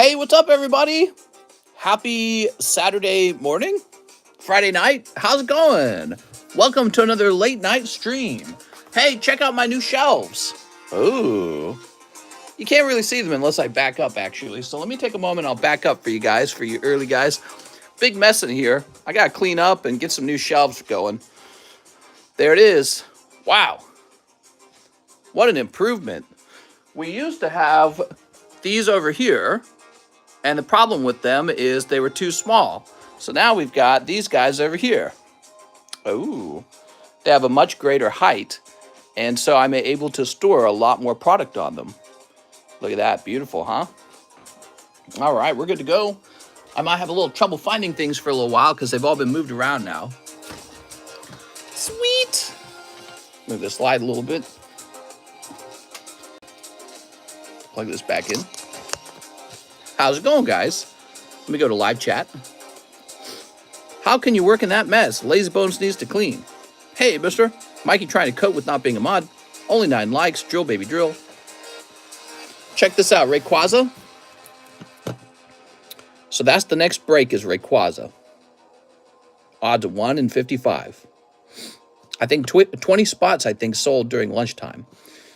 Hey, what's up, everybody? Happy Saturday morning? Friday night? How's it going? Welcome to another late night stream. Hey, check out my new shelves. Ooh. You can't really see them unless I back up, actually. So let me take a moment. I'll back up for you guys, for you early guys. Big mess in here. I got to clean up and get some new shelves going. There it is. Wow. What an improvement. We used to have these over here. And the problem with them is they were too small. So now we've got these guys over here. Ooh. They have a much greater height. And so I'm able to store a lot more product on them. Look at that. Beautiful, huh? All right, we're good to go. I might have a little trouble finding things for a little while because they've all been moved around now. Sweet. Move this slide a little bit. Plug this back in. How's it going, guys? Let me go to live chat. How can you work in that mess? Lazy Bones needs to clean. Hey, mister. Mikey trying to cope with not being a mod. Only 9 likes. Drill, baby, drill. Check this out, Rayquaza. So that's the next break is Rayquaza. Odds of 1 in 55. I think 20 spots, I think, sold during lunchtime.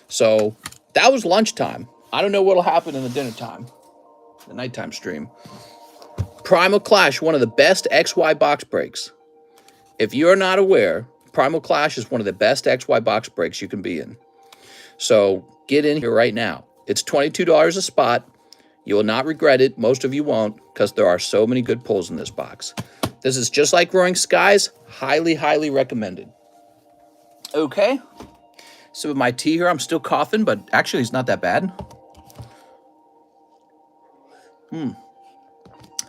So that was lunchtime. I don't know what'll happen in the dinner time. The nighttime stream. Primal Clash, one of the best XY box breaks. If you're not aware, Primal Clash is one of the best XY box breaks you can be in. So get in here right now. It's $22 a spot. You will not regret it. Most of you won't because there are so many good pulls in this box. This is just like Roaring Skies. Highly, highly recommended. Okay. So with my tea here, I'm still coughing, but actually it's not that bad.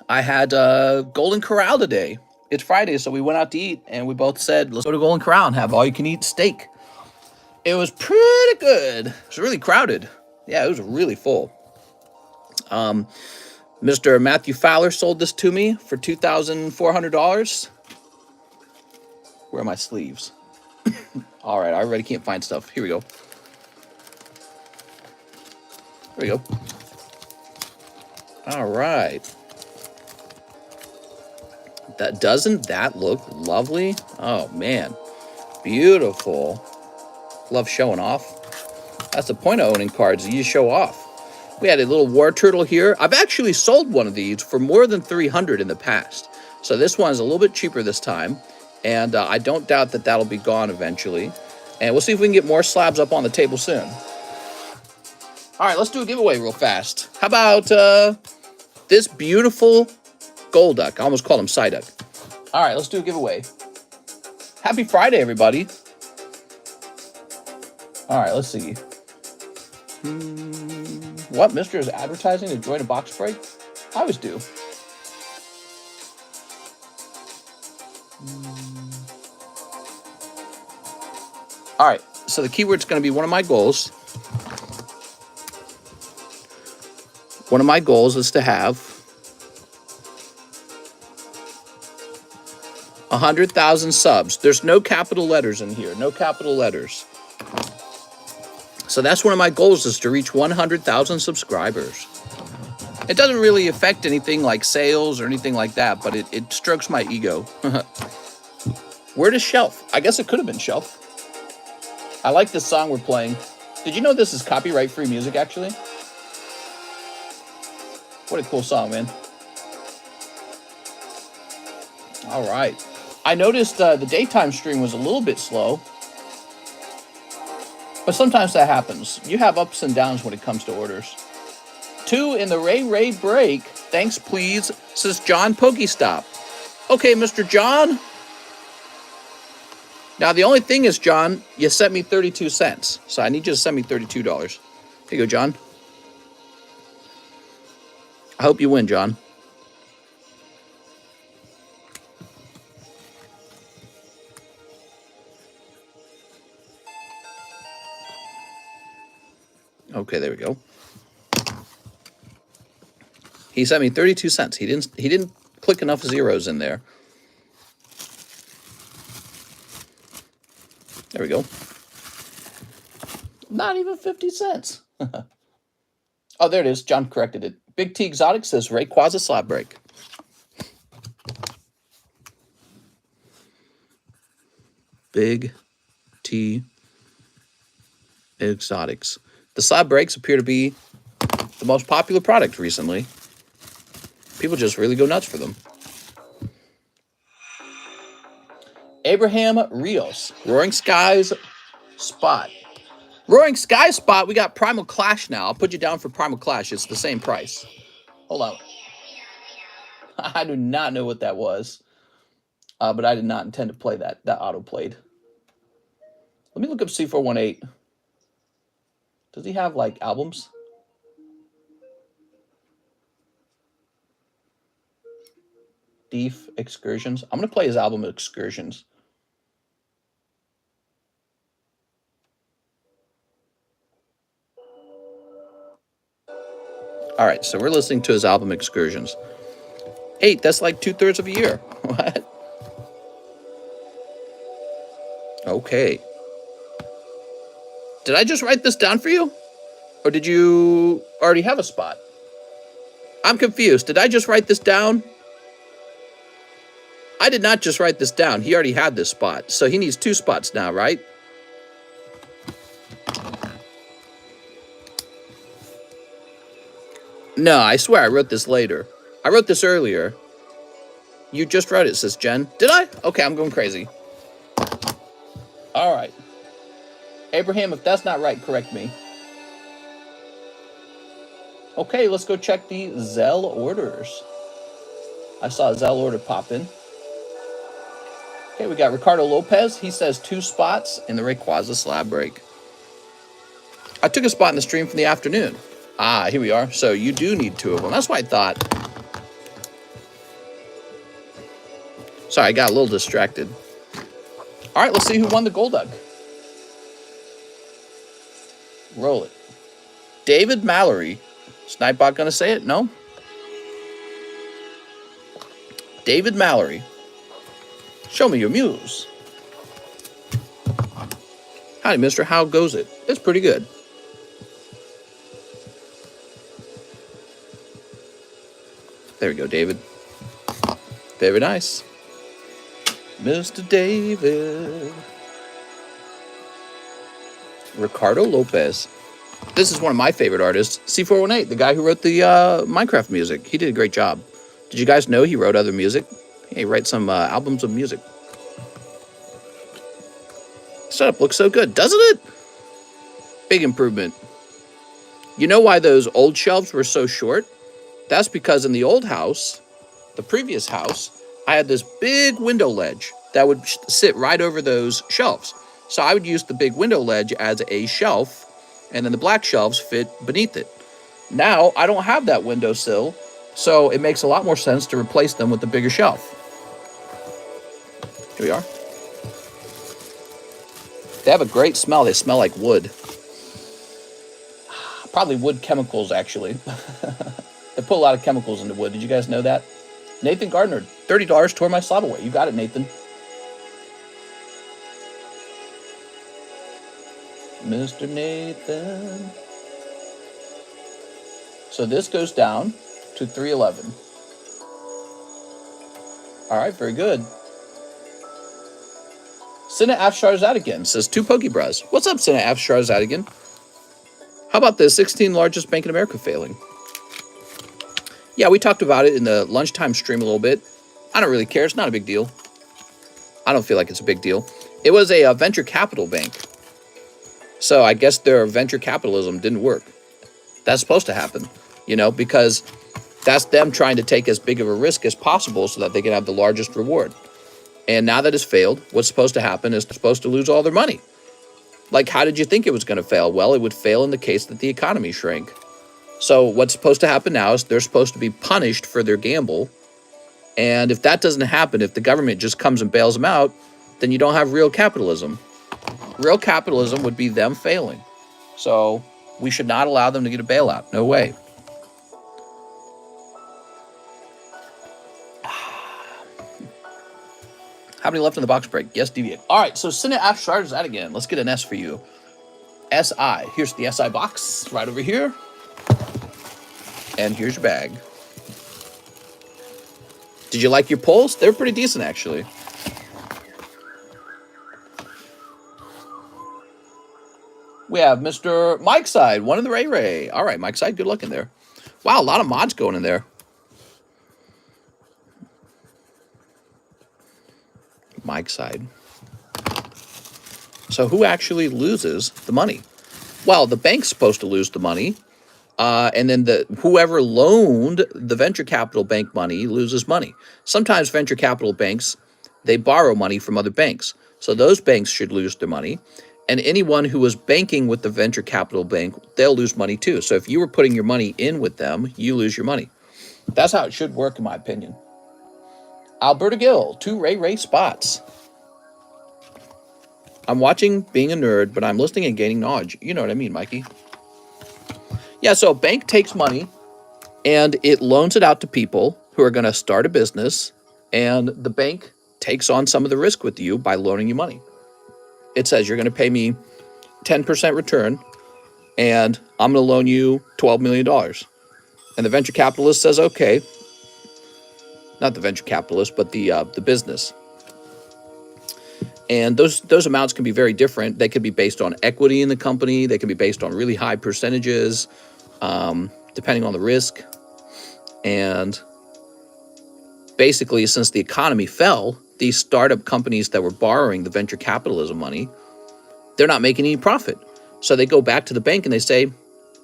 I had Golden Corral today. It's Friday, so we went out to eat, and we both said, let's go to Golden Corral and have all-you-can-eat steak. It was pretty good. It was really crowded. Yeah, it was really full. Mr. Matthew Fowler sold this to me for $2,400. Where are my sleeves? All right, I already can't find stuff. Here we go. There we go. All right. Doesn't that look lovely? Oh, man. Beautiful. Love showing off. That's the point of owning cards. You show off. We had a little war turtle here. I've actually sold one of these for more than 300 in the past. So this one's a little bit cheaper this time. And I don't doubt that that'll be gone eventually. And we'll see if we can get more slabs up on the table soon. All right, let's do a giveaway real fast. How about this beautiful Golduck? I almost called him Psyduck. All right, let's do a giveaway. Happy Friday, everybody. All right, let's see. What, Mr. is advertising to join a box break? I always do. All right, so the keyword's going to be one of my goals. One of my goals is to have 100,000 subs. There's no capital letters in here, no capital letters. So that's one of my goals is to reach 100,000 subscribers. It doesn't really affect anything like sales or anything like that, but it strokes my ego. Where does Shelf? I guess it could have been Shelf. I like this song we're playing. Did you know this is copyright-free music, actually? What a cool song, man. All right. I noticed the daytime stream was a little bit slow. But sometimes that happens. You have ups and downs when it comes to orders. 2 in the Ray break. Thanks, please, says John Pokestop. Okay, Mr. John. Now, the only thing is, John, you sent me 32 cents. So I need you to send me $32. Here you go, John. I hope you win, John. Okay, there we go. He sent me 32 cents. He didn't click enough zeros in there. There we go. Not even 50 cents. Oh, there it is. John corrected it. Big T Exotic says Rayquaza slab break. Big T Exotics. The slab breaks appear to be the most popular product recently. People just really go nuts for them. Abraham Rios, Roaring Skies Spot. Roaring Skies Spot, we got Primal Clash now. I'll put you down for Primal Clash. It's the same price. Hold on. I do not know what that was. But I did not intend to play that. That auto-played. Let me look up C418. Does he have, like, albums? Thief Excursions. I'm going to play his album Excursions. All right, so we're listening to his album Excursions. 8, that's like 2/3 of a year. What? Okay. Did I just write this down for you? Or did you already have a spot? I'm confused. Did I just write this down? I did not just write this down. He already had this spot. So he needs 2 spots now, right? No, I swear I wrote this later. I wrote this earlier. You just wrote it, says Jen. Did I? Okay, I'm going crazy. All right. Abraham, if that's not right, correct me. Okay, let's go check the ZELLE orders. I saw a ZELLE order pop in. Okay, we got Ricardo Lopez. He says 2 spots in the Rayquaza slab break. I took a spot in the stream from the afternoon. Ah, here we are. So you do need 2 of them. That's what I thought. Sorry, I got a little distracted. All right, let's see who won the Golduck. Roll it. David Mallory. Snipebot gonna say it? No? David Mallory. Show me your muse. Howdy, mister. How goes it? It's pretty good. There we go, David. Very nice. Mr. David. Ricardo Lopez. This is one of my favorite artists. C418, the guy who wrote the Minecraft music. He did a great job. Did you guys know he wrote other music? He writes some albums of music. Setup looks so good, doesn't it? Big improvement. You know why those old shelves were so short? That's because in the old house, the previous house, I had this big window ledge that would sit right over those shelves. So I would use the big window ledge as a shelf, and then the black shelves fit beneath it. Now, I don't have that windowsill, so it makes a lot more sense to replace them with the bigger shelf. Here we are. They have a great smell. They smell like wood. Probably wood chemicals, actually. They put a lot of chemicals into wood. Did you guys know that? Nathan Gardner, $30 toward my SLAB-AWAY. You got it, Nathan. Mr. Nathan. So this goes down to 311. All right, very good. Sina Afsharzadigan says 2 Pokebras. What's up, Sina Afsharzadigan? How about the 16 largest bank in America failing? Yeah, we talked about it in the lunchtime stream a little bit. I don't really care. It's not a big deal. I don't feel like it's a big deal. It was a venture capital bank. So I guess their venture capitalism didn't work. That's supposed to happen, you know, because that's them trying to take as big of a risk as possible so that they can have the largest reward. And now that it's failed, what's supposed to happen is they're supposed to lose all their money. Like, how did you think it was going to fail? Well, it would fail in the case that the economy shrank. So what's supposed to happen now is they're supposed to be punished for their gamble. And if that doesn't happen, if the government just comes and bails them out, then you don't have real capitalism. Real capitalism would be them failing. So we should not allow them to get a bailout. No way. How many left in the box break? Yes, deviate. All right, so Sina Afshard is that again. Let's get an S for you. SI. Here's the SI box right over here. And here's your bag. Did you like your pulls? They're pretty decent, actually. We have Mr. Mike Side, one of the Ray. All right, Mike Side, good luck in there. Wow, a lot of mods going in there. Mike Side. So who actually loses the money? Well, the bank's supposed to lose the money. And then whoever loaned the venture capital bank money loses money. Sometimes venture capital banks, they borrow money from other banks. So those banks should lose their money. And anyone who was banking with the venture capital bank, they'll lose money too. So if you were putting your money in with them, you lose your money. That's how it should work, in my opinion. Alberta Gill, 2 Ray spots. I'm watching being a nerd, but I'm listening and gaining knowledge. You know what I mean, Mikey. Yeah, so a bank takes money and it loans it out to people who are going to start a business, and the bank takes on some of the risk with you by loaning you money. It says you're going to pay me 10% return, and I'm going to loan you $12 million. And the venture capitalist says, okay. Not the venture capitalist, but the business. And those amounts can be very different. They could be based on equity in the company. They can be based on really high percentages, depending on the risk. And basically, since the economy fell, these startup companies that were borrowing the venture capitalism money, they're not making any profit. So they go back to the bank and they say,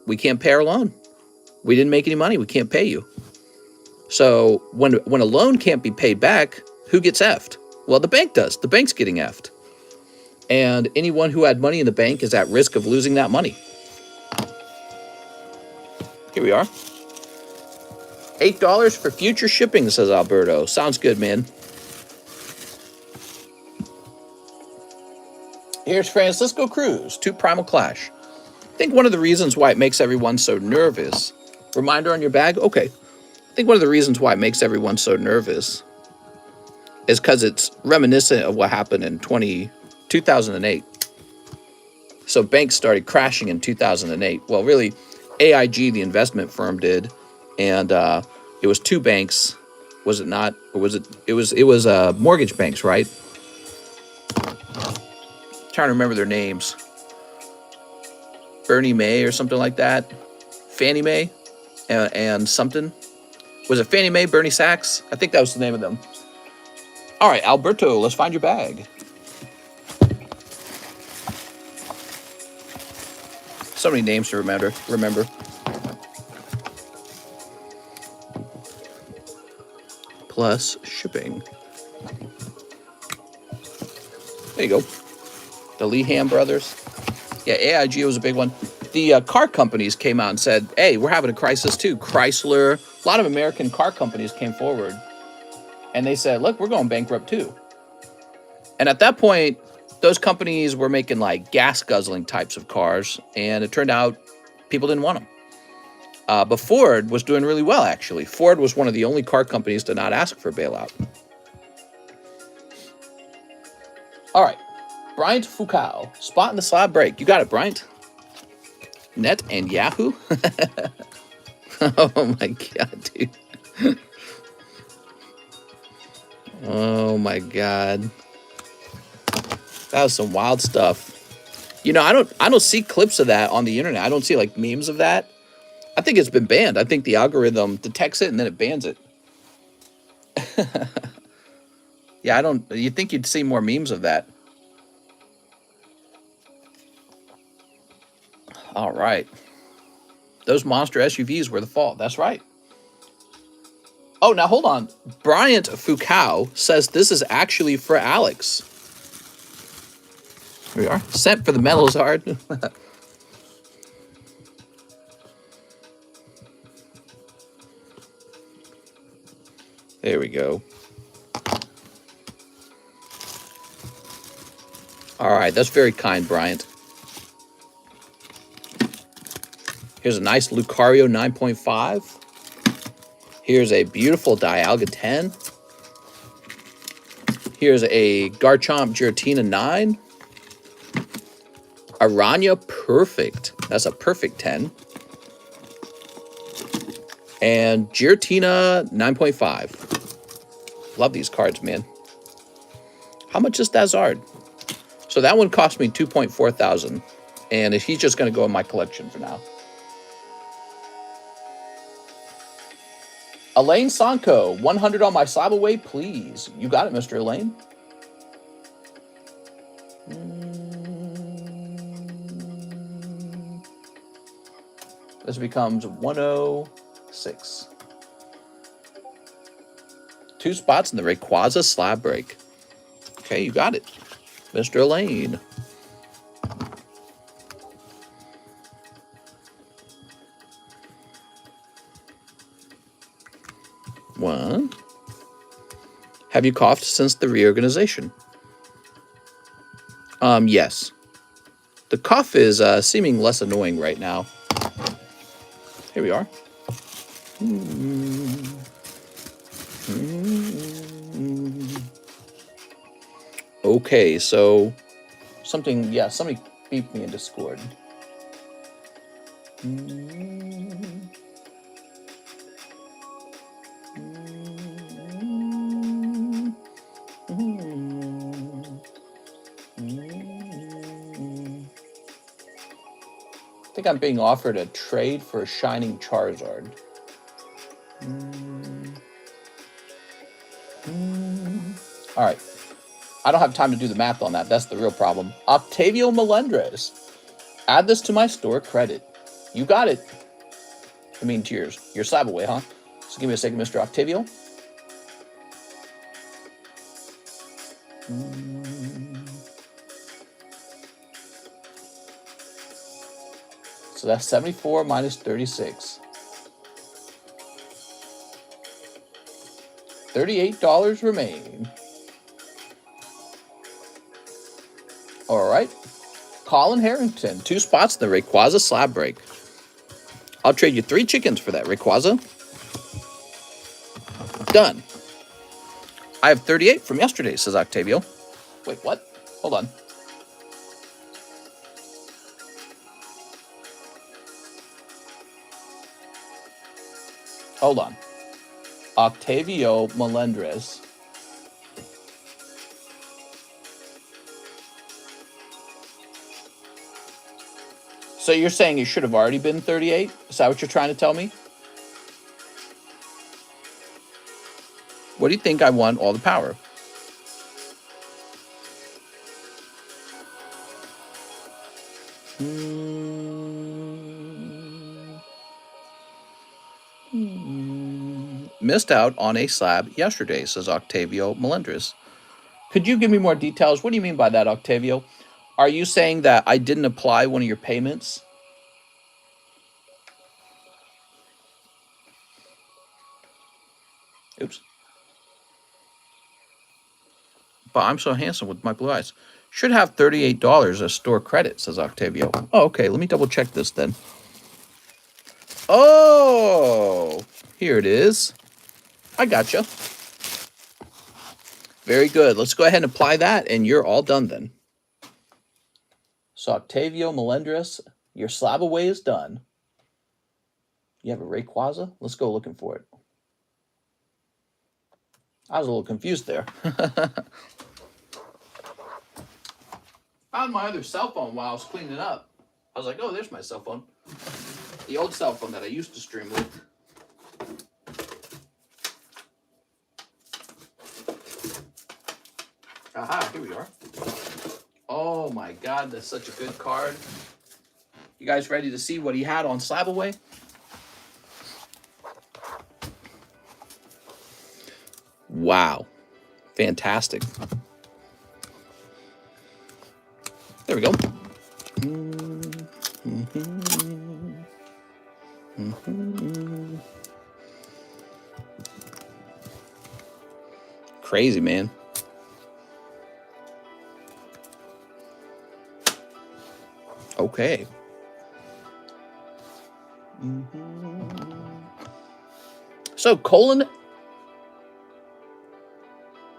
we can't pay our loan. We didn't make any money. We can't pay you. So when a loan can't be paid back, who gets effed? Well, the bank does. The bank's getting effed. And anyone who had money in the bank is at risk of losing that money. Here we are. $8 for future shipping, says Alberto. Sounds good, man. Here's Francisco Cruz, 2 Primal Clash. I think one of the reasons why it makes everyone so nervous... Reminder on your bag? Okay. I think one of the reasons why it makes everyone so nervous is because it's reminiscent of what happened in 2008. So banks started crashing in 2008. Well, really, AIG, the investment firm, did, and it was 2 banks. Was it not? Or was it? It was mortgage banks, right? I'm trying to remember their names. Bernie Mae or something like that. Fannie Mae and something. Was it Fannie Mae, Bernie Sachs? I think that was the name of them. All right, Alberto, let's find your bag. So many names to remember. Plus shipping. There you go. The Leham brothers. Yeah, AIG was a big one. The car companies came out and said, hey, we're having a crisis too. Chrysler, a lot of American car companies came forward. And they said, look, we're going bankrupt too. And at that point, those companies were making like gas guzzling types of cars. And it turned out people didn't want them. But Ford was doing really well, actually. Ford was one of the only car companies to not ask for a bailout. All right. Bryant Foucault, spot in the slab break. You got it, Bryant. Net and Yahoo? Oh my God, dude. Oh my God. That was some wild stuff. You know, I don't see clips of that on the internet. I don't see like memes of that. I think it's been banned. I think the algorithm detects it and then it bans it. Yeah, you think you'd see more memes of that. All right. Those monster SUVs were the fault. That's right. Oh, now hold on. Bryant Foucault says this is actually for Alex. Here we are. Sent for the medals hard. There we go. All right. That's very kind, Bryant. Here's a nice Lucario 9.5. Here's a beautiful Dialga 10. Here's a Garchomp Giratina 9. Aranya Perfect. That's a perfect 10. And Giratina 9.5. Love these cards, man. How much is Dazard? So that one cost me 2.4 thousand. And he's just going to go in my collection for now. Elaine Sanko, 100 on my SLAB-AWAY, please. You got it, Mr. Elaine. This becomes 106. 2 spots in the Rayquaza slab break. Okay, you got it, Mr. Elaine. One. Have you coughed since the reorganization? Yes. The cough is seeming less annoying right now. Here we are. Okay, so something, yeah, somebody beeped me in Discord. I think I'm being offered a trade for a Shining Charizard. All right. I don't have time to do the math on that. That's the real problem. Octavio Melendres. Add this to my store credit. You got it. I mean, to your SLAB-AWAY, huh? So give me a second, Mr. Octavio. So that's 74 minus 36. $38 remain. All right. Colin Harrington, 2 spots in the Rayquaza slab break. I'll trade you 3 chickens for that, Rayquaza. Done. I have 38 from yesterday, says Octavio. Wait, what? Hold on. Hold on. Octavio Melendres. So you're saying it should have already been 38? Is that what you're trying to tell me? What do you think I won all the power? Missed out on a slab yesterday, says Octavio Melendres. Could you give me more details? What do you mean by that, Octavio? Are you saying that I didn't apply one of your payments? Oops. But I'm so handsome with my blue eyes. Should have $38 as store credit, says Octavio. Oh, okay. Let me double check this then. Oh, here it is. I gotcha. Very good. Let's go ahead and apply that, and you're all done then. So Octavio Melendres, your SLAB-AWAY is done. You have a Rayquaza? Let's go looking for it. I was a little confused there. Found my other cell phone while I was cleaning up. I was like, oh, there's my cell phone. The old cell phone that I used to stream with. Aha, here we are. Oh my God, that's such a good card. You guys ready to see what he had on SLAB-AWAY? Wow. Fantastic. There we go. Crazy, man. Okay. So Colin,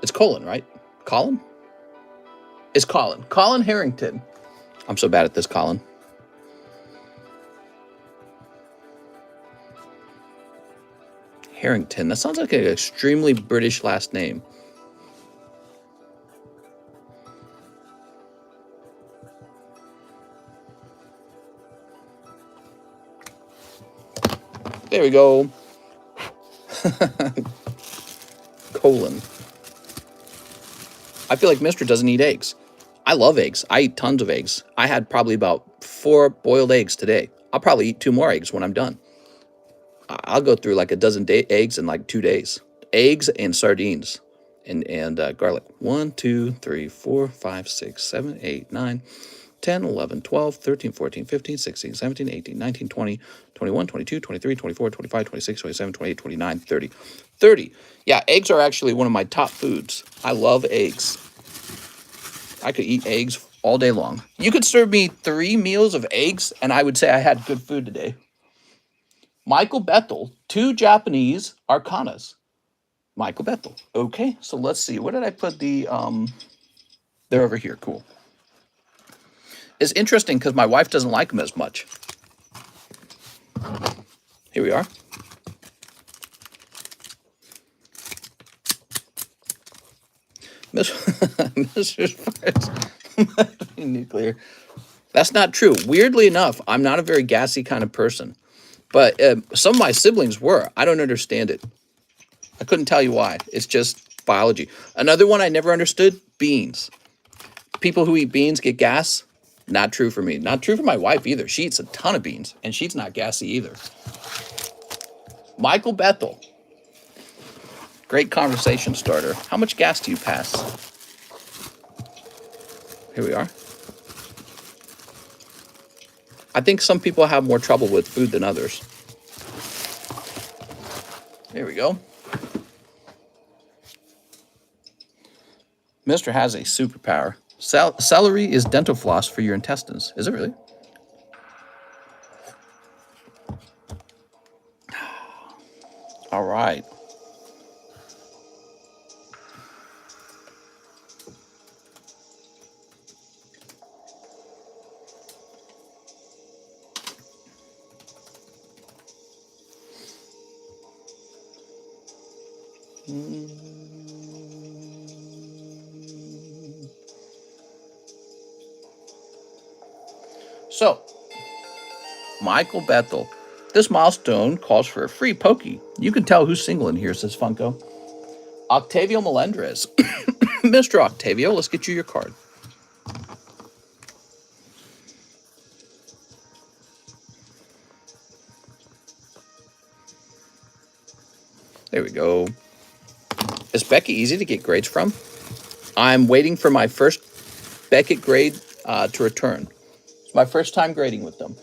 it's Colin, right? Colin? It's Colin. Colin Harrington. I'm so bad at this, Colin. Harrington. That sounds like an extremely British last name. There we go. Colon. I feel like Mr. doesn't eat eggs. I love eggs. I eat tons of eggs. I had probably about 4 boiled eggs today. I'll probably eat 2 more eggs when I'm done. I'll go through like a dozen eggs in like 2 days. Eggs and sardines and garlic. 1, 2, 3, 4, 5, 6, 7, 8, 9, 10, 11, 12, 13, 14, 15, 16, 17, 18, 19, 20, 21, 22, 23, 24, 25, 26, 27, 28, 29, 30. 30. Yeah, eggs are actually one of my top foods. I love eggs. I could eat eggs all day long. You could serve me 3 meals of eggs, and I would say I had good food today. Michael Bethel, 2 Japanese arcanas. Michael Bethel. Okay, so let's see. What did I put the, they're over here. Cool. It's interesting because my wife doesn't like them as much. Here we are. Mr. Nuclear. That's not true. Weirdly enough, I'm not a very gassy kind of person. But some of my siblings were. I don't understand it. I couldn't tell you why. It's just biology. Another one I never understood, beans. People who eat beans get gas. Not true for me. Not true for my wife either. She eats a ton of beans, and she's not gassy either. Michael Bethel. Great conversation starter. How much gas do you pass? Here we are. I think some people have more trouble with food than others. There we go. Mr. has a superpower. Celery is dental floss for your intestines. Is it really? All right. So, Michael Bethel. This milestone calls for a free pokey. You can tell who's single in here, says Funko. Octavio Melendrez. Mr. Octavio, let's get you your card. There we go. Is Becky easy to get grades from? I'm waiting for my first Beckett grade to return. It's my first time grading with them.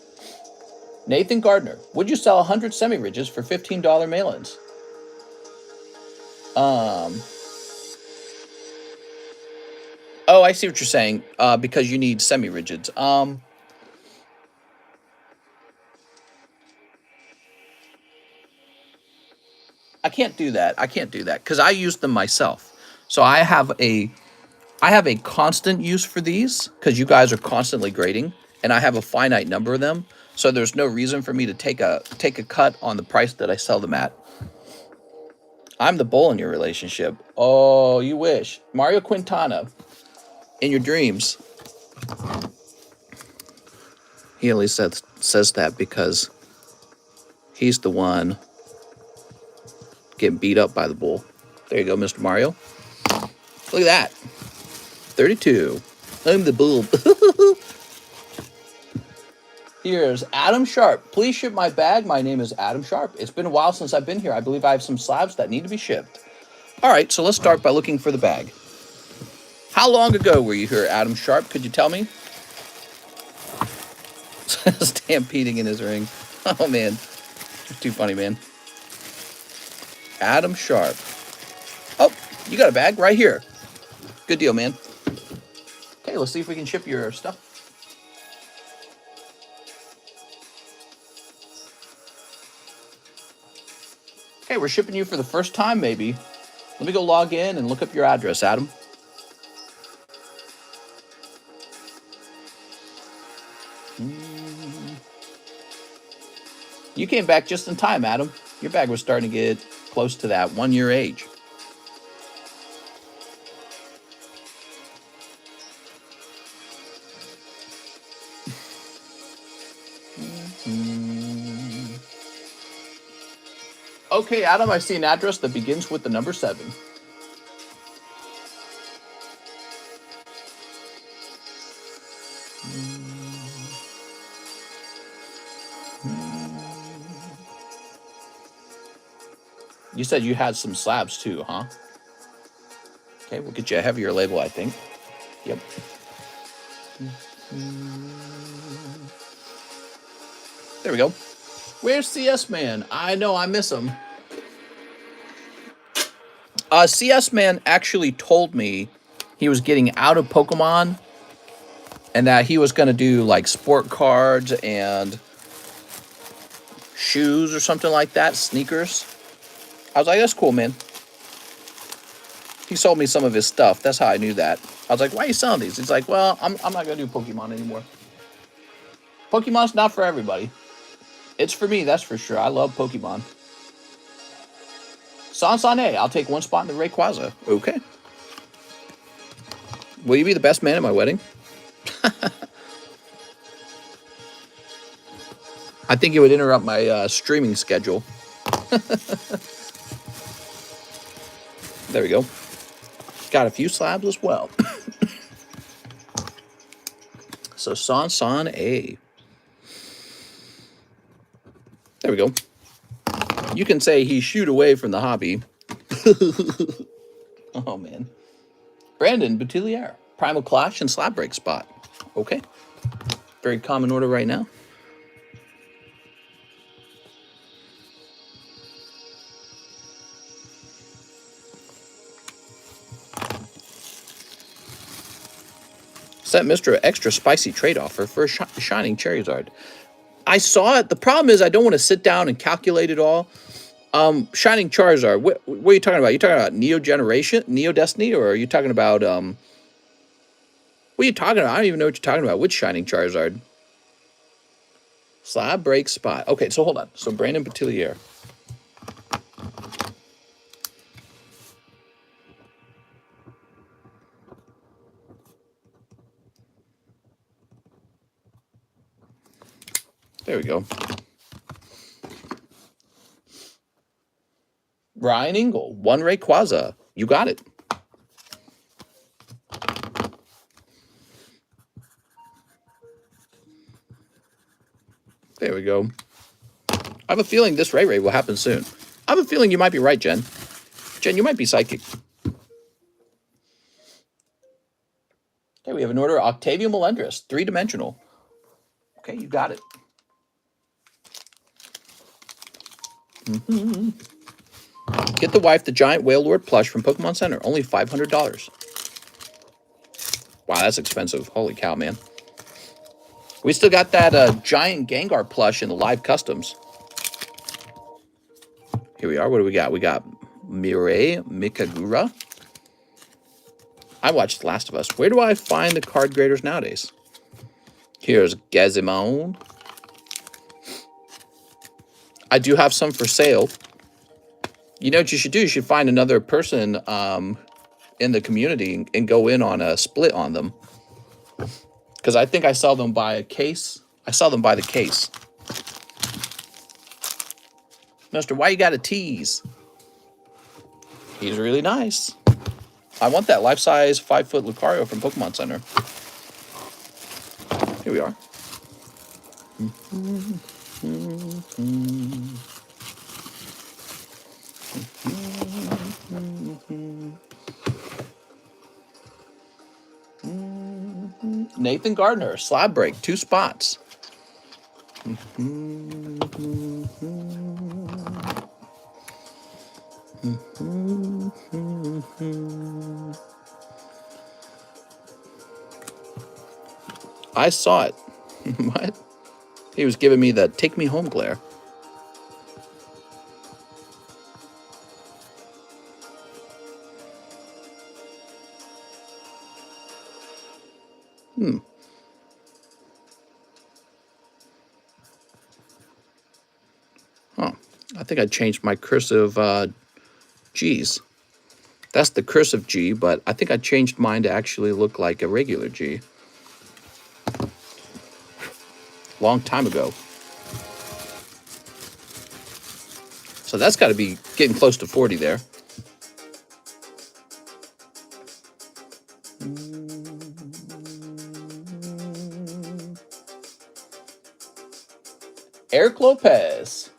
Nathan Gardner, would you sell 100 semi-ridges for $15 mail-ins? Oh, I see what you're saying. Because you need semi-rigids. I can't do that. I can't do that because I use them myself. So I have a constant use for these because you guys are constantly grading, and I have a finite number of them. So there's no reason for me to take a cut on the price that I sell them at. I'm the bull in your relationship. Oh, you wish. Mario Quintana, in your dreams. He only says that because he's the one getting beat up by the bull. There you go, Mr. Mario. Look at that. 32. I'm the bull. Here's Adam Sharp. Please ship my bag. My name is Adam Sharp. It's been a while since I've been here. I believe I have some slabs that need to be shipped. All right, so let's start by looking for the bag. How long ago were you here, Adam Sharp? Could you tell me? Stampeding in his ring. Oh, man. Too funny, man. Adam Sharp. Oh, you got a bag right here. Good deal, man. Okay, let's see if we can ship your stuff. Okay, we're shipping you for the first time, maybe. Let me go log in and look up your address, Adam. You came back just in time, Adam. Your bag was starting to get close to that 1 year age. Okay, Adam, I see an address that begins with the number 7. You said you had some slabs too, huh? Okay, we'll get you a heavier label, I think. Yep. There we go. Where's CS Man? I know, I miss him. CS Man actually told me he was getting out of Pokemon and that he was going to do like sport cards and shoes or something like that, sneakers. I was like, that's cool, man. He sold me some of his stuff. That's how I knew that. I was like, why are you selling these? He's like, well, I'm not going to do Pokemon anymore. Pokemon's not for everybody. It's for me, that's for sure. I love Pokemon. Sansane, I'll take 1 spot in the Rayquaza. Okay. Will you be the best man at my wedding? I think it would interrupt my streaming schedule. There we go. Got a few slabs as well. So Sansane. There we go. You can say he shooed away from the hobby. Oh, man. Brandon Boutillier. Primal Clash and Slab Break spot. Okay. Very common order right now. Sent Mr. Extra Spicy trade offer for a Shining Charizard. I saw it. The problem is I don't want to sit down and calculate it all. Shining Charizard. What are you talking about? You talking about Neo Generation, Neo Destiny, or are you talking about what are you talking about? I don't even know what you're talking about. Which Shining Charizard? Slab break spot. Okay, so hold on. So Brandon Boutillier. There we go. Ryan Ingle, 1 Rayquaza. You got it. There we go. I have a feeling this Ray will happen soon. I have a feeling you might be right, Jen. Jen, you might be psychic. Okay, we have an order. Octavia Melendres, 3-dimensional. Okay, you got it. Get the wife the giant whale lord plush from Pokemon Center. Only $500. Wow, that's expensive. Holy cow, man. We still got that giant Gengar plush in the live customs. Here we are. What do we got? We got Mireille Mikagura. I watched The Last of Us. Where do I find the card graders nowadays? Here's Gazimon. I do have some for sale. You know what you should do? You should find another person in the community and go in on a split on them. Because I think I sell them by a case. I sell them by the case. Mister, why you got a tease? He's really nice. I want that life-size 5-foot Lucario from Pokemon Center. Here we are. Nathan Gardner, slab break, 2 spots. I saw it. What? He was giving me the take me home glare. Huh. I think I changed my cursive G's. That's the cursive G, but I think I changed mine to actually look like a regular G. Long time ago. So that's got to be getting close to 40 there. Eric Lopez.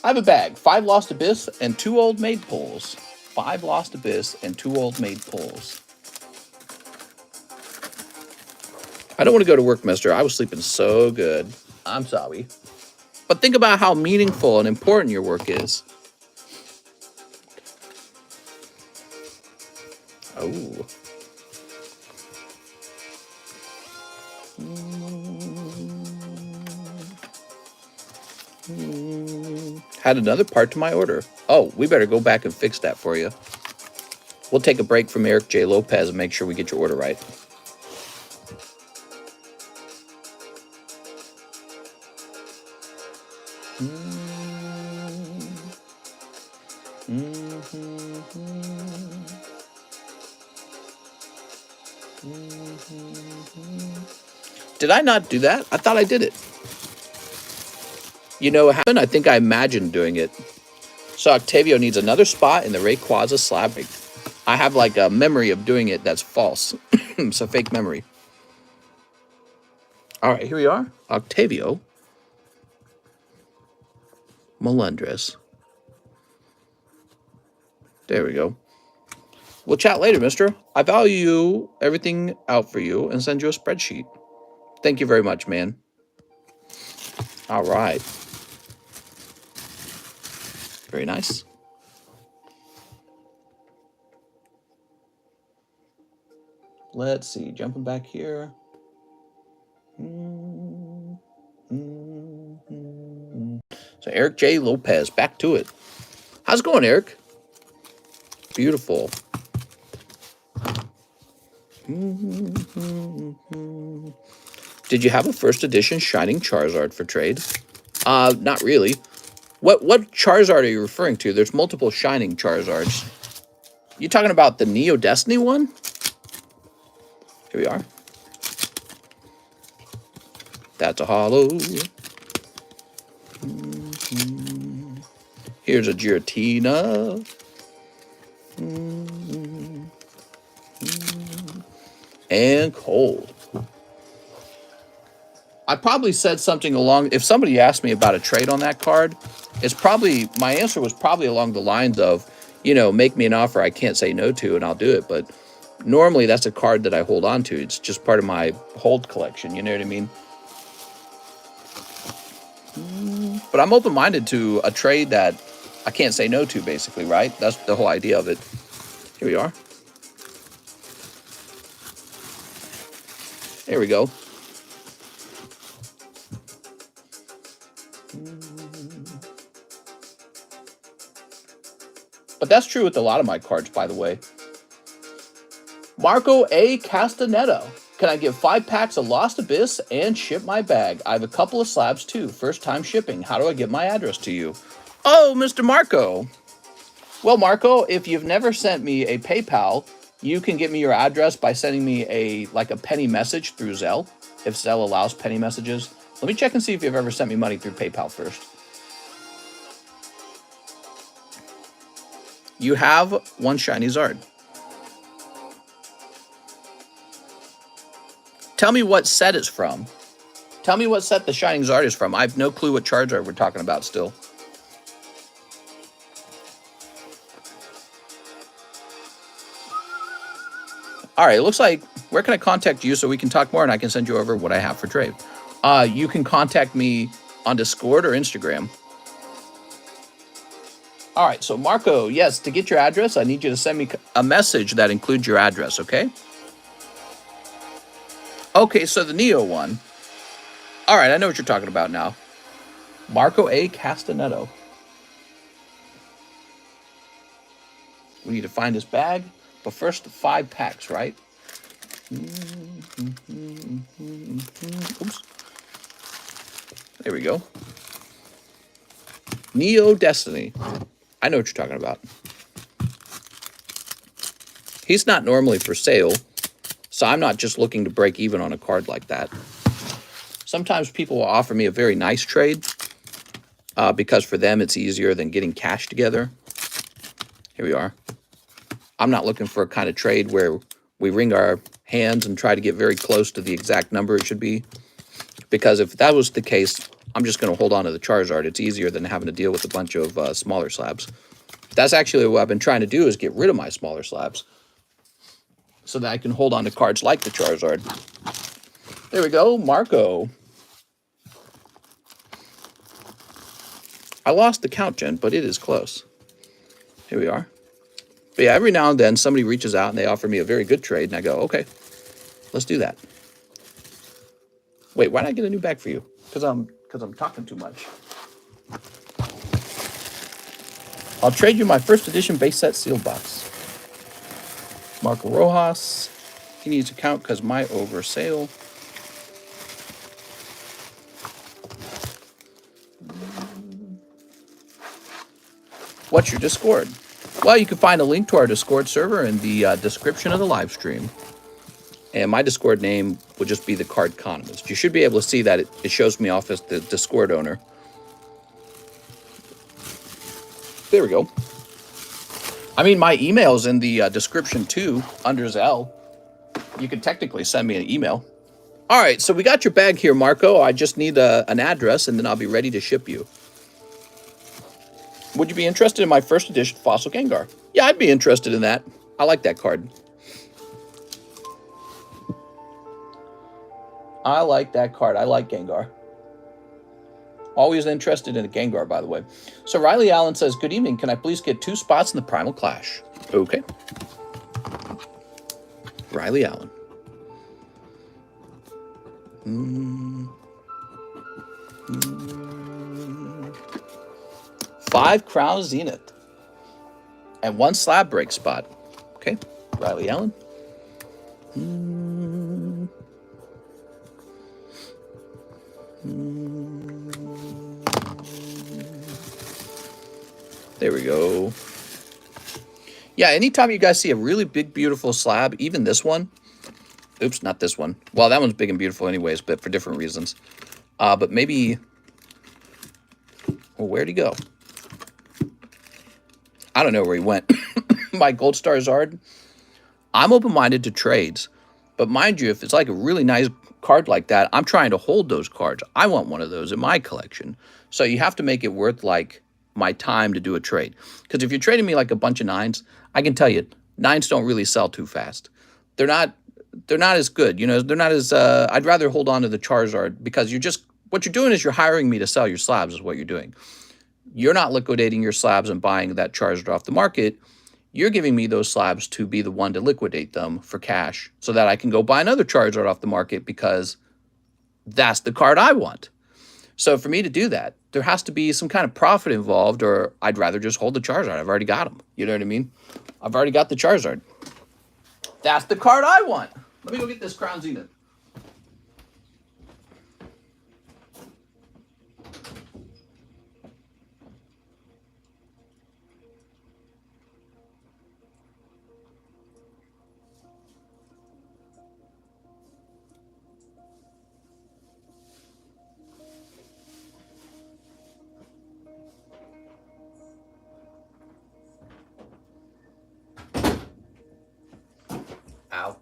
I have a bag. 5 Lost Abyss and 2 Old Maid pulls. 5 Lost Abyss and 2 Old Maid pulls. I don't want to go to work, mister. I was sleeping so good. I'm sorry. But think about how meaningful and important your work is. Oh. Had another part to my order. Oh, we better go back and fix that for you. We'll take a break from Eric J. Lopez and make sure we get your order right. Did I not do that? I thought I did it. You know what happened? I think I imagined doing it. So Octavio needs another spot in the Rayquaza slab. I have like a memory of doing it that's false. It's a fake memory. All right, here we are. Octavio Melendres. There we go. We'll chat later, mister. I value everything out for you and send you a spreadsheet. Thank you very much, man. All right. Very nice. Let's see. Jumping back here. So Eric J. Lopez, back to it. How's it going, Eric? Beautiful. Did you have a first edition Shining Charizard for trade? Not really. What Charizard are you referring to? There's multiple Shining Charizards. You talking about the Neo Destiny one? Here we are. That's a holo. Here's a Giratina. And cold. I probably said something along, if somebody asked me about a trade on that card, it's probably, my answer was probably along the lines of, you know, make me an offer I can't say no to and I'll do it. But normally that's a card that I hold on to. It's just part of my hold collection. You know what I mean? But I'm open-minded to a trade that I can't say no to, basically, right? That's the whole idea of it. Here we are. There we go. But that's true with a lot of my cards, by the way. Marco A. Castaneda. Can I give 5 packs of Lost Abyss and ship my bag? I have a couple of slabs too. First time shipping. How do I get my address to you? Oh, Mr. Marco. Well, Marco, if you've never sent me a PayPal, you can get me your address by sending me a penny message through Zelle, if Zelle allows penny messages. Let me check and see if you've ever sent me money through PayPal first. You have 1 shiny Zard. Tell me what set it's from. Tell me what set the Shining Zard is from. I have no clue what Charizard we're talking about still. All right, it looks like, where can I contact you so we can talk more and I can send you over what I have for trade? You can contact me on Discord or Instagram. All right, so Marco, yes, to get your address, I need you to send me a message that includes your address, okay? Okay, so the Neo one. All right, I know what you're talking about now. Marco A. Castanedo. We need to find his bag, but first 5 packs, right? Oops. There we go. Neo Destiny. I know what you're talking about. He's not normally for sale, so I'm not just looking to break even on a card like that. Sometimes people will offer me a very nice trade because for them it's easier than getting cash together. Here we are. I'm not looking for a kind of trade where we wring our hands and try to get very close to the exact number it should be. Because if that was the case, I'm just going to hold on to the Charizard. It's easier than having to deal with a bunch of smaller slabs. That's actually what I've been trying to do, is get rid of my smaller slabs so that I can hold on to cards like the Charizard. There we go, Marco. I lost the count, Jen, but it is close. Here we are. But yeah, every now and then somebody reaches out and they offer me a very good trade, and I go, okay, let's do that. Wait, why did I get a new bag for you? Because I'm talking too much. I'll trade you my first edition base set sealed box. Marco Rojas. He needs a count because my over sale. What's your Discord? Well, you can find a link to our Discord server in the description of the live stream. And my Discord name will just be TheCardconomist. You should be able to see that it shows me off as the Discord owner. There we go. I mean, my email's in the description too, under ZELLE. You can technically send me an email. All right, so we got your bag here, Marco. I just need an address, and then I'll be ready to ship you. Would you be interested in my first edition Fossil Gengar? Yeah, I'd be interested in that. I like that card. I like that card. I like Gengar. Always interested in a Gengar, by the way. So Riley Allen says, good evening. Can I please get 2 spots in the Primal Clash? Okay. Riley Allen. 5 Crown Zenith. And 1 slab break spot. Okay. Riley Allen. There we go. Yeah, anytime you guys see a really big, beautiful slab, even this one. Oops, not this one. Well, that one's big and beautiful anyways, but for different reasons. But maybe... Well, where'd he go? I don't know where he went. My Gold Star Zard. I'm open-minded to trades. But mind you, if it's like a really nice card like that, I'm trying to hold those cards. I want one of those in my collection. So you have to make it worth, like, my time to do a trade. Because if you're trading me like a bunch of 9s, I can tell you, 9s don't really sell too fast. They're not as good. You know, they're not as, I'd rather hold on to the Charizard because what you're doing is you're hiring me to sell your slabs is what you're doing. You're not liquidating your slabs and buying that Charizard off the market. You're giving me those slabs to be the one to liquidate them for cash so that I can go buy another Charizard off the market because that's the card I want. So for me to do that, there has to be some kind of profit involved, or I'd rather just hold the Charizard. I've already got him. You know what I mean? I've already got the Charizard. That's the card I want. Let me go get this Crown Zenith. Ow.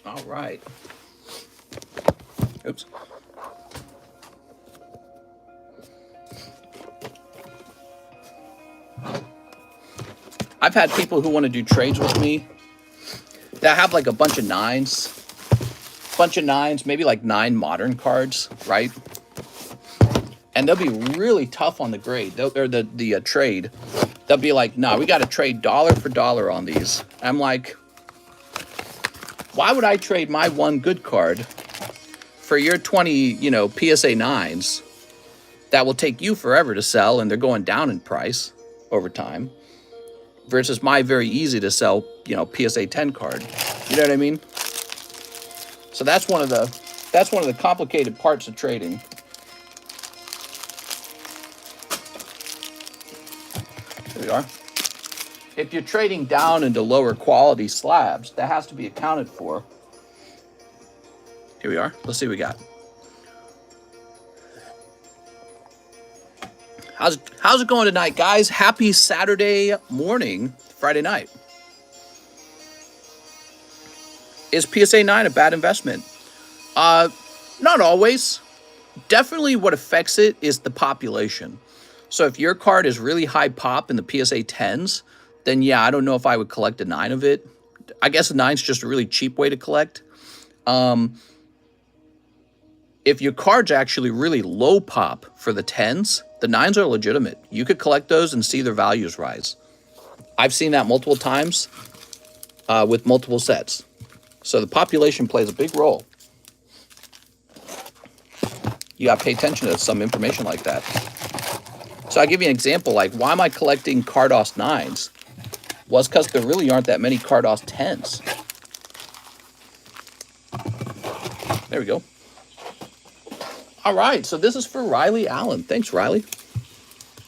All right. Oops. I've had people who want to do trades with me that have like a bunch of 9s. Maybe like 9 modern cards, right? And they'll be really tough on the grade, the trade. They'll be like, nah, we got to trade dollar for dollar on these. I'm like, why would I trade my 1 good card for your 20, PSA 9s that will take you forever to sell and they're going down in price over time versus my very easy to sell, PSA 10 card. You know what I mean? So that's one of the complicated parts of trading. we are. If you're trading down into lower quality slabs, that has to be accounted for. Here we are. Let's see what we got. How's it going tonight, guys? Happy Saturday morning, Friday night. Is PSA 9 a bad investment? Not always. Definitely what affects it is the population. So if your card is really high pop in the PSA 10s, then yeah, I don't know if I would collect a 9 of it. I guess a 9's just a really cheap way to collect. If your card's actually really low pop for the 10s, the 9s are legitimate. You could collect those and see their values rise. I've seen that multiple times with multiple sets. So the population plays a big role. You got to pay attention to some information like that. So I'll give you an example, like why am I collecting Cardos 9s? Well, it's because there really aren't that many Cardos 10s. There we go. All right, so this is for Riley Allen. Thanks, Riley.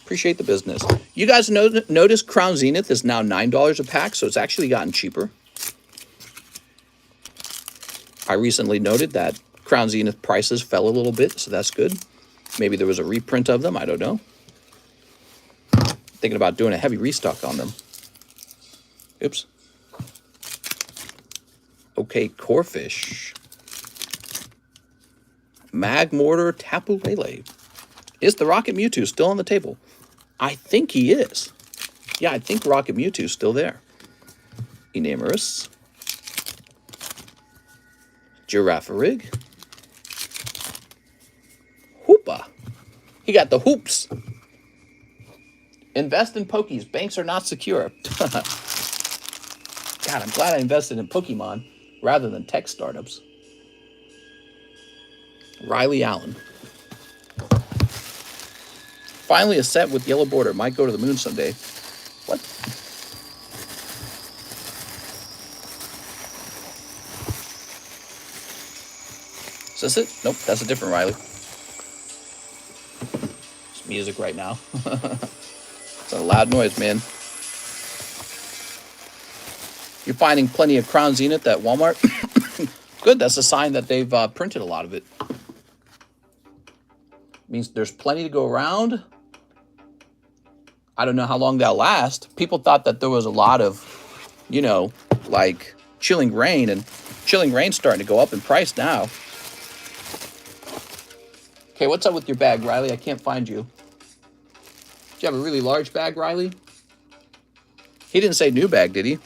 Appreciate the business. You guys notice Crown Zenith is now $9 a pack, so it's actually gotten cheaper. I recently noted that Crown Zenith prices fell a little bit, so that's good. Maybe there was a reprint of them, I don't know. Thinking about doing a heavy restock on them. Oops. Okay, Corfish. Magmortar Tapu Lele. Is the Rocket Mewtwo still on the table? I think he is. Yeah, I think Rocket Mewtwo's still there. Enamorous. Girafarig. Hoopa. He got the hoops. Invest in Pokies. Banks are not secure. God, I'm glad I invested in Pokemon rather than tech startups. Riley Allen. Finally a set with yellow border. Might go to the moon someday. What? Is this it? Nope, that's a different Riley. It's music right now. It's a loud noise, man. You're finding plenty of Crown Zenith at Walmart? Good, that's a sign that they've printed a lot of it. Means there's plenty to go around. I don't know how long that'll last. People thought that there was a lot of, you know, like Chilling Rain, and Chilling Rain's starting to go up in price now. Okay, what's up with your bag, Riley? I can't find you. Do you have a really large bag, Riley? He didn't say new bag, did he?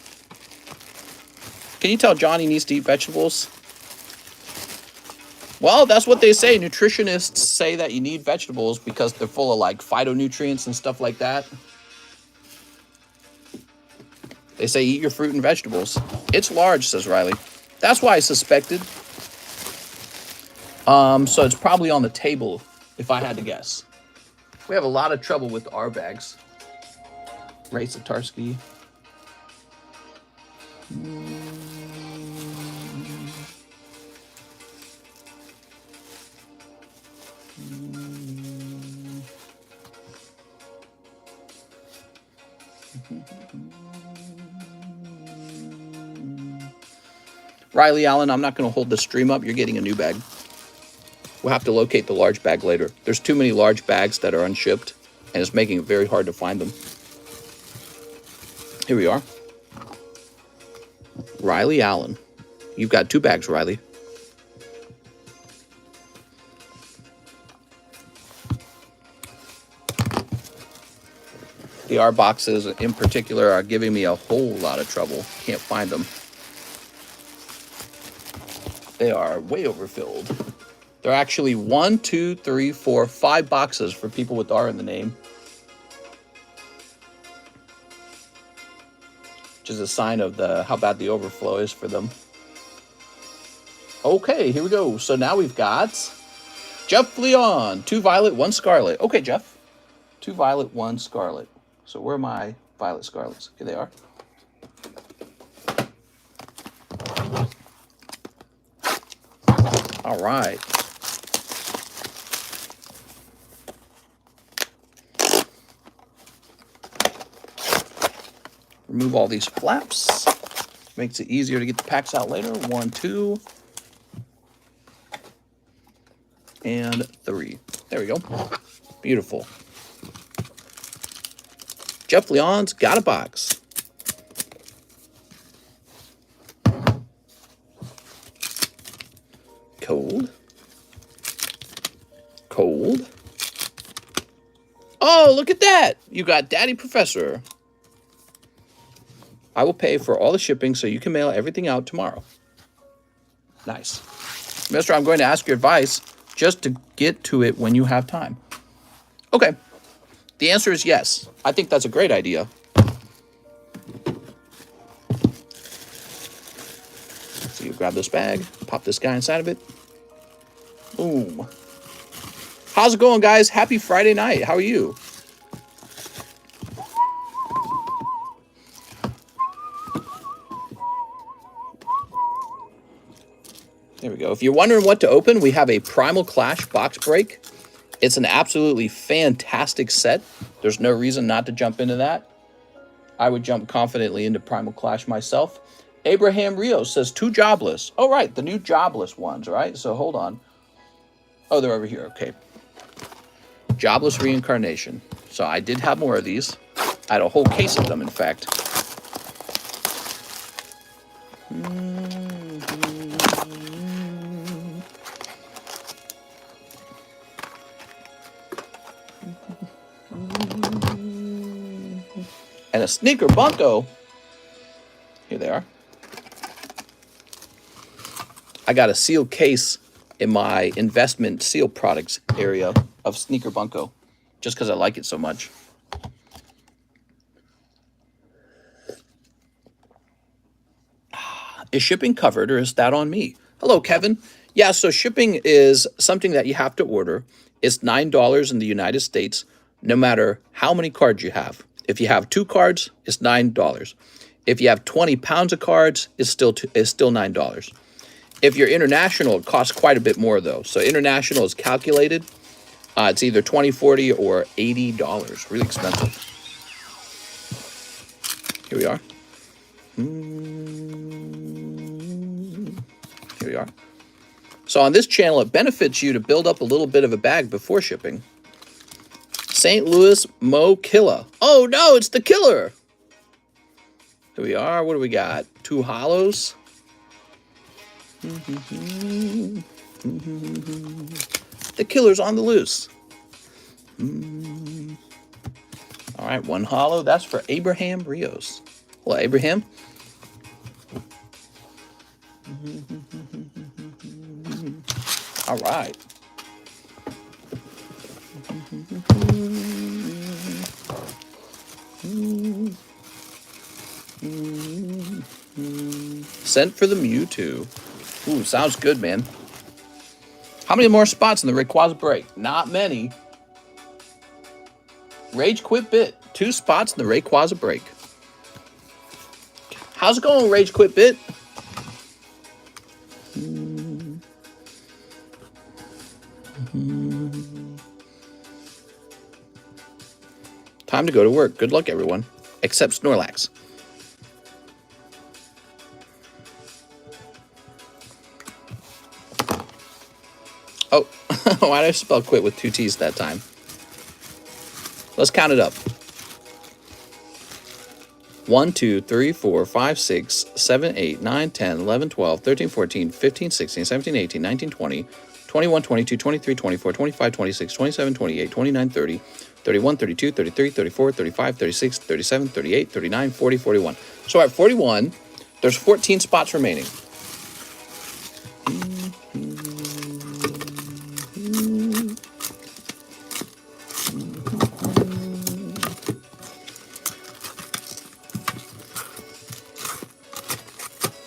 Can you tell Johnny needs to eat vegetables? Well, that's what they say. Nutritionists say that you need vegetables because they're full of like phytonutrients and stuff like that. They say eat your fruit and vegetables. It's large, says Riley. That's why I suspected. So it's probably on the table, if I had to guess. We have a lot of trouble with our bags. Ray Satarsky. Riley Allen, I'm not going to hold the stream up. You're getting a new bag. We'll have to locate the large bag later. There's too many large bags that are unshipped, and it's making it very hard to find them. Here we are. Riley Allen. You've got 2 bags, Riley. The R boxes in particular are giving me a whole lot of trouble. Can't find them. They are way overfilled. There are actually 1, 2, 3, 4, 5 boxes for people with R in the name. Which is a sign of how bad the overflow is for them. Okay, here we go. So now we've got Jeff Leon, 2 violet, 1 scarlet. Okay, Jeff. 2 violet, 1 scarlet. So where are my violet scarlets? Here they are. All right. Remove all these flaps. Makes it easier to get the packs out later. 1, 2, and 3. There we go. Beautiful. Jeff Leon's got a box. Cold. Cold. Oh, look at that. You got Daddy Professor. I will pay for all the shipping so you can mail everything out tomorrow. Nice. Mister, I'm going to ask your advice just to get to it when you have time. Okay. The answer is yes. I think that's a great idea. So you grab this bag, pop this guy inside of it. Boom. How's it going, guys? Happy Friday night. How are you? There we go. If you're wondering what to open, we have a Primal Clash box break. It's an absolutely fantastic set. There's no reason not to jump into that. I would jump confidently into Primal Clash myself. Abraham Rios says 2 jobless. Oh, right. The new jobless ones, right? So hold on. Oh, they're over here. Okay. Jobless reincarnation. So I did have more of these. I had a whole case of them, in fact. And a sneaker bunko. Here they are. I got a sealed case in my investment seal products area of sneaker bunko just because I like it so much. Is shipping covered or is that on me? Hello, Kevin. Yeah, so shipping is something that you have to order. It's $9 in the United States, no matter how many cards you have. If you have 2 cards, it's $9. If you have 20 pounds of cards, it's still $9. If you're international, it costs quite a bit more, though. So international is calculated. It's either $20, $40, or $80. Really expensive. Here we are. Here we are. So on this channel, it benefits you to build up a little bit of a bag before shipping. St. Louis Mo Killa. Oh, no, it's the killer. Here we are. What do we got? 2 hollows. The killer's on the loose. All right, 1 hollow. That's for Abraham Rios. Hello, Abraham. All right. Sent for the Mewtwo. Ooh, sounds good, man. How many more spots in the Rayquaza break? Not many. Rage Quit Bit. 2 spots in the Rayquaza break. How's it going, Rage Quit Bit? Time to go to work. Good luck, everyone. Except Snorlax. Oh, why did I spell quit with 2 T's that time? Let's count it up. 1, 2, 3, 4, 5, 6, 7, 8, 9, 10, 11, 12, 13, 14, 15, 16, 17, 18, 19, 20, 21, 22, 23, 24, 25, 26, 27, 28, 29, 30, 31, 32, 33, 34, 35, 36, 37, 38, 39, 40, 41. So at 41, there's 14 spots remaining.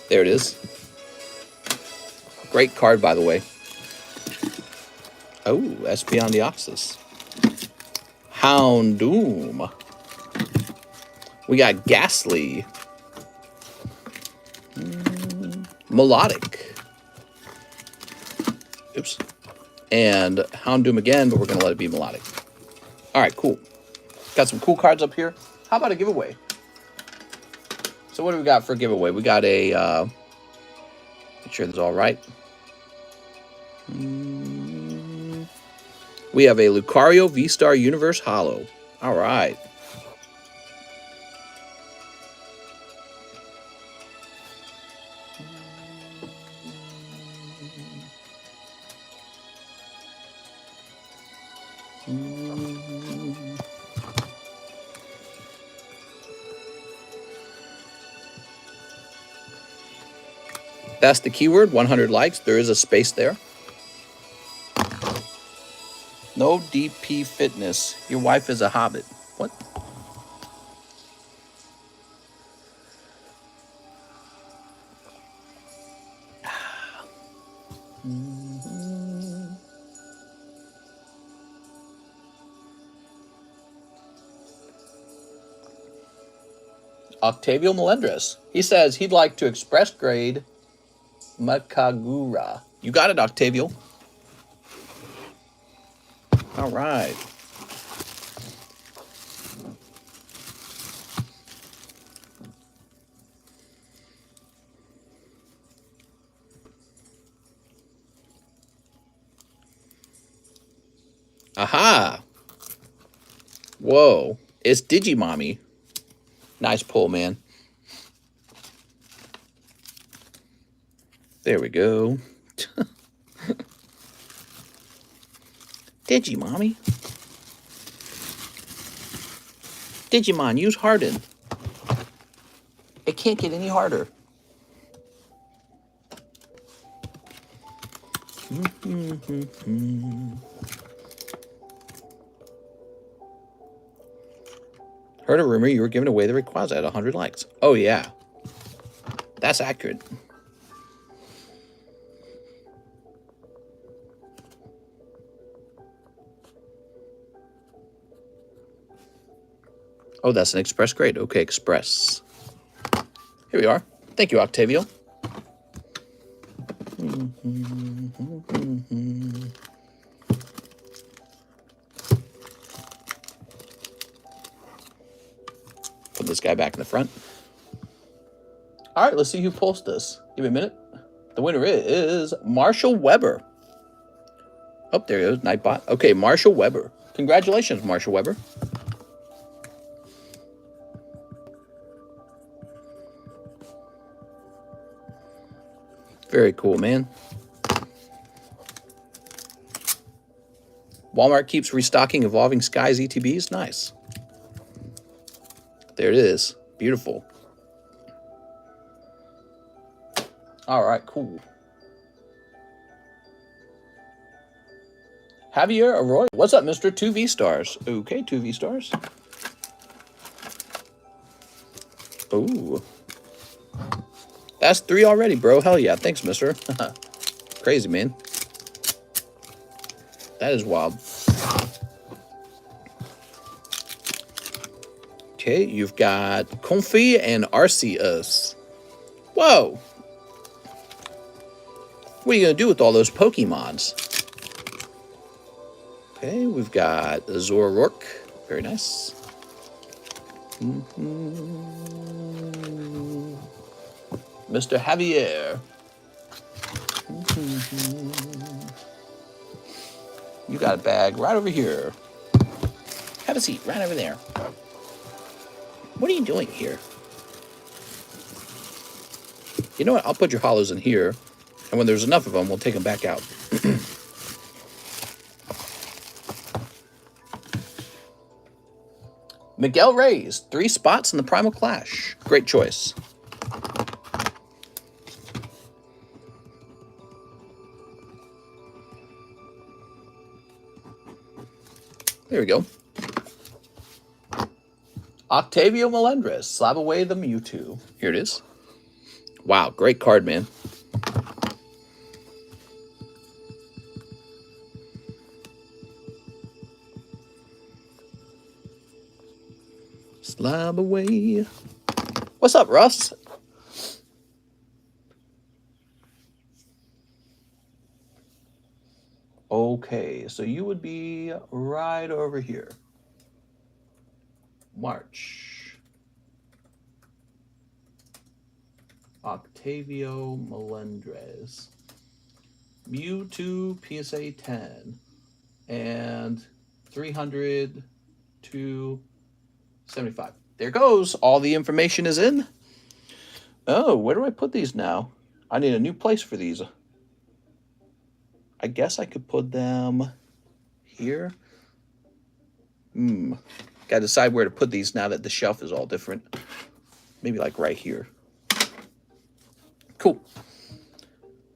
There it is. Great card, by the way. Oh, Espeon Deoxys. Houndoom. We got Ghastly. Melodic. Oops. And Houndoom again, but we're going to let it be Melodic. All right, cool. Got some cool cards up here. How about a giveaway? So what do we got for a giveaway? We got a, make sure this is all right. We have a Lucario V-Star Universe Holo. All right. That's the keyword, 100 likes. There is a space there. No DP fitness. Your wife is a hobbit. What? Octavio Melendres. He says he'd like to express grade Makagura. You got it, Octavio. All right. Aha. Whoa. It's Digimommy. Nice pull, man. There we go. Digimommy. Digimon, use Harden. It can't get any harder. Heard a rumor you were giving away the Rayquaza at 100 likes. Oh, yeah. That's accurate. Oh, that's an express grade. Okay, express. Here we are. Thank you, Octavio. Put this guy back in the front. All right, let's see who pulls this. Give me a minute. The winner is Marshall Weber. Oh, there he goes, Nightbot. Okay, Marshall Weber. Congratulations, Marshall Weber. Very cool, man. Walmart keeps restocking Evolving Skies ETBs. Nice. There it is. Beautiful. All right, cool. Javier Arroyo. What's up, Mr. 2 V-Stars? Okay, 2 V-Stars. Ooh. That's 3 already, bro. Hell yeah. Thanks, mister. Crazy, man. That is wild. Okay, you've got Comfy and Arceus. Whoa. What are you going to do with all those Pokemons? Okay, we've got Zoroark. Very nice. Mr. Javier. You got a bag right over here. Have a seat right over there. What are you doing here? You know what? I'll put your hollows in here. And when there's enough of them, we'll take them back out. Miguel Reyes, 3 spots in the Primal Clash. Great choice. There we go. Octavio Melendres, SLAB-AWAY the Mewtwo. Here it is. Wow, great card, man. SLAB-AWAY. What's up, Russ? Okay, so you would be right over here. March. Octavio Melendrez. Mewtwo PSA 10. And 300 to 75. There goes. All the information is in. Oh, where do I put these now? I need a new place for these. I guess I could put them here. Gotta decide where to put these now that the shelf is all different. Maybe like right here. Cool.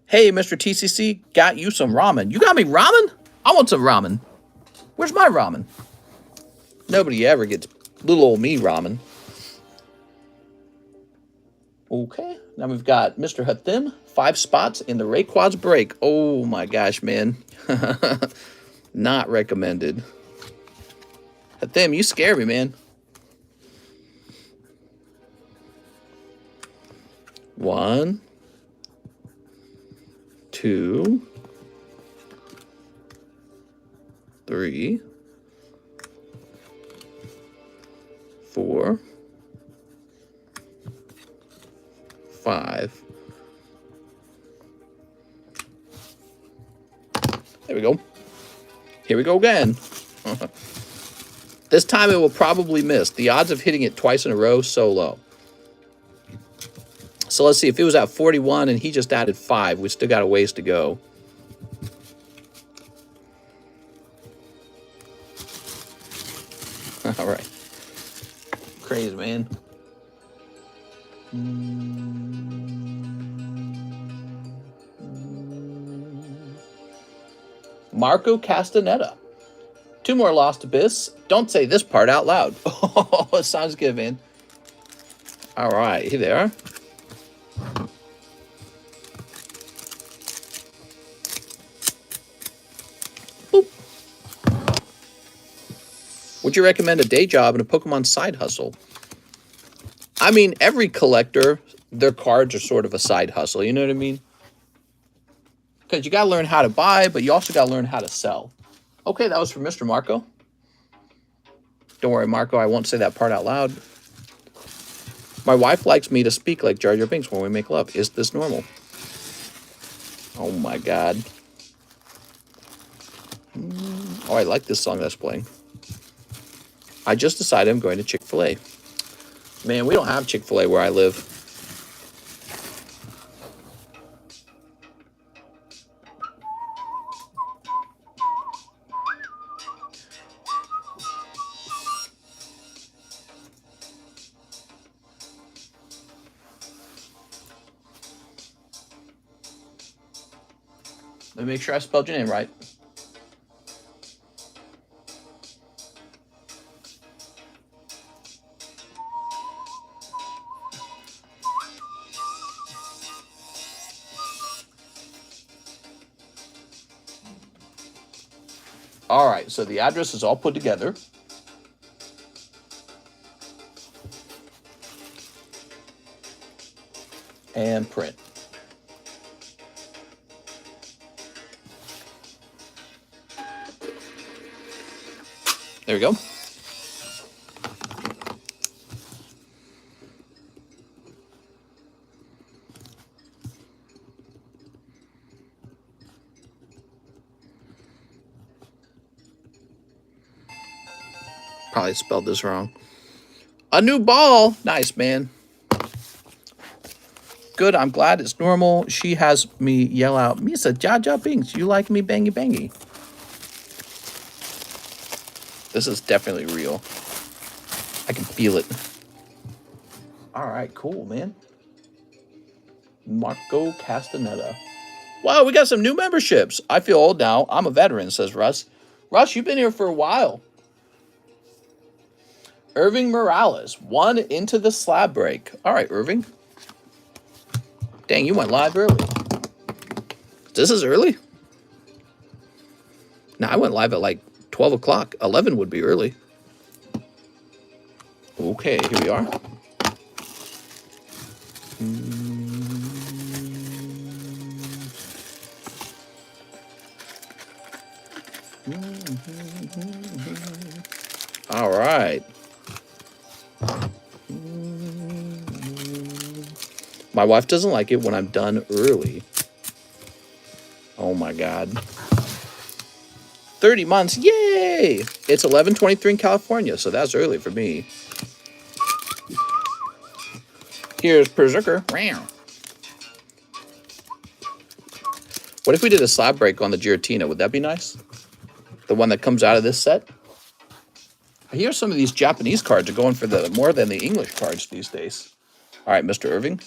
Hey, Mr. TCC, got you some ramen. You got me ramen? I want some ramen. Where's my ramen? Nobody ever gets little old me ramen. Okay, now we've got Mr. Hathim, 5 spots in the Rayquaza break. Oh my gosh, man. Not recommended. Hathim, you scare me, man. 1, 2, 3, 4, 5. There we go. Here we go again. This time it will probably miss. The odds of hitting it twice in a row, so low. So let's see. If it was at 41 and he just added 5, we still got a ways to go. All right. Crazy, man. Marco Castaneda. 2 more Lost Abyss. Don't say this part out loud. Oh, it sounds good, man. All right, here they are. Boop. Would you recommend a day job and a Pokemon side hustle? I mean, every collector, their cards are sort of a side hustle. You know what I mean? Because you got to learn how to buy, but you also got to learn how to sell. Okay, that was from Mr. Marco. Don't worry, Marco, I won't say that part out loud. My wife likes me to speak like Jar Jar Binks when we make love. Is this normal? Oh my God. Oh, I like this song that's playing. I just decided I'm going to Chick-fil-A. Man, we don't have Chick-fil-A where I live. Let me make sure I spelled your name right. All right, so the address is all put together. And print. There we go. Probably spelled this wrong. A new ball. Nice, man. Good. I'm glad it's normal. She has me yell out, Misa, Jar Jar Binks, you like me bangy bangy. This is definitely real. I can feel it. All right, cool, man. Marco Castaneda. Wow, we got some new memberships. I feel old now. I'm a veteran, says Russ. Russ, you've been here for a while. Irving Morales, 1 into the slab break. All right, Irving. Dang, you went live early. This is early? No, I went live at like 12 o'clock. 11 would be early. Okay, here we are. All right. My wife doesn't like it when I'm done early. Oh my God. 30 months, yay! It's 11:23 in California, so that's early for me. Here's Berserker. What if we did a slab break on the Giratina? Would that be nice? The one that comes out of this set? I hear some of these Japanese cards are going for the more than the English cards these days. All right, Mr. Irving.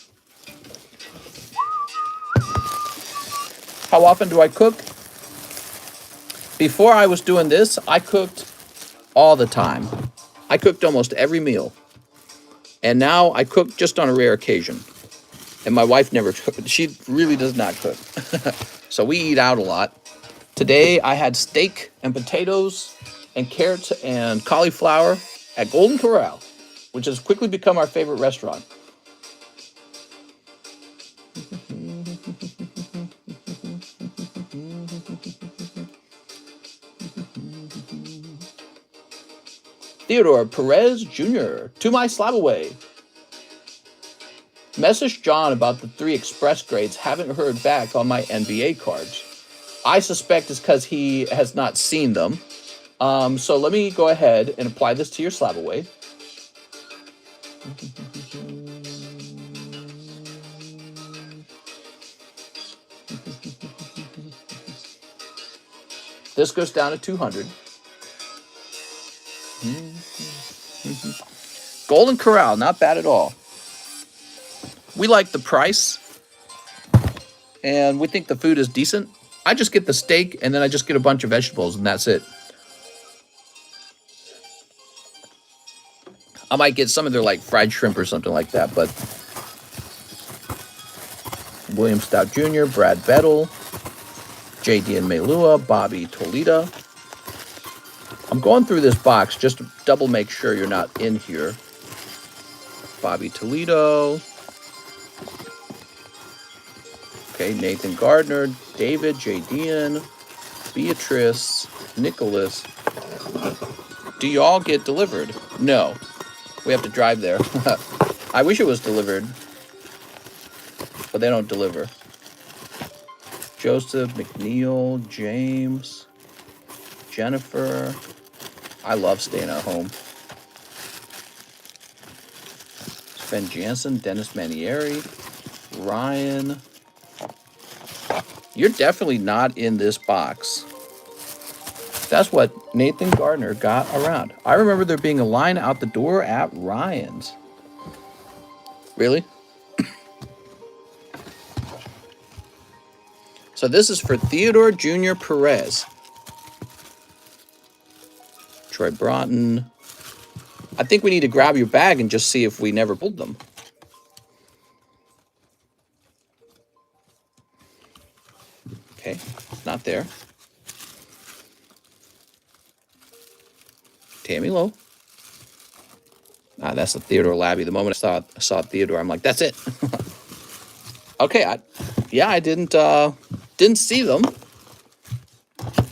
How often do I cook? Before I was doing this, I cooked all the time. I cooked almost every meal. And now I cook just on a rare occasion. And my wife never cooked. She really does not cook. So we eat out a lot. Today I had steak and potatoes and carrots and cauliflower at Golden Corral, which has quickly become our favorite restaurant. Theodore Perez Jr. To my SLAB-AWAY. Message John about the 3 express grades. Haven't heard back on my NBA cards. I suspect it's because he has not seen them. So let me go ahead and apply this to your SLAB-AWAY. This goes down to 200. Golden Corral, not bad at all. We like the price, and we think the food is decent. I just get the steak, and then I just get a bunch of vegetables, and that's it. I might get some of their like fried shrimp or something like that, but William Stout Jr., Brad Bettel, JD and Melua, Bobby Toledo. I'm going through this box just to double make sure you're not in here. Bobby Toledo. Okay, Nathan Gardner, David, JDN, Beatrice, Nicholas. Do y'all get delivered? No. We have to drive there. I wish it was delivered, but they don't deliver. Joseph, McNeil, James, Jennifer. I love staying at home. Sven Jansen, Dennis Manieri, Ryan. You're definitely not in this box. That's what Nathan Gardner got around. I remember there being a line out the door at Ryan's. Really? So this is for Theodore Jr. Perez. Troy Broughton. I think we need to grab your bag and just see if we never pulled them. Okay, not there. Tammy Lowe. Ah, that's the Theodore Labby. The moment I saw Theodore, I'm like, that's it. Okay, I didn't see them.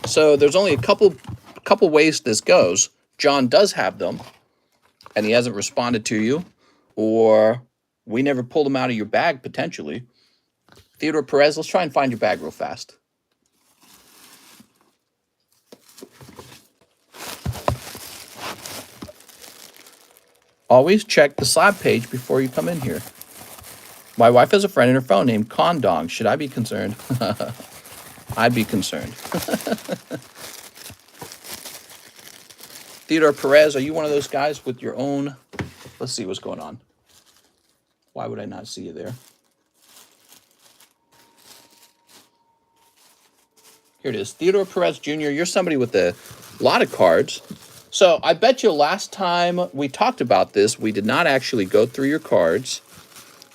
So there's only a couple ways this goes. John does have them, and he hasn't responded to you, or we never pulled them out of your bag potentially. Theodore Perez, let's try and find your bag real fast. Always check the slab page before you come in here. My wife has a friend in her phone named Condong. Should I be concerned? I'd be concerned. Theodore Perez, are you one of those guys with your own? Let's see what's going on. Why would I not see you there? Here it is. Theodore Perez Jr., you're somebody with a lot of cards. So I bet you last time we talked about this, we did not actually go through your cards.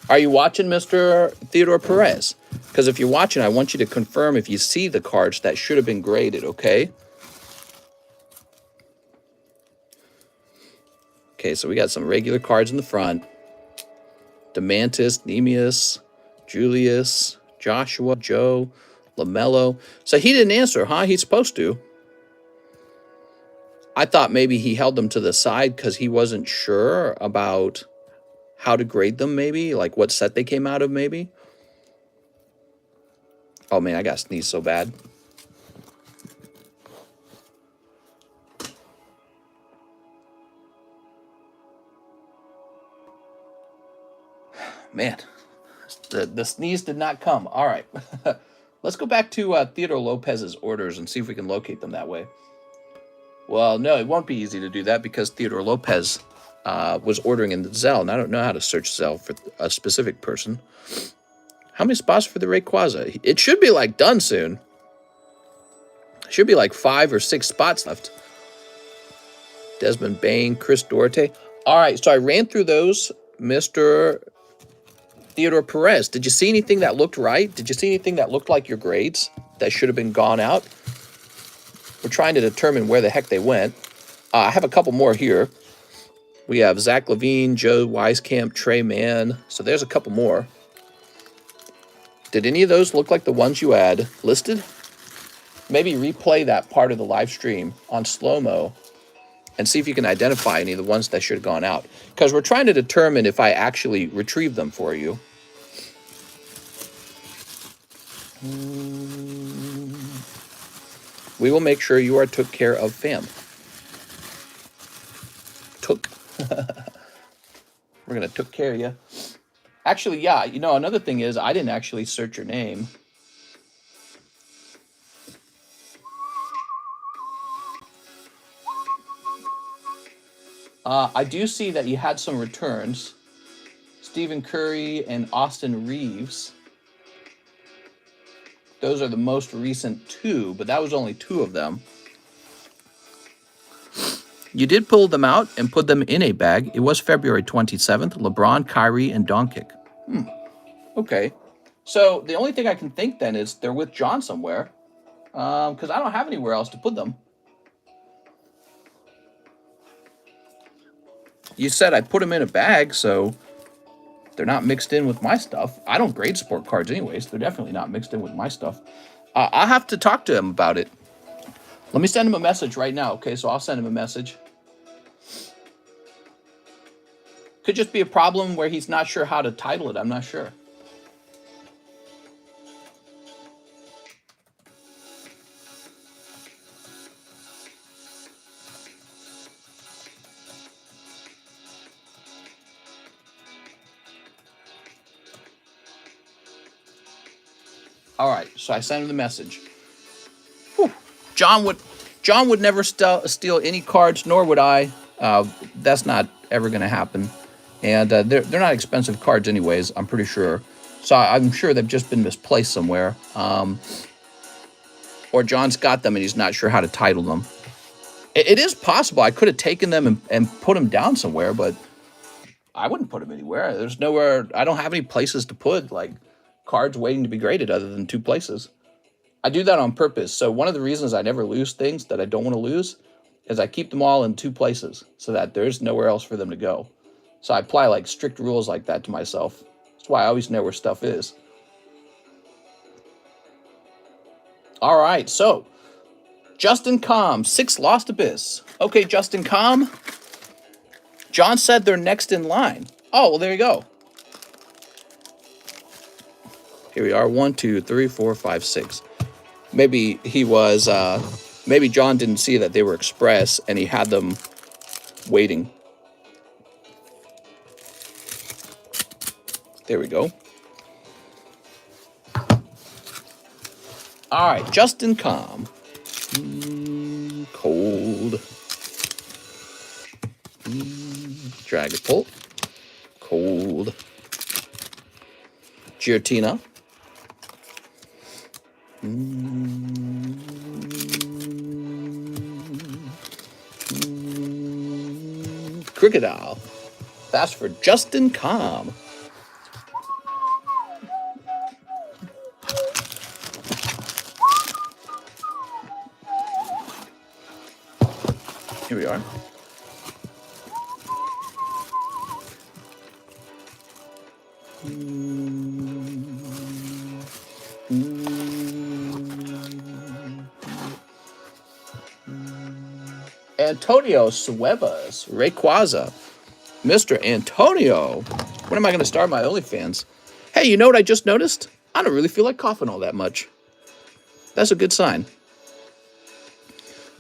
Are you watching, Mr. Theodore Perez? Because if you're watching, I want you to confirm if you see the cards that should have been graded, okay? Okay, so we got some regular cards in the front. Demantis, Nemius, Julius, Joshua, Joe, LaMelo. So he didn't answer, huh? He's supposed to. I thought maybe he held them to the side because he wasn't sure about how to grade them, maybe, like what set they came out of, maybe. Oh man, I got sneezed so bad. Man, the sneeze did not come. All right. Let's go back to Theodore Lopez's orders and see if we can locate them that way. Well, no, it won't be easy to do that because Theodore Lopez was ordering in the ZELLE, and I don't know how to search ZELLE for a specific person. How many spots for the Rayquaza? It should be, like, done soon. Should be, like, 5 or 6 spots left. Desmond Bain, Chris Duarte. All right, so I ran through those, Mr. Theodore Perez. Did you see anything that looked right? Did you see anything that looked like your grades that should have been gone out? We're trying to determine where the heck they went. I have a couple more here. We have Zach Levine, Joe Weiskamp, Trey Mann. So there's a couple more. Did any of those look like the ones you had listed? Maybe replay that part of the live stream on slow-mo and see if you can identify any of the ones that should have gone out. Because we're trying to determine if I actually retrieve them for you. We will make sure you are took care of, fam. Took. We're going to took care of you. Actually, yeah, you know, another thing is I didn't actually search your name. I do see that you had some returns. Stephen Curry and Austin Reeves. Those are the most recent 2, but that was only 2 of them. You did pull them out and put them in a bag. It was February 27th. LeBron, Kyrie, and Doncic. Okay. So the only thing I can think then is they're with John somewhere. Because I don't have anywhere else to put them. You said I put them in a bag, so they're not mixed in with my stuff. I don't grade support cards anyways. They're definitely not mixed in with my stuff. I'll have to talk to him about it. Let me send him a message right now, okay? So I'll send him a message. Could just be a problem where he's not sure how to title it. I'm not sure. All right, so I sent him the message. Whew. John would never steal any cards, nor would I. That's not ever going to happen. And they're not expensive cards anyways, I'm pretty sure. So I'm sure they've just been misplaced somewhere. Or John's got them and he's not sure how to title them. It is possible. I could have taken them and put them down somewhere, but I wouldn't put them anywhere. There's nowhere. I don't have any places to put, like, cards waiting to be graded other than 2 places. I do that on purpose. So one of the reasons I never lose things that I don't want to lose is I keep them all in 2 places so that there's nowhere else for them to go. So I apply like strict rules like that to myself. That's why I always know where stuff is. All right, so Justin Com, 6 Lost Abyss. Okay, Justin Com. John said they're next in line. Oh, well, there you go. Here we are, 1, 2, 3, 4, 5, 6. Maybe he was, maybe John didn't see that they were express and he had them waiting. There we go. All right, Justin Com. Cold. Dragapult. Cold. Giratina. Crocodile. That's for Justin Com. Here we are. Antonio Suevas, Rayquaza. Mr. Antonio When am I going to start my OnlyFans? Hey, you know what I just noticed? I don't really feel like coughing all that much. That's a good sign.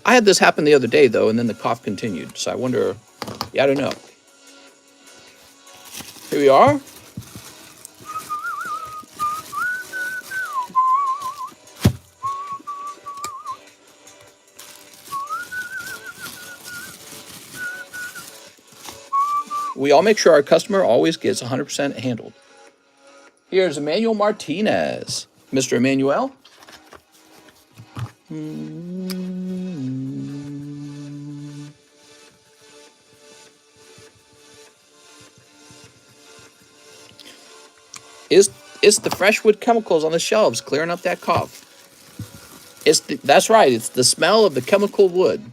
I had this happen the other day, though, and then the cough continued. So I wonder, yeah, I don't know. Here we are. We all make sure our customer always gets 100% handled. Here's Emmanuel Martinez. Mr. Emmanuel. It's the fresh wood chemicals on the shelves clearing up that cough. That's right. It's the smell of the chemical wood.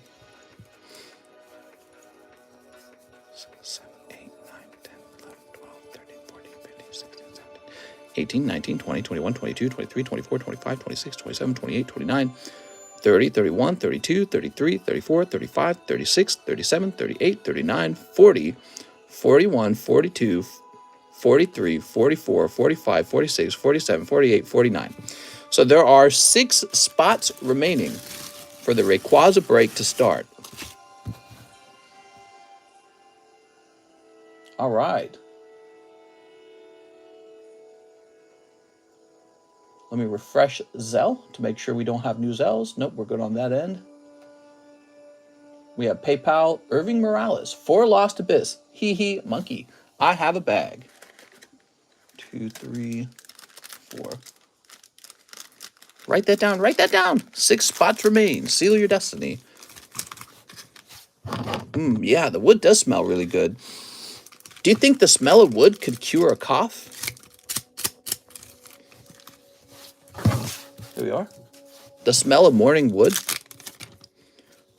18, 19, 20, 21, 22, 23, 24, 25, 26, 27, 28, 29, 30, 31, 32, 33, 34, 35, 36, 37, 38, 39, 40, 41, 42, 43, 44, 45, 46, 47, 48, 49. So there are 6 spots remaining for the Rayquaza break to start. All right. Let me refresh ZELLE to make sure we don't have new ZELLEs. Nope, we're good on that end. We have PayPal, Irving Morales, 4 Lost Abyss. Hee hee, monkey. I have a bag. 2, 3, 4. Write that down, write that down. 6 spots remain. Seal your destiny. Yeah, the wood does smell really good. Do you think the smell of wood could cure a cough? Here we are. The smell of morning wood.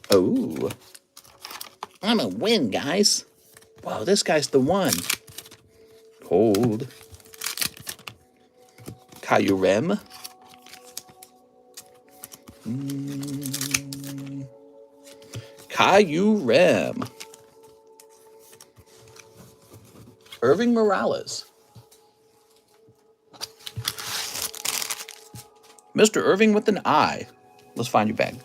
Oh. I'm a win, guys. Wow, this guy's the one. Cold. Kyurem. Kyurem. Irving Morales. Mr. Irving with an I. Let's find your bag.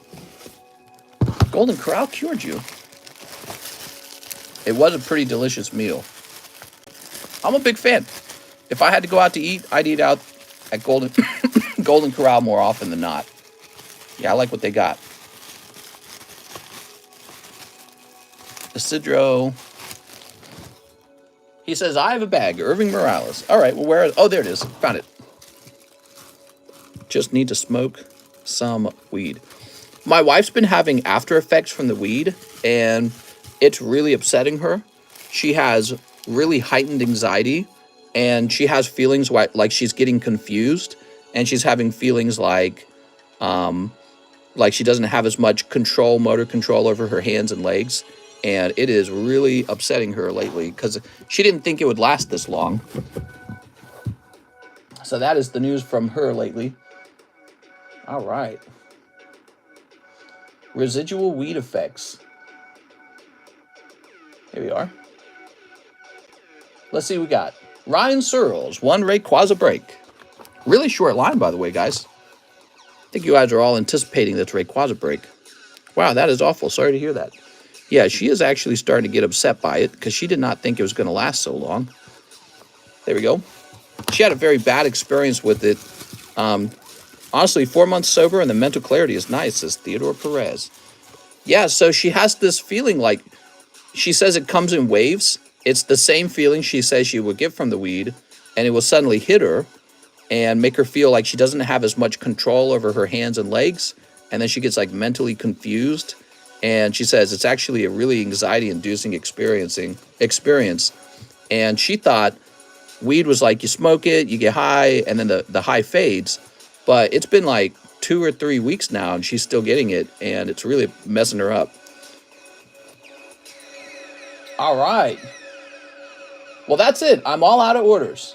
Golden Corral cured you. It was a pretty delicious meal. I'm a big fan. If I had to go out to eat, I'd eat out at Golden Golden Corral more often than not. Yeah, I like what they got. Isidro. He says, I have a bag. Irving Morales. All right, well, where is... Oh, there it is. Found it. Just need to smoke some weed. My wife's been having after effects from the weed, and it's really upsetting her. She has really heightened anxiety, and she has feelings like she's getting confused, and she's having feelings like she doesn't have as much motor control over her hands and legs, and it is really upsetting her lately because she didn't think it would last this long. So that is the news from her lately. All right. Residual weed effects. Here we are. Let's see what we got. Ryan Searles, 1 Rayquaza break. Really short line, by the way, guys. I think you guys are all anticipating this Rayquaza break. Wow, that is awful. Sorry to hear that. Yeah, she is actually starting to get upset by it because she did not think it was going to last so long. There we go. She had a very bad experience with it. Honestly, 4 months sober and the mental clarity is nice, says Theodore Perez. Yeah, so she has this feeling like, she says it comes in waves. It's the same feeling she says she would get from the weed, and it will suddenly hit her and make her feel like she doesn't have as much control over her hands and legs, and then she gets like mentally confused. And she says it's actually a really anxiety-inducing experience. And she thought weed was like you smoke it, you get high, and then the high fades. But it's been like 2 or 3 weeks now, and she's still getting it, and it's really messing her up. All right. Well, that's it. I'm all out of orders.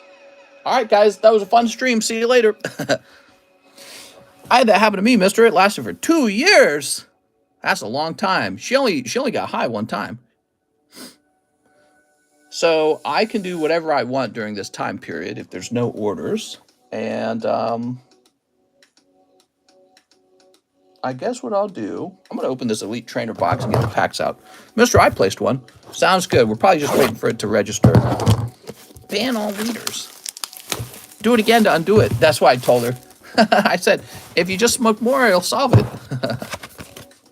All right, guys. That was a fun stream. See you later. I had that happen to me, mister. It lasted for 2 years. That's a long time. She only got high one time. So I can do whatever I want during this time period if there's no orders. And I guess what I'll do, I'm going to open this Elite Trainer box and get the packs out. Mr. I placed one. Sounds good. We're probably just waiting for it to register. Ban all readers. Do it again to undo it. That's why I told her. I said, if you just smoke more, it'll solve it.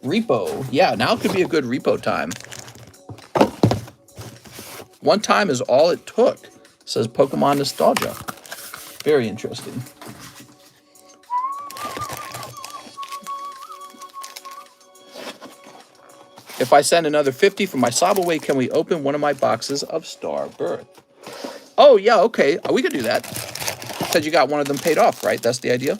Repo. Yeah, now could be a good repo time. One time is all it took, says Pokemon Nostalgia. Very interesting. If I send another 50 from my SLAB-AWAY, can we open one of my boxes of Star Birth? Oh, yeah, okay. We could do that. Said you got one of them paid off, right? That's the idea?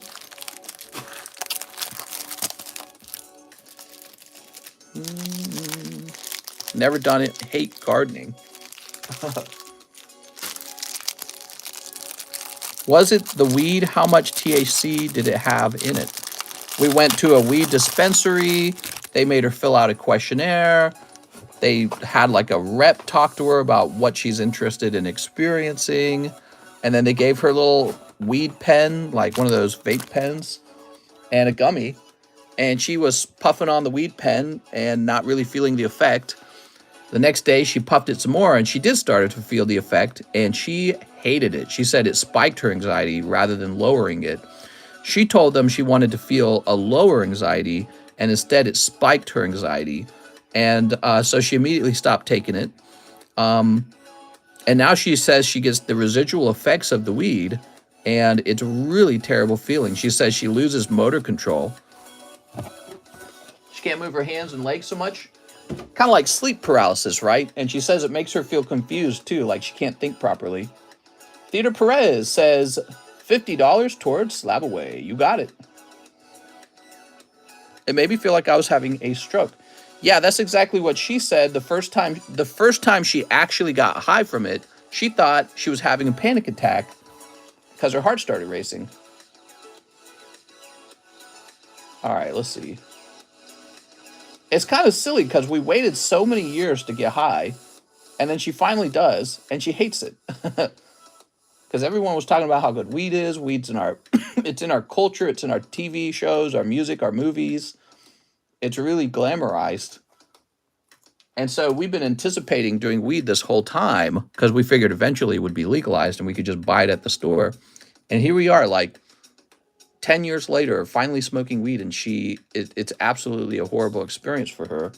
Never done it. Hate gardening. Was it the weed? How much THC did it have in it? We went to a weed dispensary. They made her fill out a questionnaire. They had like a rep talk to her about what she's interested in experiencing. And then they gave her a little weed pen, like one of those vape pens, and a gummy. And she was puffing on the weed pen and not really feeling the effect. The next day, she puffed it some more, and she did start to feel the effect, and she hated it. She said it spiked her anxiety rather than lowering it. She told them she wanted to feel a lower anxiety, and instead it spiked her anxiety. And so she immediately stopped taking it. And now she says she gets the residual effects of the weed, and it's a really terrible feeling. She says she loses motor control. She can't move her hands and legs so much. Kind of like sleep paralysis, right? And she says it makes her feel confused, too, like she can't think properly. Theodore Perez says, $50 towards SLAB-AWAY. You got it. It made me feel like I was having a stroke. Yeah, that's exactly what she said. The first time she actually got high from it, she thought she was having a panic attack because her heart started racing. All right, let's see. It's kind of silly because we waited so many years to get high, and then she finally does, and she hates it. Because everyone was talking about how good weed is. Weed's in our, it's in our culture, it's in our TV shows, our music, our movies. It's really glamorized. And so we've been anticipating doing weed this whole time because we figured eventually it would be legalized and we could just buy it at the store. And here we are, like 10 years later, finally smoking weed, and it's absolutely a horrible experience for her.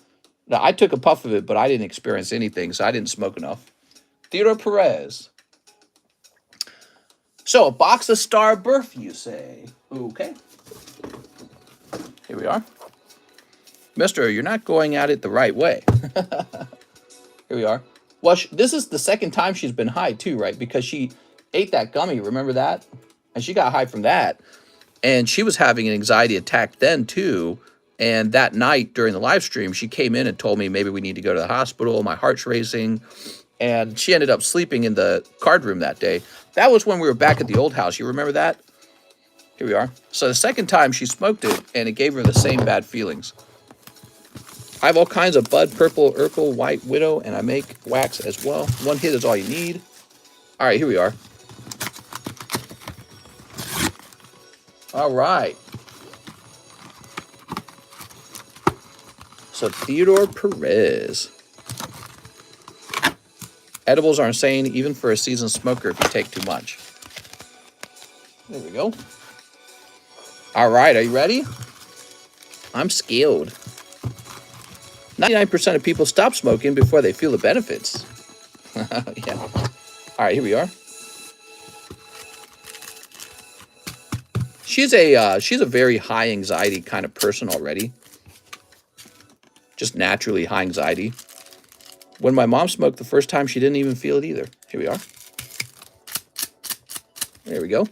Now, I took a puff of it, but I didn't experience anything, so I didn't smoke enough. Theodore Perez. So, a box of Star Birth, you say? Okay. Here we are. Mister, you're not going at it the right way. Here we are. Well, this is the second time she's been high, too, right? Because she ate that gummy, remember that? And she got high from that. And she was having an anxiety attack then, too. And that night during the live stream, she came in and told me maybe we need to go to the hospital. My heart's racing. And she ended up sleeping in the card room that day. That was when we were back at the old house. You remember that? Here we are. So the second time she smoked it, and it gave her the same bad feelings. I have all kinds of bud, purple, Urkel, white, widow, and I make wax as well. One hit is all you need. All right, here we are. All right. So Theodore Perez. Edibles are insane, even for a seasoned smoker if you take too much. There we go. All right, are you ready? I'm skilled. 99% of people stop smoking before they feel the benefits. Yeah. All right, here we are. She's a very high anxiety kind of person already. Just naturally high anxiety. When my mom smoked the first time, she didn't even feel it either. Here we are. There we go.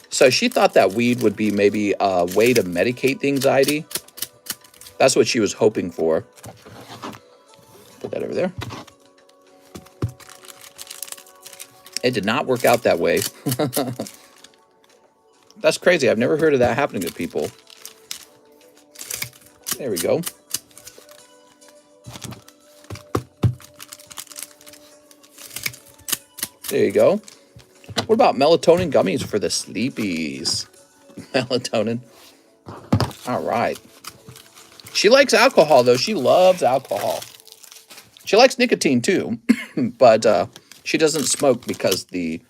So she thought that weed would be maybe a way to medicate the anxiety. That's what she was hoping for. Put that over there. It did not work out that way. That's crazy. I've never heard of that happening to people. There we go. There you go. What about melatonin gummies for the sleepies? Melatonin. All right. She likes alcohol, though. She loves alcohol. She likes nicotine, too. But she doesn't smoke because the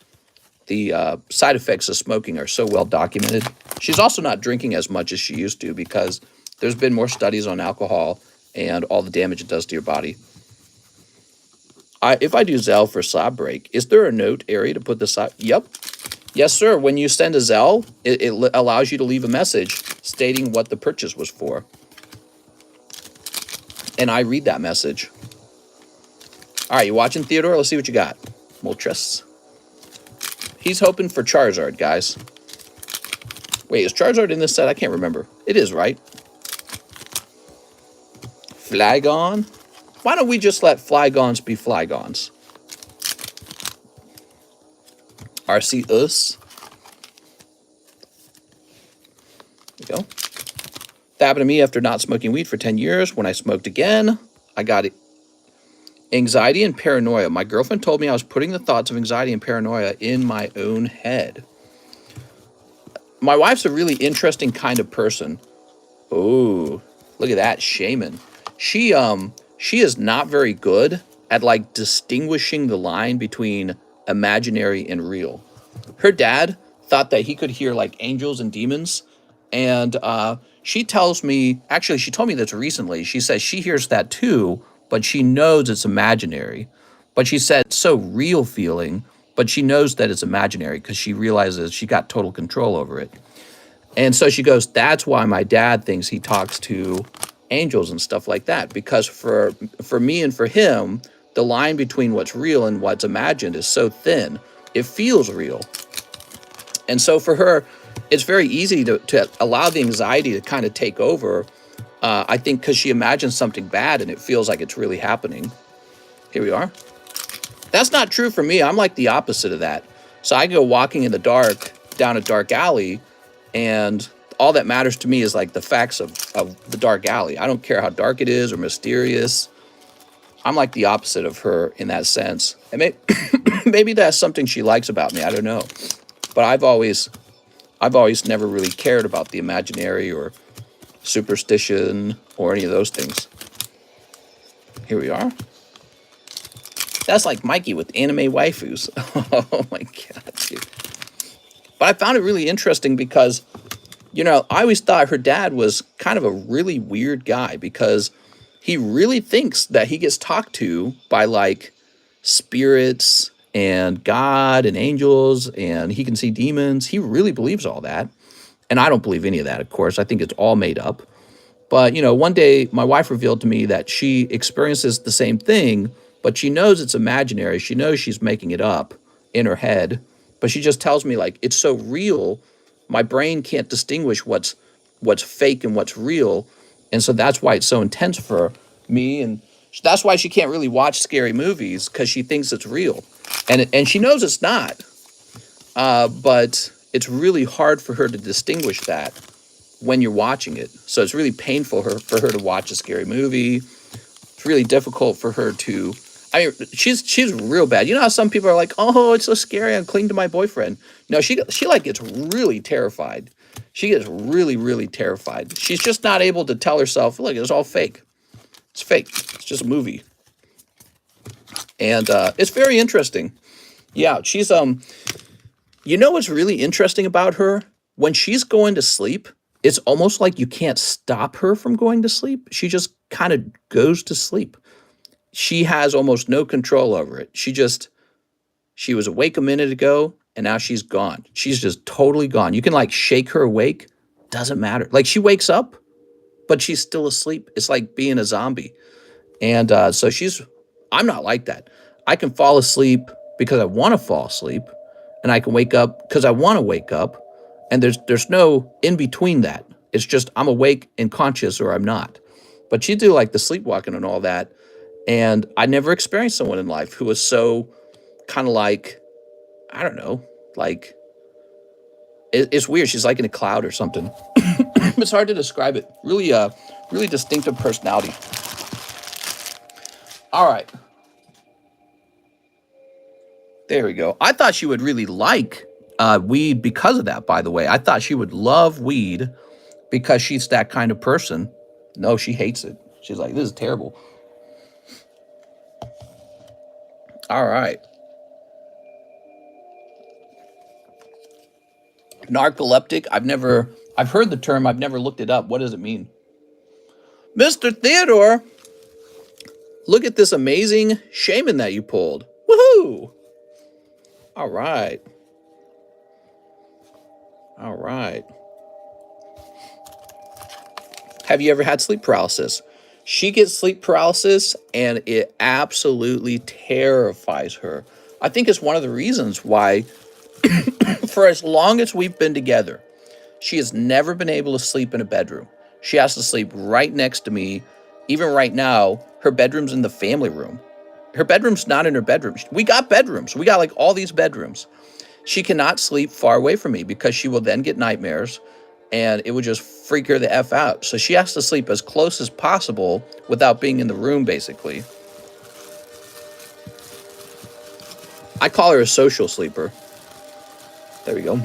side effects of smoking are so well documented. She's also not drinking as much as she used to because there's been more studies on alcohol and all the damage it does to your body. If I do ZELLE for slab break, is there a note area to put the slab? Yep. Yes, sir. When you send a ZELLE, it allows you to leave a message stating what the purchase was for. And I read that message. All right, you watching, Theodore? Let's see what you got. Moltres. He's hoping for Charizard, guys. Wait, is Charizard in this set? I can't remember. It is, right? Flygon. Why don't we just let Flygons be Flygons? Arceus. There you go. That happened to me after not smoking weed for 10 years. When I smoked again, I got anxiety and paranoia. My girlfriend told me I was putting the thoughts of anxiety and paranoia in my own head. My wife's a really interesting kind of person. Oh, look at that, shaman. She is not very good at like distinguishing the line between imaginary and real. Her dad thought that he could hear like angels and demons, and she tells me, actually she told me this recently, she says she hears that too, but she knows it's imaginary. But she said it's so real feeling, but she knows that it's imaginary because she realizes she got total control over it. And so she goes, that's why my dad thinks he talks to angels and stuff like that, because for me and for him, the line between what's real and what's imagined is so thin. It feels real. And so for her, it's very easy to allow the anxiety to kind of take over, I think because she imagines something bad and it feels like it's really happening. Here we are. That's not true for me. I'm like the opposite of that. So I go walking in the dark down a dark alley, and all that matters to me is like the facts of the dark alley. I don't care how dark it is or mysterious. I'm like the opposite of her in that sense. And maybe that's something she likes about me. I don't know. But I've always never really cared about the imaginary or superstition or any of those things. Here we are. That's like Mikey with anime waifus. Oh my God, dude. But I found it really interesting because, you know, I always thought her dad was kind of a really weird guy because he really thinks that he gets talked to by like spirits and God and angels, and he can see demons. He really believes all that. And I don't believe any of that, of course. I think it's all made up. But, you know, one day my wife revealed to me that she experiences the same thing, but she knows it's imaginary. She knows she's making it up in her head. But she just tells me, like, it's so real, my brain can't distinguish what's fake and what's real. And so that's why it's so intense for me. And that's why she can't really watch scary movies, because she thinks it's real. And she knows it's not. But it's really hard for her to distinguish that when you're watching it. So it's really painful for her to watch a scary movie. It's really difficult for her to... I mean, she's real bad. You know how some people are like, oh, it's so scary, I'm clinging to my boyfriend. No, she like gets really terrified. She gets really, really terrified. She's just not able to tell herself, look, it's all fake. It's fake. It's just a movie. And it's very interesting. Yeah, she's you know what's really interesting about her? When she's going to sleep, it's almost like you can't stop her from going to sleep. She just kind of goes to sleep. She has almost no control over it. She was awake a minute ago, and now she's gone. She's just totally gone. You can like shake her awake. Doesn't matter. Like she wakes up, but she's still asleep. It's like being a zombie. And so I'm not like that. I can fall asleep because I want to fall asleep, and I can wake up because I want to wake up. And there's no in between that. It's just I'm awake and conscious or I'm not. But you do like the sleepwalking and all that. And I never experienced someone in life who was so kind of like, I don't know, like, it's weird. She's like in a cloud or something. It's hard to describe it. Really, really distinctive personality. All right. There we go. I thought she would really like weed because of that, by the way. I thought she would love weed because she's that kind of person. No, she hates it. She's like, this is terrible. All right. Narcoleptic. I've heard the term. I've never looked it up. What does it mean? Mr. Theodore, look at this amazing shaman that you pulled. Woohoo! All right. All right. Have you ever had sleep paralysis? She gets sleep paralysis and it absolutely terrifies her. I think it's one of the reasons why, for as long as we've been together, she has never been able to sleep in a bedroom. She has to sleep right next to me. Even right now, her bedroom's in the family room. Her bedroom's not in her bedroom. We got bedrooms. We got like all these bedrooms. She cannot sleep far away from me because she will then get nightmares and it would just freak her the F out. So she has to sleep as close as possible without being in the room, basically. I call her a social sleeper. There we go.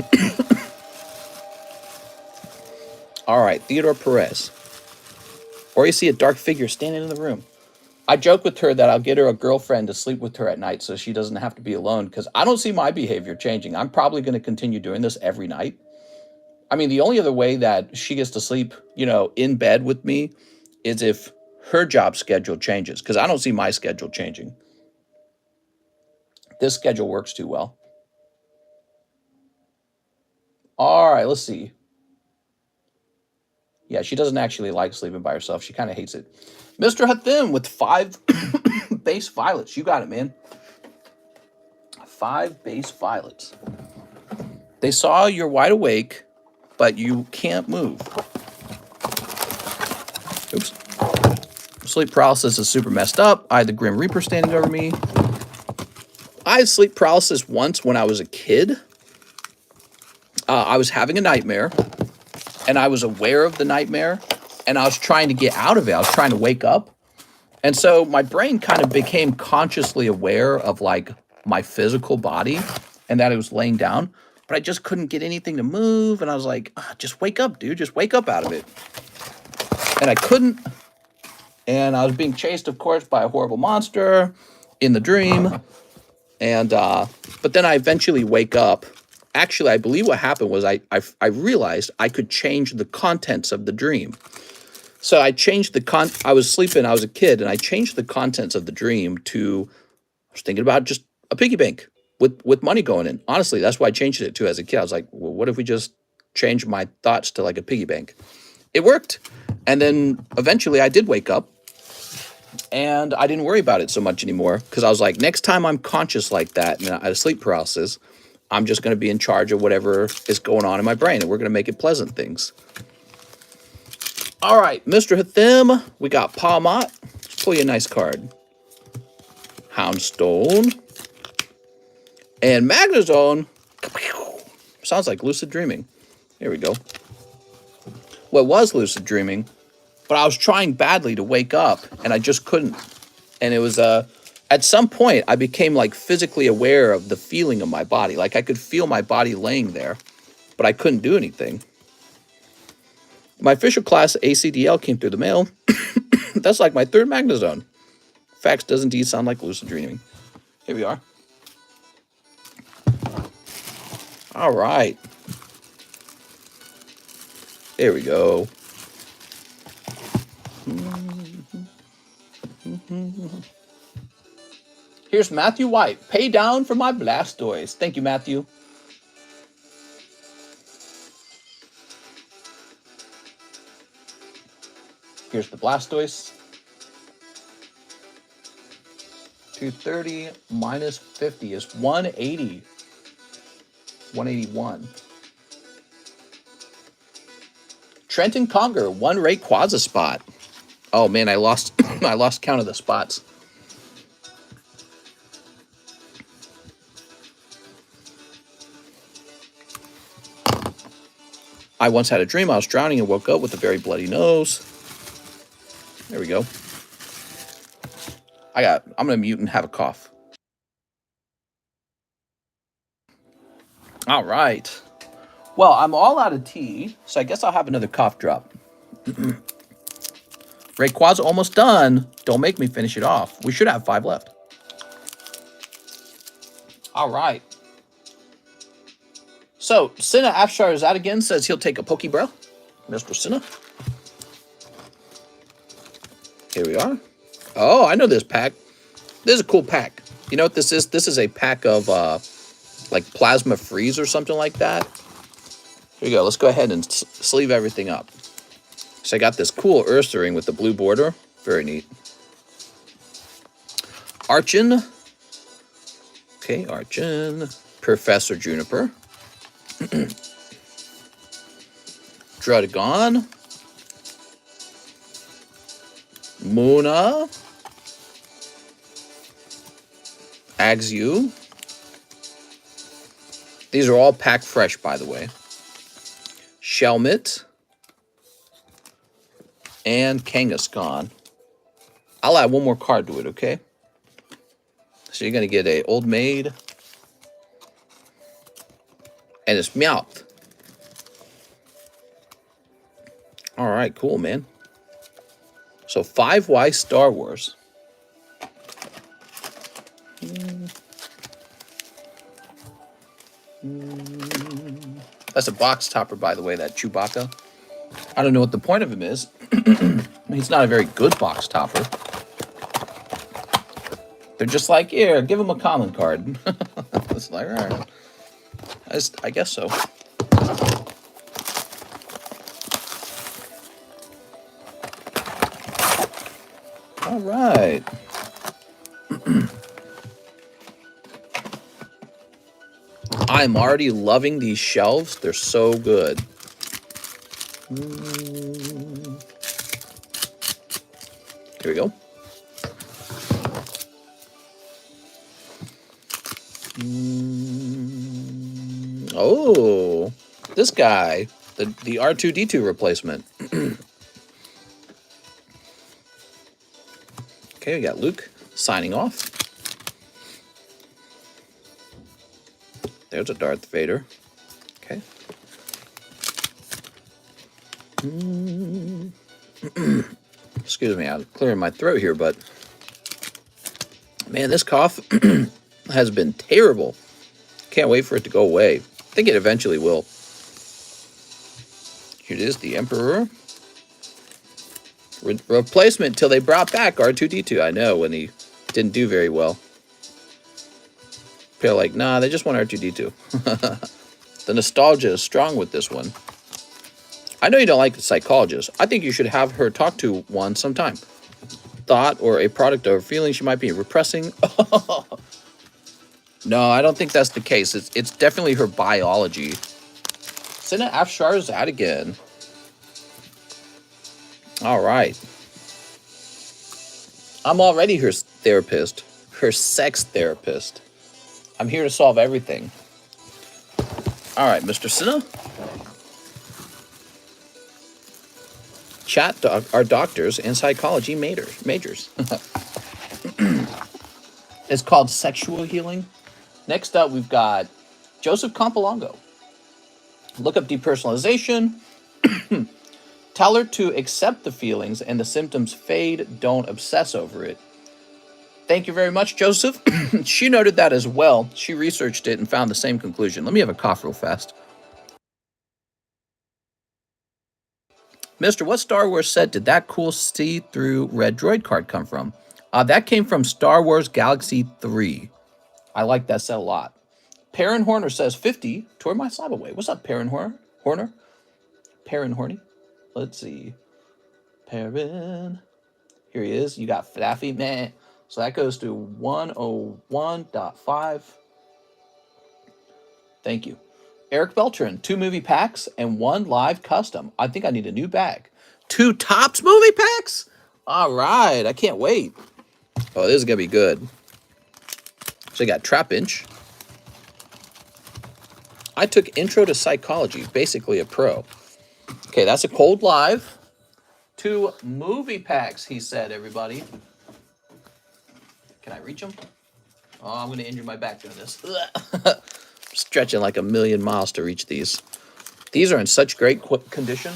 All right, Theodore Perez. Or you see a dark figure standing in the room. I joke with her that I'll get her a girlfriend to sleep with her at night so she doesn't have to be alone, because I don't see my behavior changing. I'm probably going to continue doing this every night. I mean, the only other way that she gets to sleep, you know, in bed with me is if her job schedule changes, because I don't see my schedule changing. This schedule works too well. All right, let's see. Yeah, she doesn't actually like sleeping by herself. She kind of hates it. Mr. Hathim with 5 base violets. You got it, man. 5 base violets. They saw you're wide awake, but you can't move. Oops. Sleep paralysis is super messed up. I had the Grim Reaper standing over me. I had sleep paralysis once when I was a kid. I was having a nightmare, and I was aware of the nightmare, and I was trying to get out of it. I was trying to wake up. And so my brain kind of became consciously aware of like my physical body and that it was laying down, but I just couldn't get anything to move. And I was like, just wake up, dude, just wake up out of it. And I couldn't. And I was being chased, of course, by a horrible monster in the dream. And, but then I eventually wake up. Actually, I believe what happened was I realized I could change the contents of the dream. So I changed I was sleeping, I was a kid, and I changed the contents of the dream to, I was thinking about just a piggy bank with money going in. Honestly, that's why I changed it to as a kid. I was like, well, what if we just change my thoughts to like a piggy bank? It worked. And then eventually I did wake up and I didn't worry about it so much anymore because I was like, next time I'm conscious like that and I had sleep paralysis, I'm just going to be in charge of whatever is going on in my brain and we're going to make it pleasant things. All right, Mr. Hathim, we got Palmot. Let's pull you a nice card. Houndstone. And Magnezone. Sounds like lucid dreaming. Here we go. Well, it was lucid dreaming, but I was trying badly to wake up, and I just couldn't. And it was, at some point, I became, like, physically aware of the feeling of my body. Like, I could feel my body laying there, but I couldn't do anything. My official class, ACDL, came through the mail. That's like my 3rd Magnezone. Facts does indeed sound like lucid dreaming. Here we are. All right. There we go. Here's Matthew White. Pay down for my Blastoise. Thank you, Matthew. Here's the Blastoise. 230 minus 50 is 180. 181. Trenton Conger, 1 Rayquaza spot. Oh man, I lost I lost count of the spots. I once had a dream I was drowning and woke up with a very bloody nose. There we go. I'm gonna mute and have a cough. All right. Well, I'm all out of tea, so I guess I'll have another cough drop. Rayquaza almost done. Don't make me finish it off. We should have 5 left. All right. So, Cinna Afsharzad again says he'll take a Pokebro. Mr. Cinna. Here we are. Oh, I know this pack. This is a cool pack. You know what this is? This is a pack of, like, Plasma Freeze or something like that. Here we go. Let's go ahead and sleeve everything up. So I got this cool Ursaring with the blue border. Very neat. Archon. Okay, Archon. Professor Juniper. Druddigon. Muna. Axew. These are all packed fresh, by the way. Shelmet. And Kangaskhan. I'll add one more card to it, okay? So you're going to get a Old Maid. And it's Meowth. All right, cool, man. So 5Y Star Wars. That's a box topper, by the way, that Chewbacca. I don't know what the point of him is. He's not a very good box topper. They're just like, here, give him a common card. It's like, all right. I guess so. All right. I'm already loving these shelves. They're so good. Here we go. Oh, this guy, the R2-D2 replacement. Okay, we got Luke signing off. There's a Darth Vader. Okay. Excuse me, I'm clearing my throat here, but man, this cough has been terrible. Can't wait for it to go away. I think it eventually will. Here it is, the Emperor. Replacement till they brought back R2-D2. I know, when he didn't do very well. People are like, nah, they just want R2-D2. The nostalgia is strong with this one. I know you don't like the psychologist. I think you should have her talk to one sometime. Thought or a product or feeling she might be repressing. No, I don't think that's the case. It's definitely her biology. Cinna Afsharzad again. All right. I'm already her therapist. Her sex therapist. I'm here to solve everything. All right, Mr. Cinna. Chat are doctors and psychology majors. It's called sexual healing. Next up, we've got Joseph Campolongo. Look up depersonalization. Tell her to accept the feelings and the symptoms fade. Don't obsess over it. Thank you very much, Joseph. She noted that as well. She researched it and found the same conclusion. Let me have a cough real fast. Mister, what Star Wars set did that cool see-through red droid card come from? That came from Star Wars Galaxy 3. I like that set a lot. Perrin Horner says 50 toward my SLAB-AWAY. What's up, Perrin Horner? Perrin Horny? Let's see. Perrin. Here he is. You got Flaffy, man. So that goes to 101.5. Thank you. Eric Beltran, 2 movie packs and 1 live custom. I think I need a new bag. 2 Topps movie packs? All right. I can't wait. Oh, this is going to be good. So you got Trapinch. I took Intro to Psychology, basically a pro. Okay, that's a cold live. 2 movie packs, he said, everybody. Can I reach them? Oh, I'm going to injure my back doing this. Stretching like a million miles to reach these. These are in such great condition.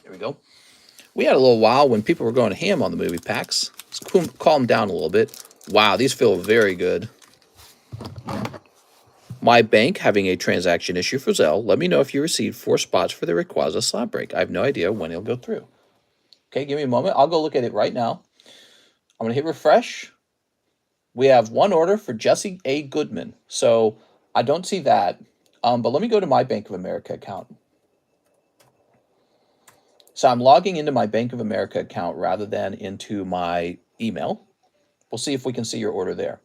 Here we go. We had a little while when people were going ham on the movie packs. Let's calm down a little bit. Wow, these feel very good. My bank having a transaction issue for Zelle. Let me know if you received 4 spots for the Rayquaza slab break. I have no idea when it'll go through. Okay, give me a moment. I'll go look at it right now. I'm going to hit refresh. We have 1 order for Jesse A. Goodman. So I don't see that. But let me go to my Bank of America account. So I'm logging into my Bank of America account rather than into my email. We'll see if we can see your order there.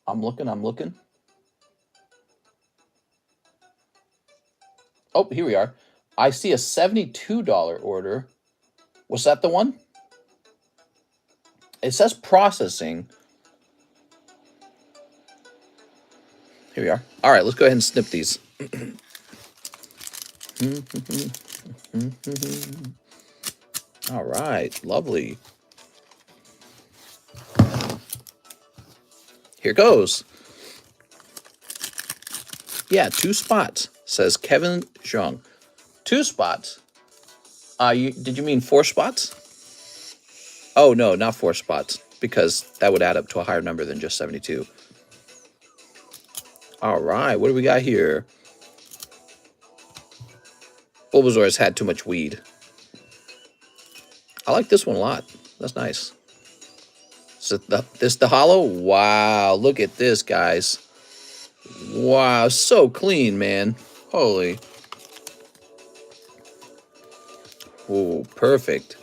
I'm looking. Oh, here we are. I see a $72 order. Was that the one? It says processing. Here we are. All right, let's go ahead and snip these. All right, lovely. Here goes. Yeah, 2 spots, says Kevin Zhang. 2 spots. Did you mean 4 spots? Oh, no, not 4 spots, because that would add up to a higher number than just 72. All right, what do we got here? Bulbasaur's had too much weed. I like this one a lot. That's nice. So this the holo? Wow, look at this, guys. Wow, so clean, man. Holy. Oh, perfect.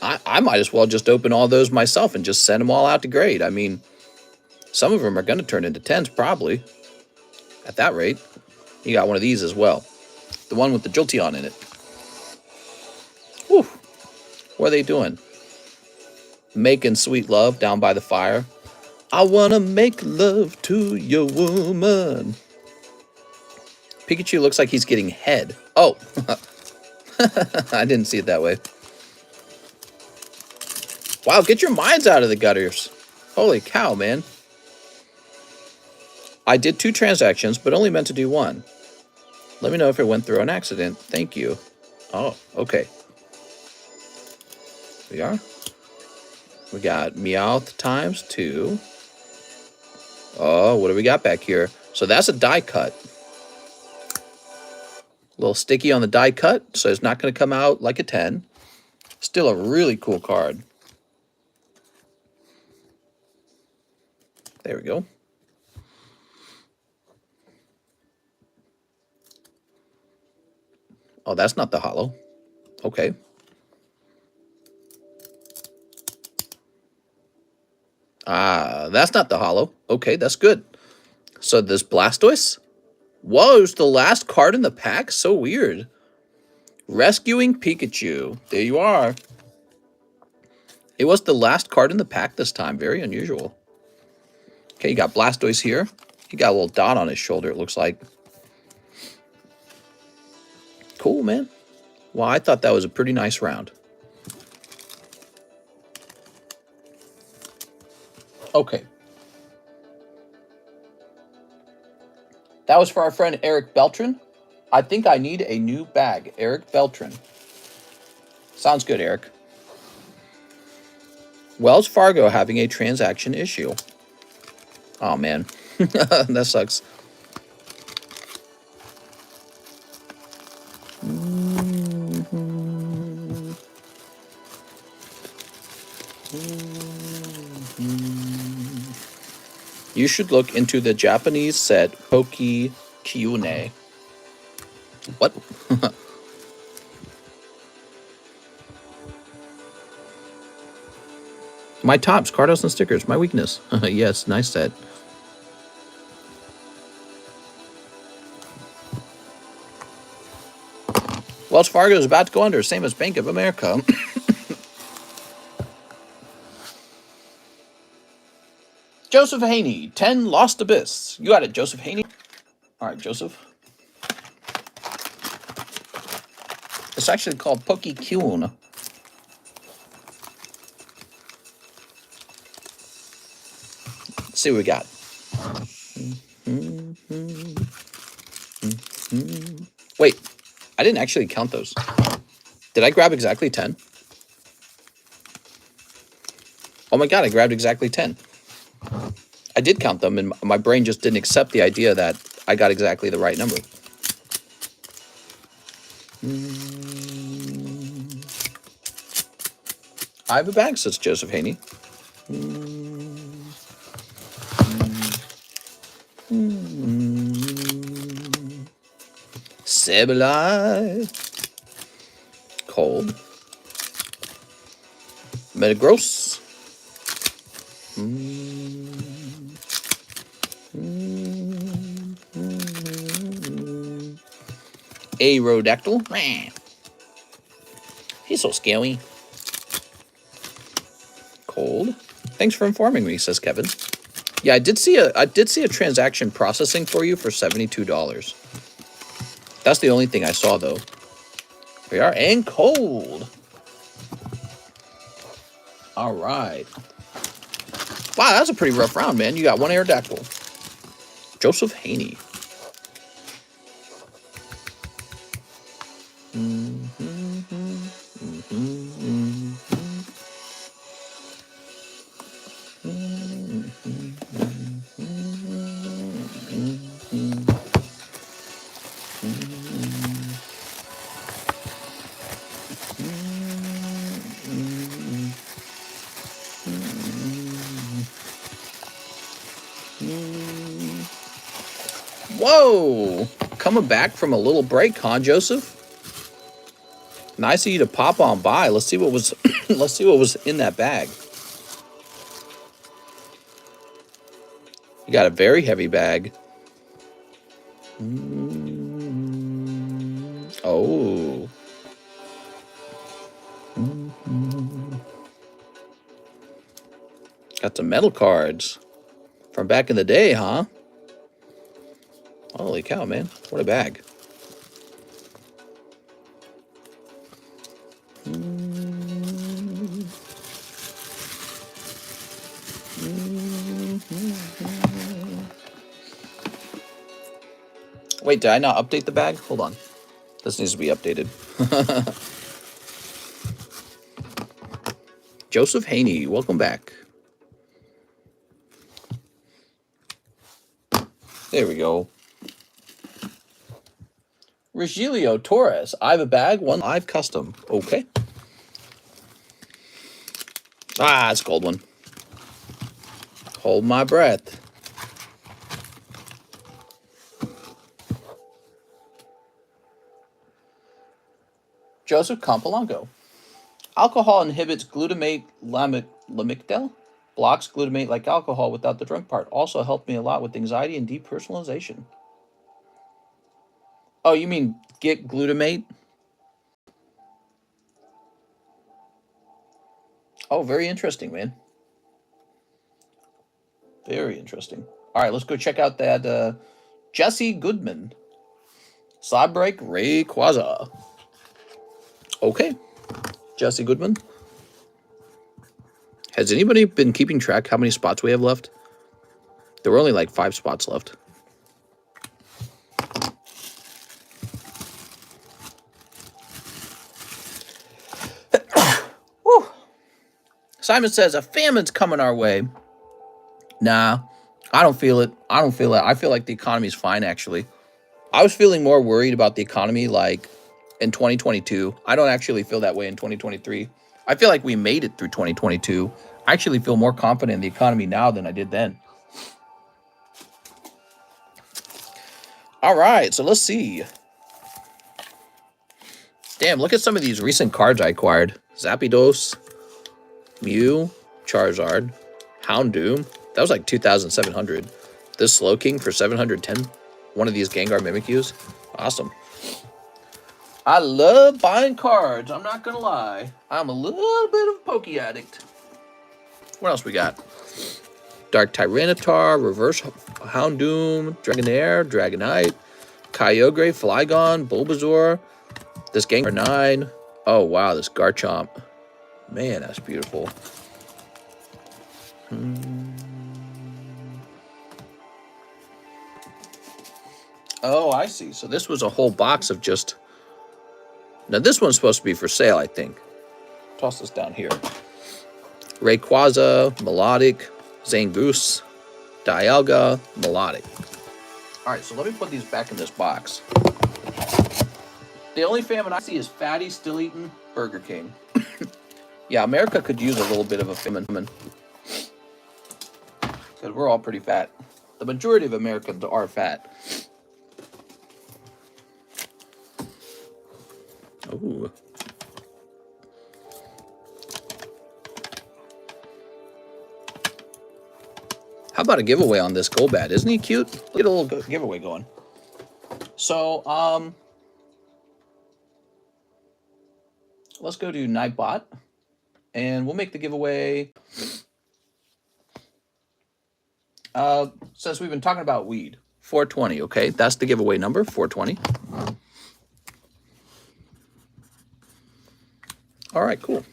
I might as well just open all those myself and just send them all out to grade. I mean, some of them are going to turn into 10s probably. At that rate. You got one of these as well. The one with the Jolteon in it. Whew. What are they doing? Making sweet love down by the fire. I want to make love to your woman. Pikachu looks like he's getting head. Oh. I didn't see it that way. Wow, get your minds out of the gutters. Holy cow, man. I did 2 transactions, but only meant to do 1. Let me know if it went through on accident. Thank you. Oh, okay. We are. We got Meowth times 2. Oh, what do we got back here? So that's a die cut. A little sticky on the die cut, so it's not going to come out like a 10. Still a really cool card. There we go. Oh, that's not the holo. Okay. Ah, that's not the holo. Okay, that's good. So this Blastoise? Whoa, it's the last card in the pack? So weird. Rescuing Pikachu. There you are. It was the last card in the pack this time. Very unusual. Okay, you got Blastoise here. He got a little dot on his shoulder, it looks like. Cool, man. Well, I thought that was a pretty nice round. Okay. That was for our friend Eric Beltran. I think I need a new bag. Eric Beltran. Sounds good, Eric. Wells Fargo having a transaction issue. Oh, man. That sucks. You should look into the Japanese set Poki Kyune. What? My tops, cardhouse and stickers, my weakness. Yes, nice set. Wells Fargo is about to go under, same as Bank of America. Joseph Haney, 10 Lost Abyss. You got it, Joseph Haney. All right, Joseph. It's actually called Poke-Cune. Let's see what we got. Wait, I didn't actually count those. Did I grab exactly 10? Oh my god, I grabbed exactly 10. I did count them, and my brain just didn't accept the idea that I got exactly the right number. I have a bag, says Joseph Haney. Sableye. Cold. Metagross. Aerodactyl. He's so scary. Cold. Thanks for informing me, says Kevin. Yeah, I did see a transaction processing for you for $72. That's the only thing I saw though. We are and cold. All right. Wow, that's a pretty rough round, man. You got one Aerodactyl. Joseph Haney. Whoa! Coming back from a little break, huh, Joseph? Nice of you to pop on by. Let's see what was let's see what was in that bag. You got a very heavy bag. Oh. Got some metal cards from back in the day, huh? Holy cow, man. What a bag. Wait, did I not update the bag? Hold on. This needs to be updated. Joseph Haney, welcome back. There we go. Regilio Torres. I have a bag, one live custom. Okay. Ah, it's a cold one. Hold my breath. Joseph Campolanco. Alcohol inhibits glutamate lamictal. Blocks glutamate like alcohol without the drunk part. Also helped me a lot with anxiety and depersonalization. Oh, you mean get glutamate? Oh, very interesting, man. Very interesting. All right, let's go check out that Jesse Goodman. Slab break Rayquaza. Okay, Jesse Goodman. Has anybody been keeping track how many spots we have left? There were only like 5 spots left. Simon says, a famine's coming our way. Nah, I don't feel it. I don't feel it. I feel like the economy's fine, actually. I was feeling more worried about the economy like in 2022. I don't actually feel that way in 2023. I feel like we made it through 2022. I actually feel more confident in the economy now than I did then. All right, so let's see. Damn, look at some of these recent cards I acquired. Zapdos, Mew, Charizard, Houndoom. That was like 2,700. This Slowking for 710. One of these Gengar Mimikyus. Awesome. I love buying cards. I'm not going to lie. I'm a little bit of a Poke addict. What else we got? Dark Tyranitar, Reverse Houndoom, Dragonair, Dragonite, Kyogre, Flygon, Bulbasaur, this Gengar 9. Oh, wow, this Garchomp. Man, that's beautiful. Oh, I see. So this was a whole box of just... Now, this one's supposed to be for sale, I think. Toss this down here. Rayquaza, Melodic, Zangoose, Dialga, Melodic. All right, so let me put these back in this box. The only famine I see is Fatty still eating Burger King. Yeah, America could use a little bit of a famine. Because we're all pretty fat. The majority of Americans are fat. Ooh. How about a giveaway on this Golbat? Isn't he cute? Get a little giveaway going. So, let's go to Nightbot, and we'll make the giveaway. Since we've been talking about weed, 420. Okay, that's the giveaway number, 420. All right, cool.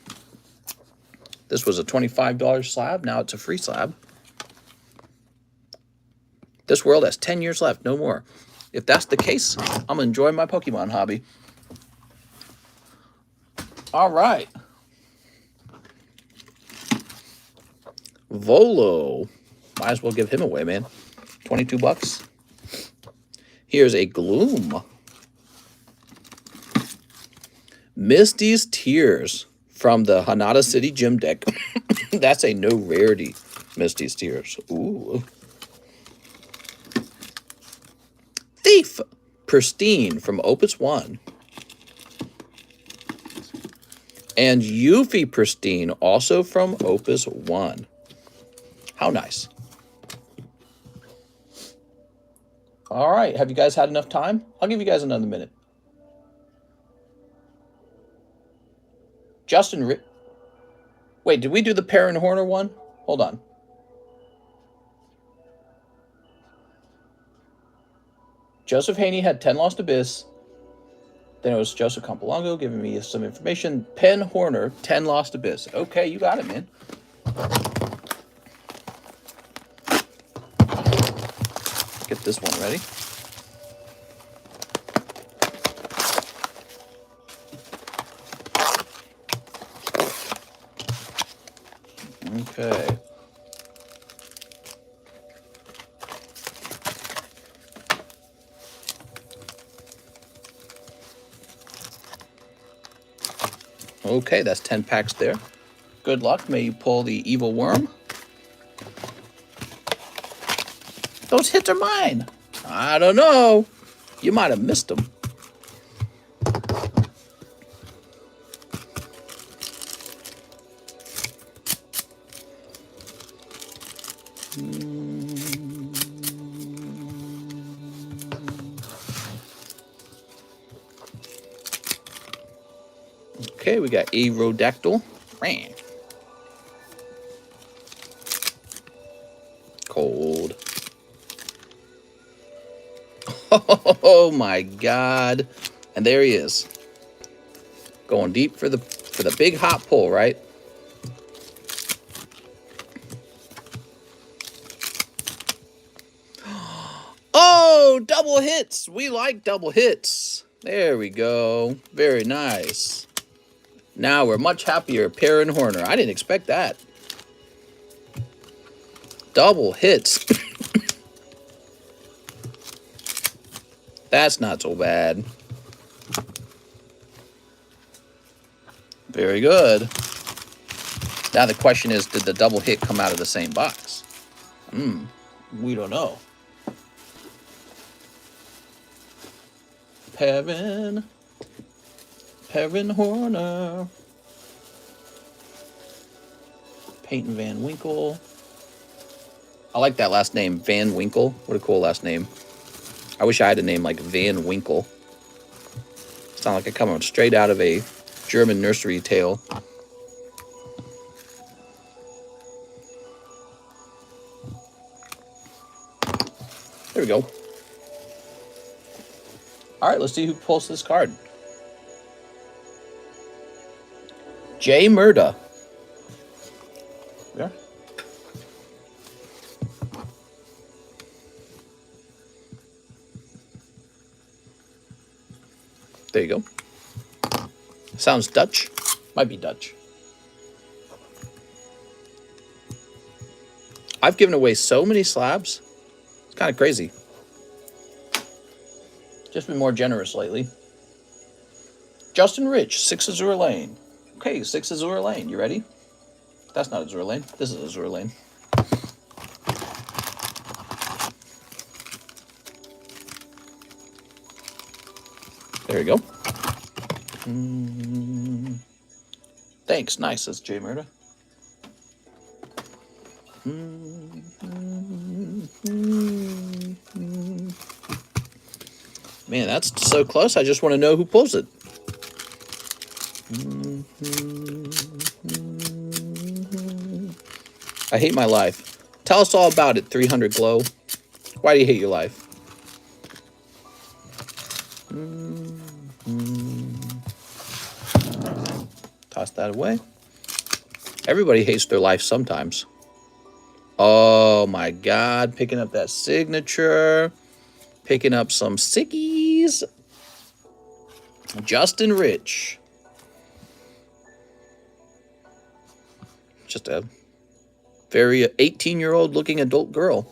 This was a $25 slab. Now it's a free slab. This world has 10 years left, no more. If that's the case, I'm enjoying my Pokemon hobby. All right. Volo. Might as well give him away, man. 22 bucks. Here's a Gloom. Misty's Tears from the Hanada City Gym deck. That's a no rarity. Misty's Tears. Ooh. Thief Pristine from Opus 1. And Yuffie Pristine, also from Opus 1. How nice. All right, have you guys had enough time? I'll give you guys another minute. Justin, wait, did we do the Perrin Horner one? Hold on. Joseph Haney had 10 Lost Abyss. Then it was Joseph Campolongo giving me some information. Penn Horner, 10 Lost Abyss. Okay, you got it, man. Get this one ready. Okay. Okay, that's 10 packs there. Good luck. May you pull the evil worm. Those hits are mine. I don't know. You might have missed them. Okay, we got Aerodactyl. Cold. Oh my God. And there he is. Going deep for the big hot pull, right? Oh, double hits. We like double hits. There we go. Very nice. Now we're much happier. Perrin Horner. I didn't expect that. Double hits. That's not so bad. Very good. Now the question is, did the double hit come out of the same box? We don't know. Perrin Horner. Peyton Van Winkle. I like that last name, Van Winkle. What a cool last name. I wish I had a name like Van Winkle. Sound like I come straight out of a German nursery tale. we go. All right, let's see who pulls this card. J Murda. Yeah. There you go. Sounds Dutch. Might be Dutch. I've given away so many slabs. It's kind of crazy. Just been more generous lately. Justin Rich, 6 Azure Lane. Okay, 6 Azure Lane. You ready? That's not Azure Lane. This is Azure Lane. There you go. Thanks. Nice. That's J Murda. Man, that's so close. I just want to know who pulls it. I hate my life. Tell us all about it, 300 Glow. Why do you hate your life? Toss that away. Everybody hates their life sometimes. Oh my God, picking up that signature. Picking up some sickies. Justin Rich. Just a very 18-year-old looking adult girl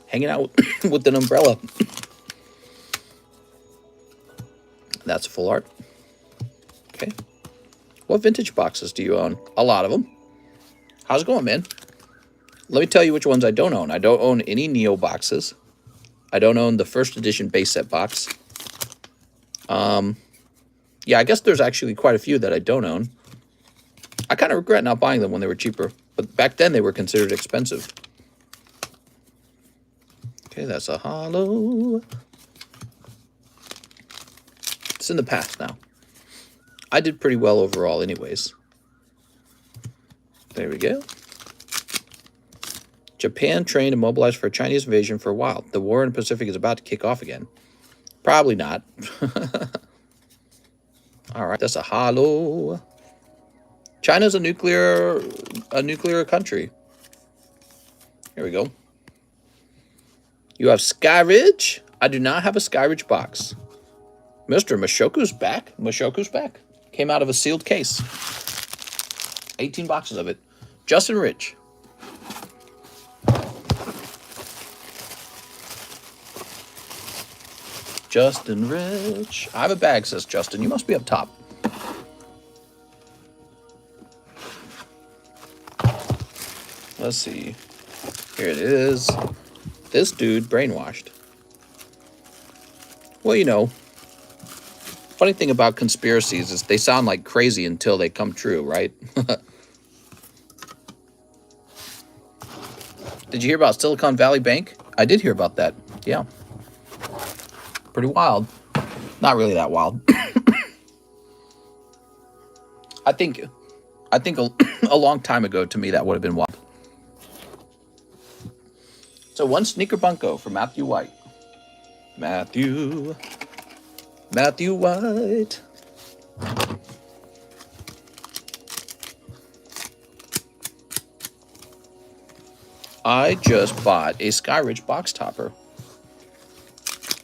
hanging out with an umbrella. That's full art. Okay. What vintage boxes do you own? A lot of them. How's it going, man? Let me tell you which ones I don't own. I don't own any Neo boxes. I don't own the first edition base set box. Yeah, I guess there's actually quite a few that I don't own. I kind of regret not buying them when they were cheaper, but back then they were considered expensive. Okay, that's a holo. It's in the past now. I did pretty well overall anyways. There we go. Japan trained and mobilized for a Chinese invasion for a while. The war in the Pacific is about to kick off again. Probably not. All right, that's a holo. China's a nuclear country. Here we go. You have Skyridge. I do not have a Skyridge box. Mr. Mashoku's back. Mashoku's back. Came out of a sealed case. 18 boxes of it. Justin Rich. Justin Rich. I have a bag, says Justin. You must be up top. Let's see. Here it is. This dude brainwashed. Well, you know, funny thing about conspiracies is they sound like crazy until they come true, right? Did you hear about Silicon Valley Bank? I did hear about that. Yeah. Pretty wild. Not really that wild. I think a long time ago to me that would have been wild. So one sneaker bunko for Matthew White. Matthew White. I just bought a Skyridge box topper.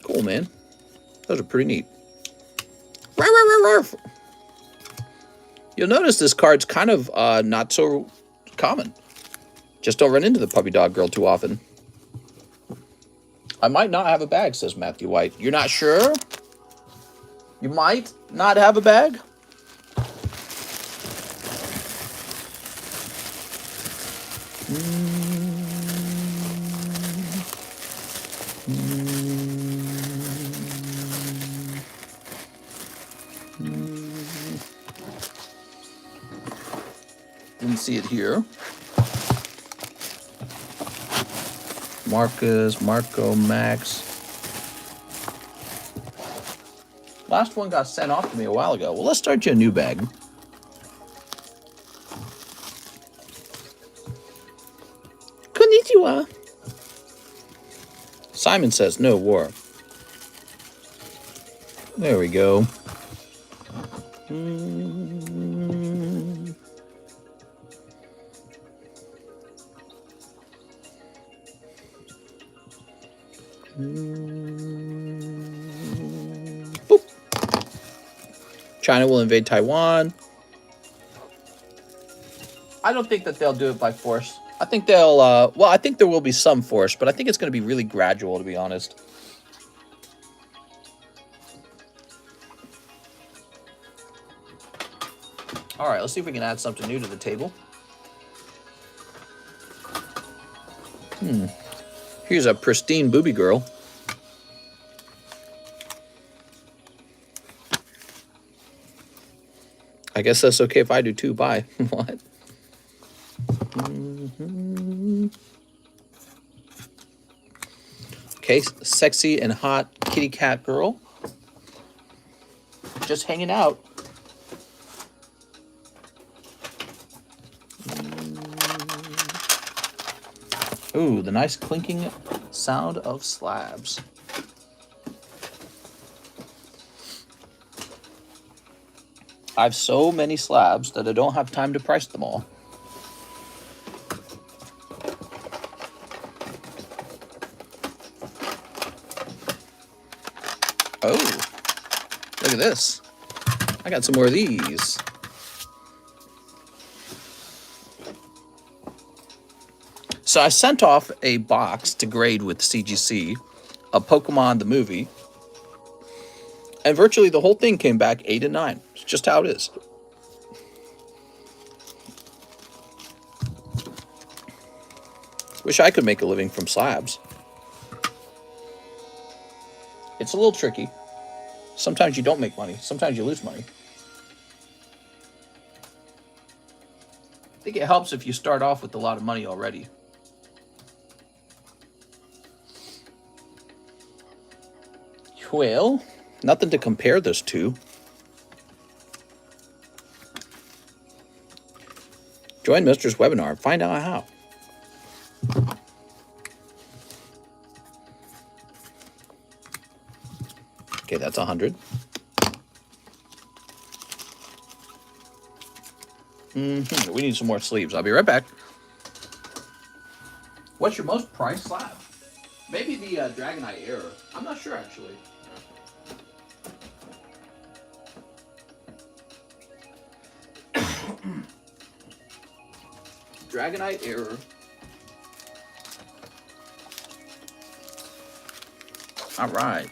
Cool, man. Those are pretty neat. You'll notice this card's kind of not so common. Just don't run into the puppy dog girl too often. I might not have a bag, says Matthew White. You're not sure? You might not have a bag? Didn't see it here. Marcus, Marco, Max. Last one got sent off to me a while ago. Well, let's start you a new bag. Konnichiwa. Simon says no war. There we go. Boop. China will invade Taiwan. I don't think that they'll do it by force. I think they'll, well, I think there will be some force, but I think it's going to be really gradual, to be honest. All right, let's see if we can add something new to the table. Here's a pristine booby girl. I guess that's okay if I do too. Bye. What? Okay, sexy and hot kitty cat girl. Just hanging out. Ooh, the nice clinking sound of slabs. I have so many slabs that I don't have time to price them all. Oh, look at this. I got some more of these. So I sent off a box to grade with CGC of Pokemon the movie. And virtually the whole thing came back 8 and 9. It's just how it is. Wish I could make a living from slabs. It's a little tricky. Sometimes you don't make money. Sometimes you lose money. I think it helps if you start off with a lot of money already. Well, nothing to compare this to. Join Mister's webinar and find out how. Okay, that's 100. We need some more sleeves. I'll be right back. What's your most priced slab? Maybe the Dragonite Error. I'm not sure, actually. Dragonite Error. All right.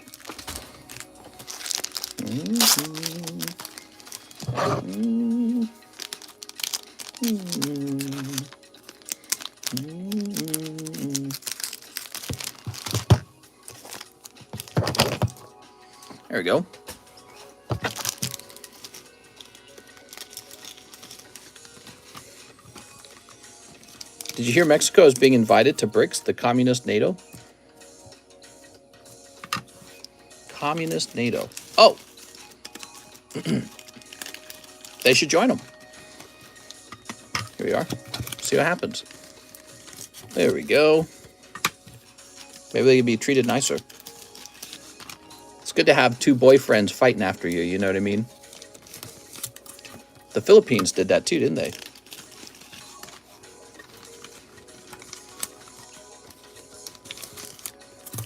There we go. Did you hear Mexico is being invited to BRICS, the communist NATO? Communist NATO. Oh! They should join them. Here we are. See what happens. There we go. Maybe they could be treated nicer. It's good to have two boyfriends fighting after you, you know what I mean? The Philippines did that too, didn't they?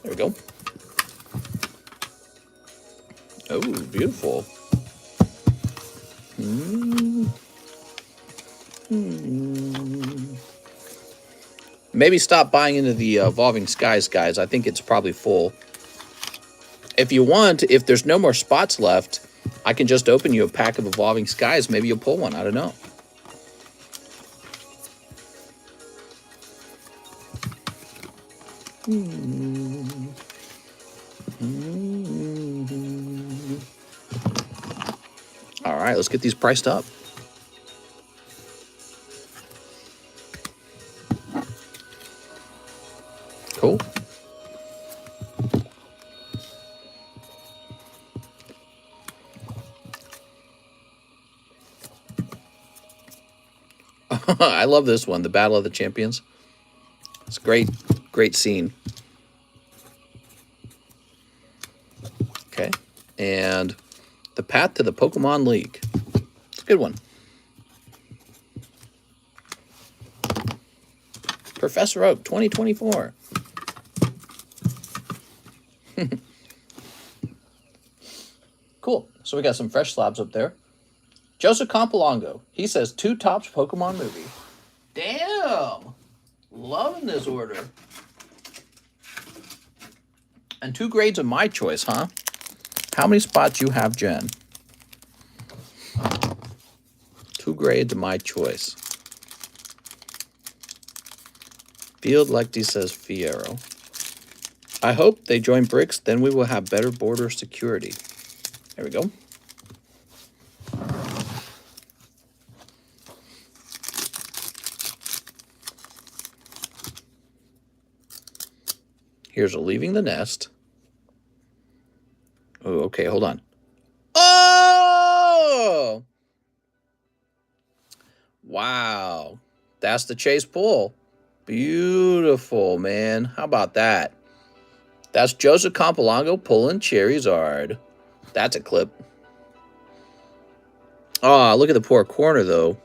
There we go. Oh, beautiful. Maybe stop buying into the Evolving Skies, guys. I think it's probably full. If you want, if there's no more spots left, I can just open you a pack of Evolving Skies. Maybe you'll pull one. I don't know. All right, let's get these priced up. Cool. I love this one, the Battle of the Champions. It's great, great scene. And The Path to the Pokemon League. It's a good one. Professor Oak 2024. Cool. So we got some fresh slabs up there. Joseph Campolongo. He says 2 tops Pokemon movie. Damn. Loving this order. And 2 grades of my choice, huh? How many spots you have, Jen? 2 grades of my choice. Field Lecty says Fiero. I hope they join BRICS, then we will have better border security. There we go. Here's a Leaving the Nest. Oh, okay, hold on. Oh! Wow. That's the Chase pull. Beautiful, man. How about that? That's Joseph Campolongo pulling Charizard. That's a clip. Oh, look at the poor corner, though.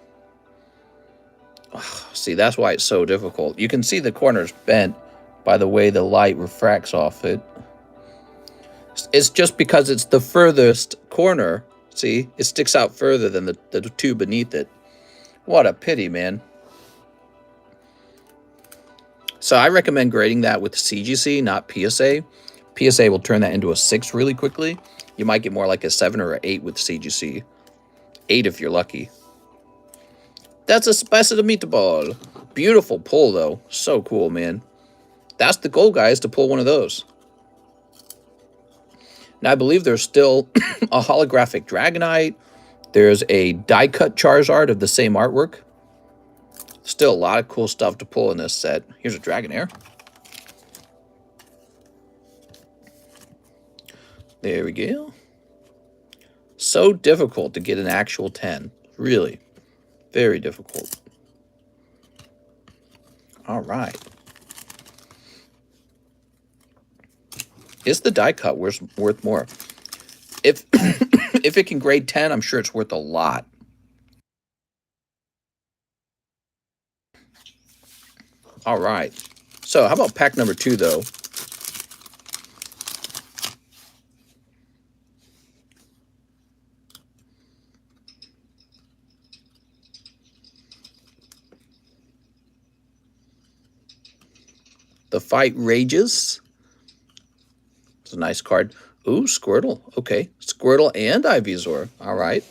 Oh, see, that's why it's so difficult. You can see the corner's bent by the way the light refracts off it. It's just because it's the furthest corner. See, it sticks out further than the 2 beneath it. What a pity, man. So I recommend grading that with CGC, not PSA. PSA will turn that into a 6 really quickly. You might get more like a 7 or an 8 with CGC. 8 if you're lucky. That's a spice of the meatball. Beautiful pull, though. So cool, man. That's the goal, guys, to pull one of those. Now, I believe there's still a holographic Dragonite. There's a die-cut Charizard of the same artwork. Still a lot of cool stuff to pull in this set. Here's a Dragonair. There we go. So difficult to get an actual 10. Really. Very difficult. All right. Is the die cut worth more? If if it can grade 10, I'm sure it's worth a lot. All right. So how about pack number 2, though? The Fight Rages. It's a nice card. Ooh, Squirtle. Okay. Squirtle and Ivysaur. All right.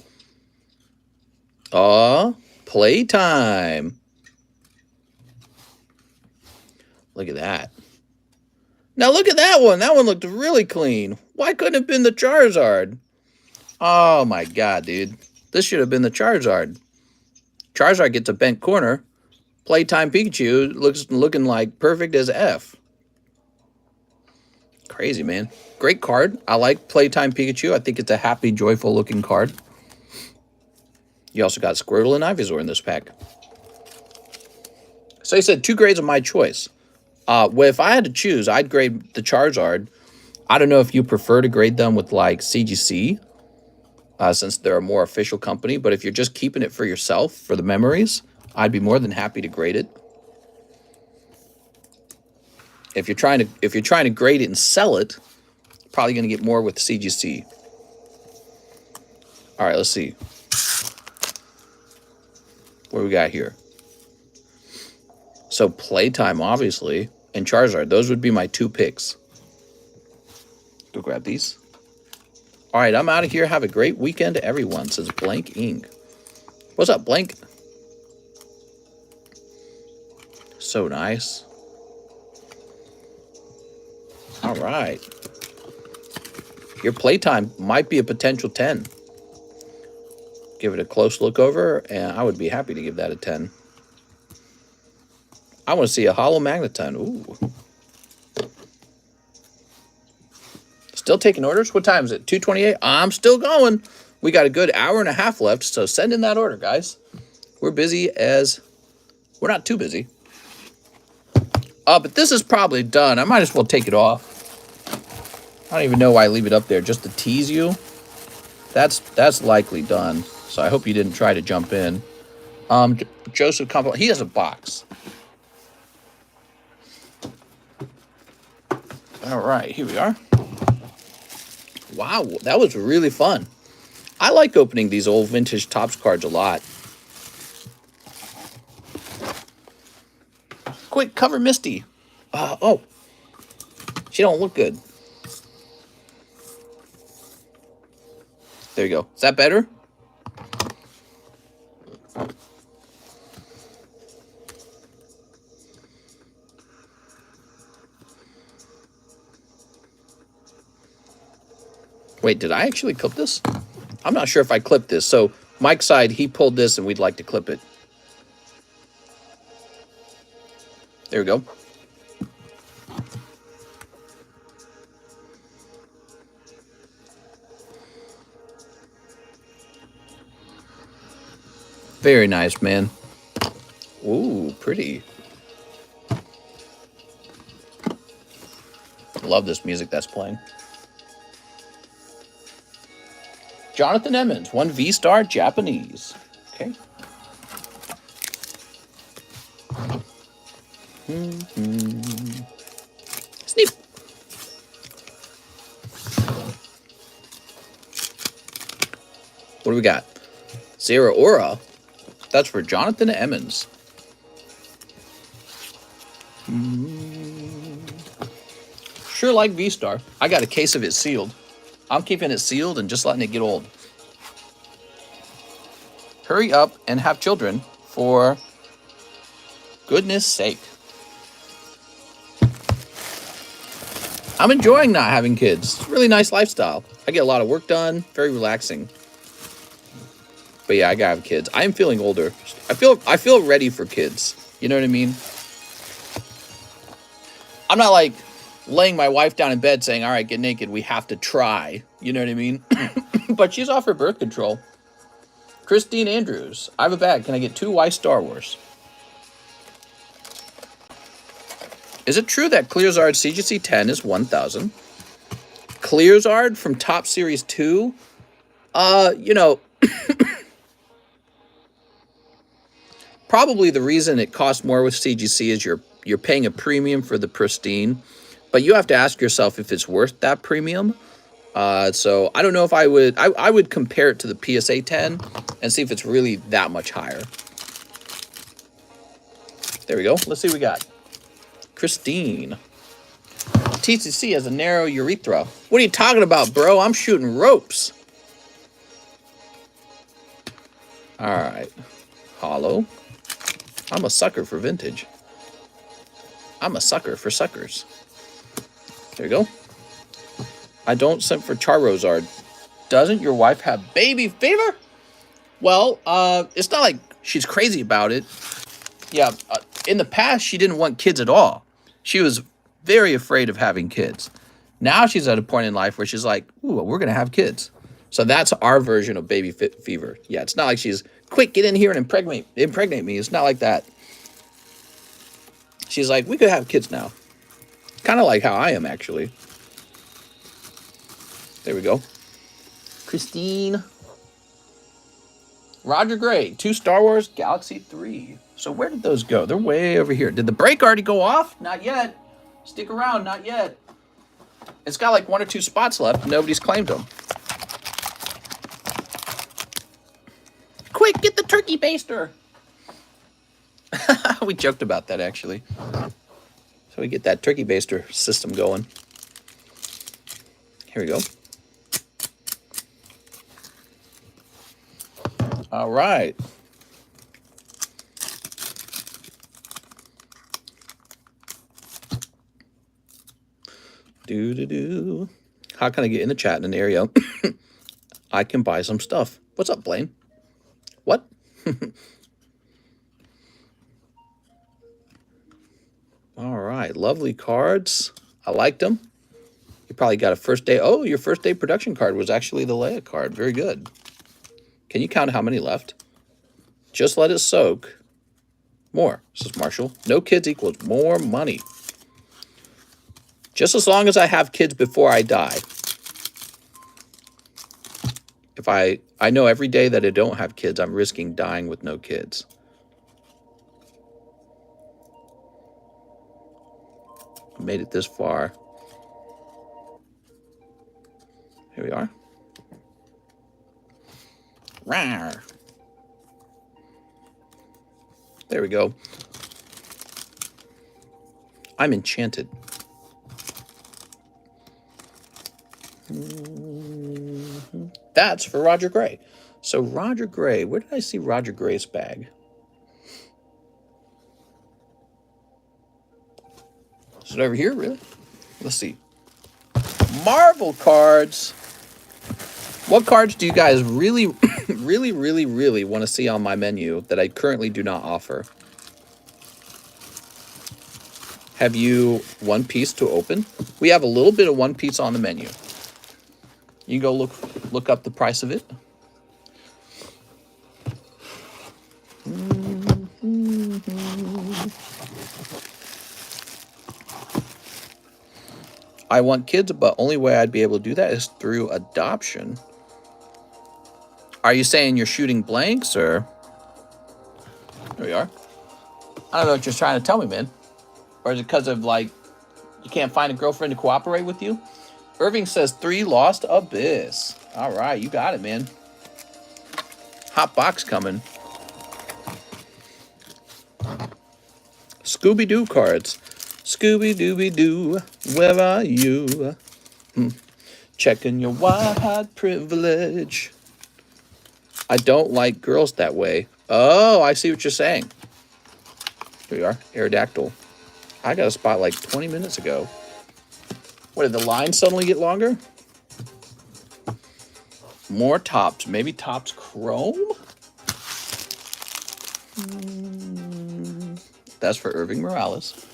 Playtime. Look at that. Now look at that one. That one looked really clean. Why couldn't it have been the Charizard? Oh my god, dude. This should have been the Charizard. Charizard gets a bent corner. Playtime Pikachu looking like perfect as F. Crazy, man. Great card. I like Playtime Pikachu. I think it's a happy, joyful looking card. You also got Squirtle and Ivysaur in this pack. So he said 2 grades of my choice. Well, if I had to choose, I'd grade the Charizard. I don't know if you prefer to grade them with like CGC, since they're a more official company. But if you're just keeping it for yourself, for the memories, I'd be more than happy to grade it. If you're trying to grade it and sell it, probably going to get more with CGC. All right, let's see. What do we got here? So Playtime, obviously, and Charizard. Those would be my 2 picks. Go grab these. All right, I'm out of here. Have a great weekend, everyone, says Blank Ink. What's up, Blank? So nice. All right. Your Playtime might be a potential 10. Give it a close look over, and I would be happy to give that a 10. I want to see a Holo Magneton. Ooh. Still taking orders? What time is it? 2:28? I'm still going. We got a good hour and a half left, so send in that order, guys. We're busy as... We're not too busy. But this is probably done. I might as well take it off. I don't even know why I leave it up there, just to tease you. That's likely done. So I hope you didn't try to jump in. Joseph Campbell, he has a box. All right, here we are. Wow, that was really fun. I like opening these old vintage Topps cards a lot. Quick, cover Misty. Oh, she don't look good. There you go. Is that better? Wait, did I actually clip this? I'm not sure if I clipped this. So Mike's side, he pulled this and we'd like to clip it. There we go. Very nice, man. Ooh, pretty. Love this music that's playing. Jonathan Emmons, 1 V-Star Japanese. Okay. Sneak. What do we got? Zero Aura. That's for Jonathan Emmons. Sure like V-Star. I got a case of it sealed. I'm keeping it sealed and just letting it get old. Hurry up and have children, for goodness sake. I'm enjoying not having kids. It's a really nice lifestyle. I get a lot of work done, very relaxing. But yeah, I gotta have kids. I am feeling older. I feel ready for kids. You know what I mean? I'm not like laying my wife down in bed saying, all right, get naked. We have to try. You know what I mean? But she's off her birth control. Christine Andrews. I have a bag. Can I get 2 YUGIOH Star Wars? Is it true that Clearzard CGC 10 is 1,000? Clearzard from Top Series 2? You know, probably the reason it costs more with CGC is you're paying a premium for the pristine, but you have to ask yourself if it's worth that premium. So I don't know if I would compare it to the PSA 10 and see if it's really that much higher. There we go. Let's see what we got. Christine. TCC has a narrow urethra. What are you talking about, bro? I'm shooting ropes. All right. Hollow. I'm a sucker for vintage. I'm a sucker for suckers. There you go. I don't simp for Charizard. Doesn't your wife have baby fever? Well, it's not like she's crazy about it. Yeah, in the past, she didn't want kids at all. She was very afraid of having kids. Now she's at a point in life where she's like, ooh, we're going to have kids. So that's our version of baby fever. Yeah, it's not like she's, quick, get in here and impregnate me. It's not like that. She's like, we could have kids now. Kind of like how I am, actually. There we go. Christine. Roger Gray, 2 Star Wars Galaxy 3. So where did those go? They're way over here. Did the break already go off? Not yet. Stick around, not yet. It's got like 1 or 2 spots left. Nobody's claimed them. Quick, get the turkey baster. We joked about that, actually. So we get that turkey baster system going. Here we go. All right. Do. How can I get in the chat in an area? I can buy some stuff. What's up, Blaine? What? All right. Lovely cards. I liked them. You probably got a first day. Oh, your first day production card was actually the Leia card. Very good. Can you count how many left? Just let it soak. More, says Marshall. No kids equals more money. Just as long as I have kids before I die. If I know every day that I don't have kids, I'm risking dying with no kids. I made it this far. Here we are. Rawr. There we go. I'm enchanted. That's for Roger Gray. So Roger Gray, where did I see Roger Gray's bag? Is it over here, really? Let's see. Marvel cards. What cards do you guys really, really want to see on my menu that I currently do not offer? Have you One Piece to open? We have a little bit of One Piece on the menu. You can go look up the price of it. I want kids, but only way I'd be able to do that is through adoption. Are you saying you're shooting blanks, or? There we are. I don't know what you're trying to tell me, man. Or is it because of, like, you can't find a girlfriend to cooperate with you? Irving says 3 lost Abyss. All right, you got it, man. Hot box coming. Scooby-Doo cards. Scooby-Dooby-Doo, where are you? Checking your white privilege. I don't like girls that way. Oh, I see what you're saying. Here we are, Aerodactyl. I got a spot like 20 minutes ago. What, did the line suddenly get longer? More tops. Maybe tops chrome? That's for Irving Morales.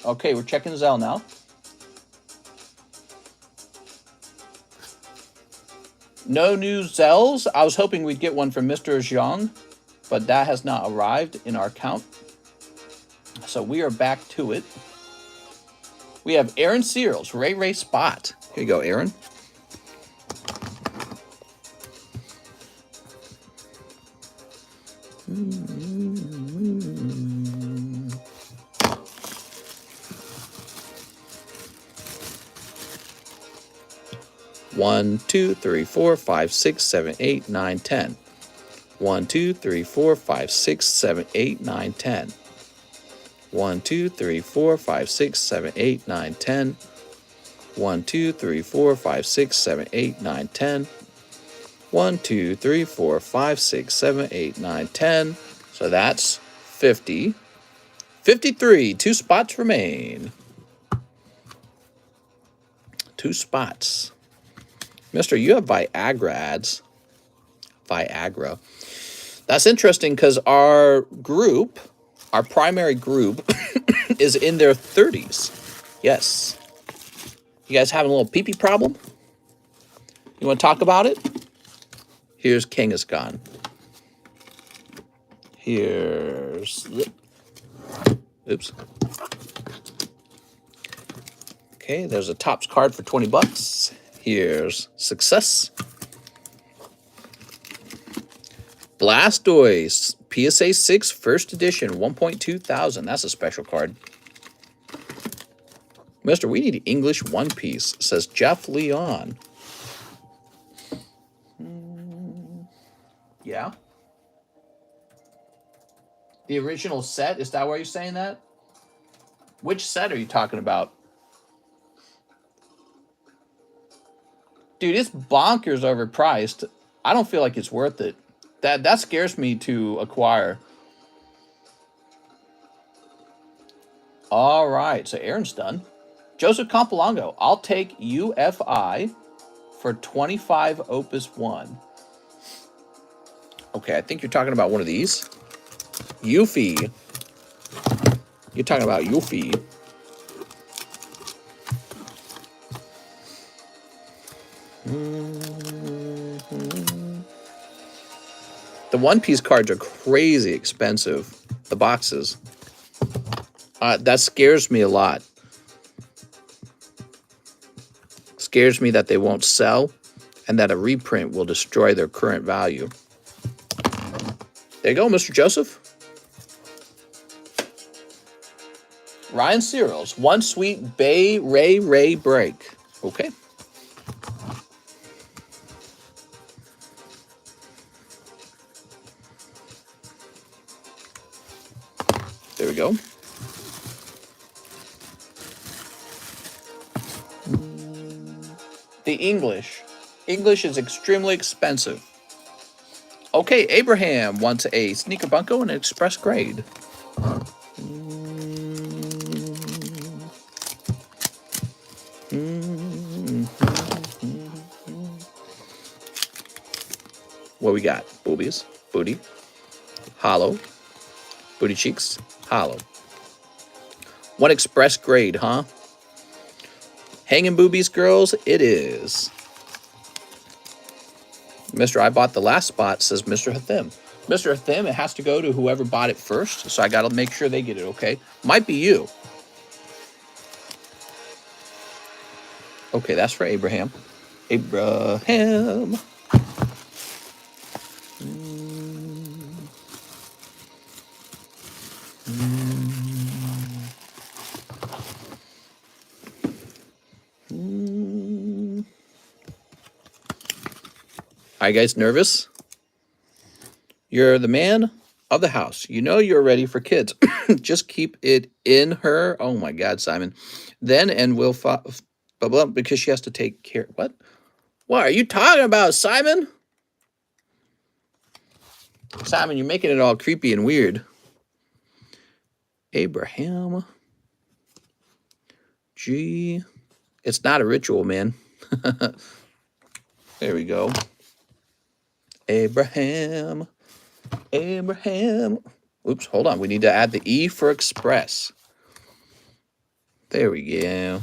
Okay, we're checking Zelle now. No new Zells. I was hoping we'd get one from Mr. Zhang, but that has not arrived in our count. So we are back to it. We have Aaron Searles, Ray Spot. Here you go, Aaron. One, two, three, 4, 5, 6, 7, 8, 9, 10. 1, 2, 3, 4, 5, 6, 7, 8, 9, 10. 1, 2, 3, 4, 5, 6, 7, 8, 9, 10. 1, 2, 3, 4, 5, 6, 7, 8, 9, 10. 1, 2, 3, 4, 5, 6, 7, 8, 9, 10. So that's 50. 53. 2 spots remain. 2 spots. Mister, you have Viagra ads. Viagra. That's interesting because our group, our primary group, is in their 30s. Yes. You guys having a little pee-pee problem? You want to talk about it? Here's Kangaskhan. Here's... Oops. Okay, there's a Topps card for 20 bucks. Here's Success. Blastoise, PSA 6 first edition, 1.2 thousand. That's a special card. Mister, we need English One Piece, says Jeff Leon. Yeah. The original set, is that why you're saying that? Which set are you talking about? Dude, it's bonkers overpriced. I don't feel like it's worth it. That scares me to acquire. All right, so Aaron's done. Joseph Campolongo, I'll take UFI for 25 Opus 1. Okay, I think you're talking about one of these. Yuffie. You're talking about Yuffie. One Piece cards are crazy expensive. The boxes. That scares me a lot. Scares me that they won't sell and that a reprint will destroy their current value. There you go, Mr. Joseph. Ryan Searles, One Sweet Bay Ray Break. Okay. There we go. The English. English is extremely expensive. Okay, Abraham wants a Sneaker Bunko and an Express Grade. What we got? Boobies, booty, hollow, booty cheeks, hollow. One Express Grade, huh? Hanging boobies, girls, it is. Mr. I bought the last spot, says Mr. Hathim. Mr. Hathim, it has to go to whoever bought it first, so I got to make sure they get it, okay? Might be you. Okay, that's for Abraham. Abraham. Are you guys nervous? You're the man of the house. You know you're ready for kids. Just keep it in her. Oh my God, Simon. Then and we'll because she has to take care. What? What are you talking about, Simon? Simon, you're making it all creepy and weird. Abraham. G. It's not a ritual, man. There we go. Abraham. Abraham. Oops, hold on. We need to add the E for Express. There we go.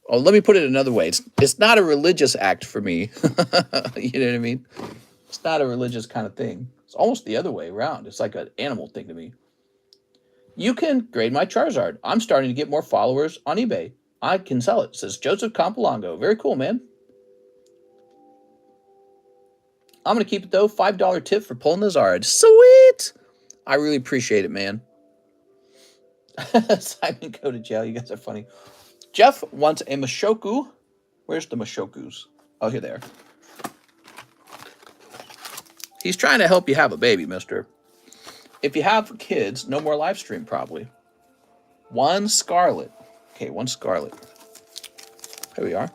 Oh, let me put it another way. It's not a religious act for me. You know what I mean? It's not a religious kind of thing. It's almost the other way around. It's like an animal thing to me. You can grade my Charizard. I'm starting to get more followers on eBay. I can sell it, says Joseph Campolongo. Very cool, man. I'm going to keep it, though. $5 tip for pulling the Zard. Sweet! I really appreciate it, man. Simon, go to jail. You guys are funny. Jeff wants a Mashoku. Where's the Mashokus? Oh, here they are. He's trying to help you have a baby, mister. If you have kids, no more live stream, probably. One Scarlet. Okay, one Scarlet. Here we are.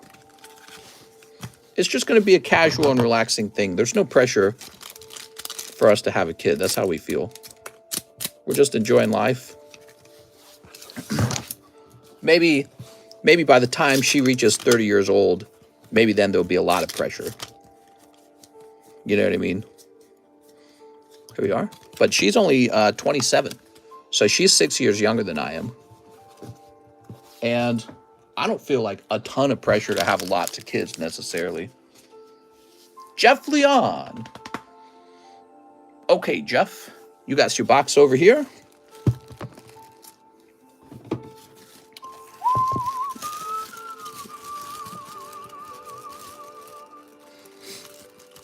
It's just going to be a casual and relaxing thing. There's no pressure for us to have a kid. That's how we feel. We're just enjoying life. Maybe by the time she reaches 30 years old, maybe then there'll be a lot of pressure. You know what I mean? Here we are. But she's only 27. So she's 6 years younger than I am. And I don't feel like a ton of pressure to have lots of kids necessarily. Jeff Leon. Okay, Jeff, you got your box over here.